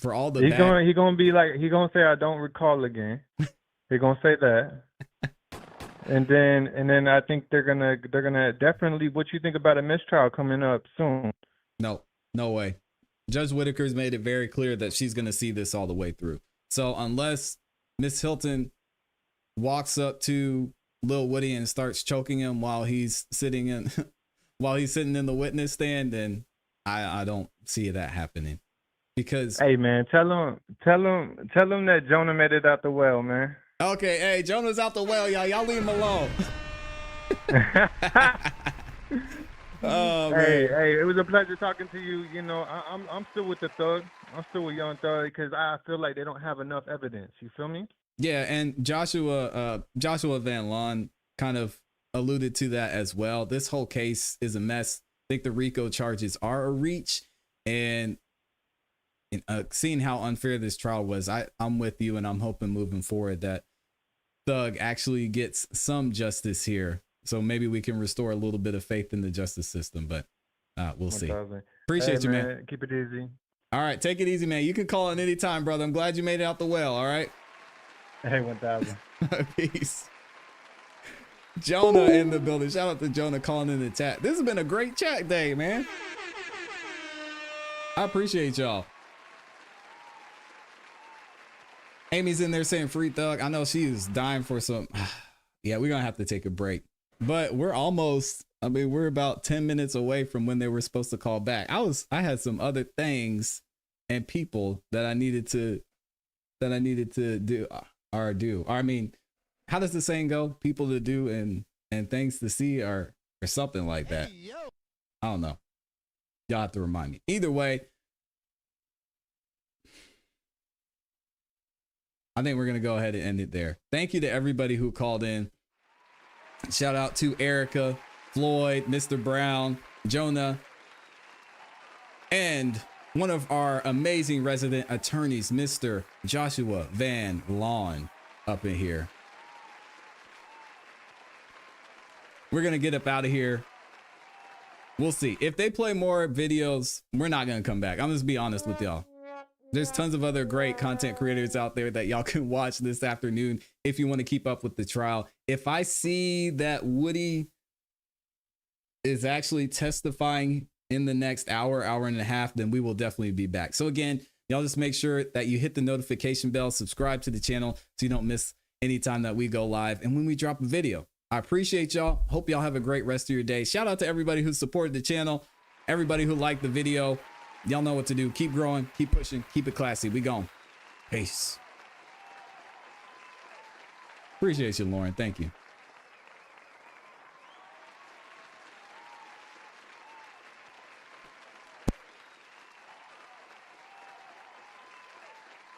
all the he's gonna say, I don't recall again. He's gonna say that. And then I think they're gonna definitely, what you think about a mistrial coming up soon? No way. Judge Whitaker's made it very clear that she's going to see this all the way through. So unless Miss Hilton walks up to Lil Woody and starts choking him while he's sitting in the witness stand, then I don't see that happening. Because hey man, tell him that Jonah made it out the well, man. Okay, hey, Jonah's out the well, y'all. Y'all leave him alone. Oh, hey, it was a pleasure talking to you. You know, I'm still with the Thug. I'm still with Young Thug, because I feel like they don't have enough evidence. You feel me? Yeah, and Joshua Van Lawn kind of alluded to that as well. This whole case is a mess. I think the RICO charges are a reach, and seeing how unfair this trial was, I'm with you, and I'm hoping moving forward that Thug actually gets some justice here. So maybe we can restore a little bit of faith in the justice system, but we'll see. Appreciate you, man. Keep it easy. All right, take it easy, man. You can call in any time, brother. I'm glad you made it out the well. All right. Hey, 1,000. Peace. Jonah in the building. Shout out to Jonah calling in the chat. This has been a great chat day, man. I appreciate y'all. Amy's in there saying free thug. I know she is dying for some. Yeah, we're gonna have to take a break, but we're almost. I mean, we're about 10 minutes away from when they were supposed to call back. I had some other things and people that I needed to do. I mean, how does the saying go? People to do and things to see, or something like that. I don't know. Y'all have to remind me. Either way, I think we're going to go ahead and end it there. Thank you to everybody who called in. Shout out to Erica, Floyd, Mr. Brown, Jonah, and one of our amazing resident attorneys, Mr. Joshua Van Lawn, up in here. We're going to get up out of here. We'll see. If they play more videos, we're not going to come back. I'm just be honest with y'all. There's tons of other great content creators out there that y'all can watch this afternoon if you want to keep up with the trial. If I see that Woody is actually testifying in the next hour and a half, then we will definitely be back. So again, y'all just make sure that you hit the notification bell, subscribe to the channel so you don't miss any time that we go live and when we drop a video. I appreciate y'all. Hope y'all have a great rest of your day. Shout out to everybody who supported the channel, everybody who liked the video. Y'all know what to do. Keep growing, keep pushing, keep it classy. We gone. Peace. Appreciate you, Lauren. Thank you.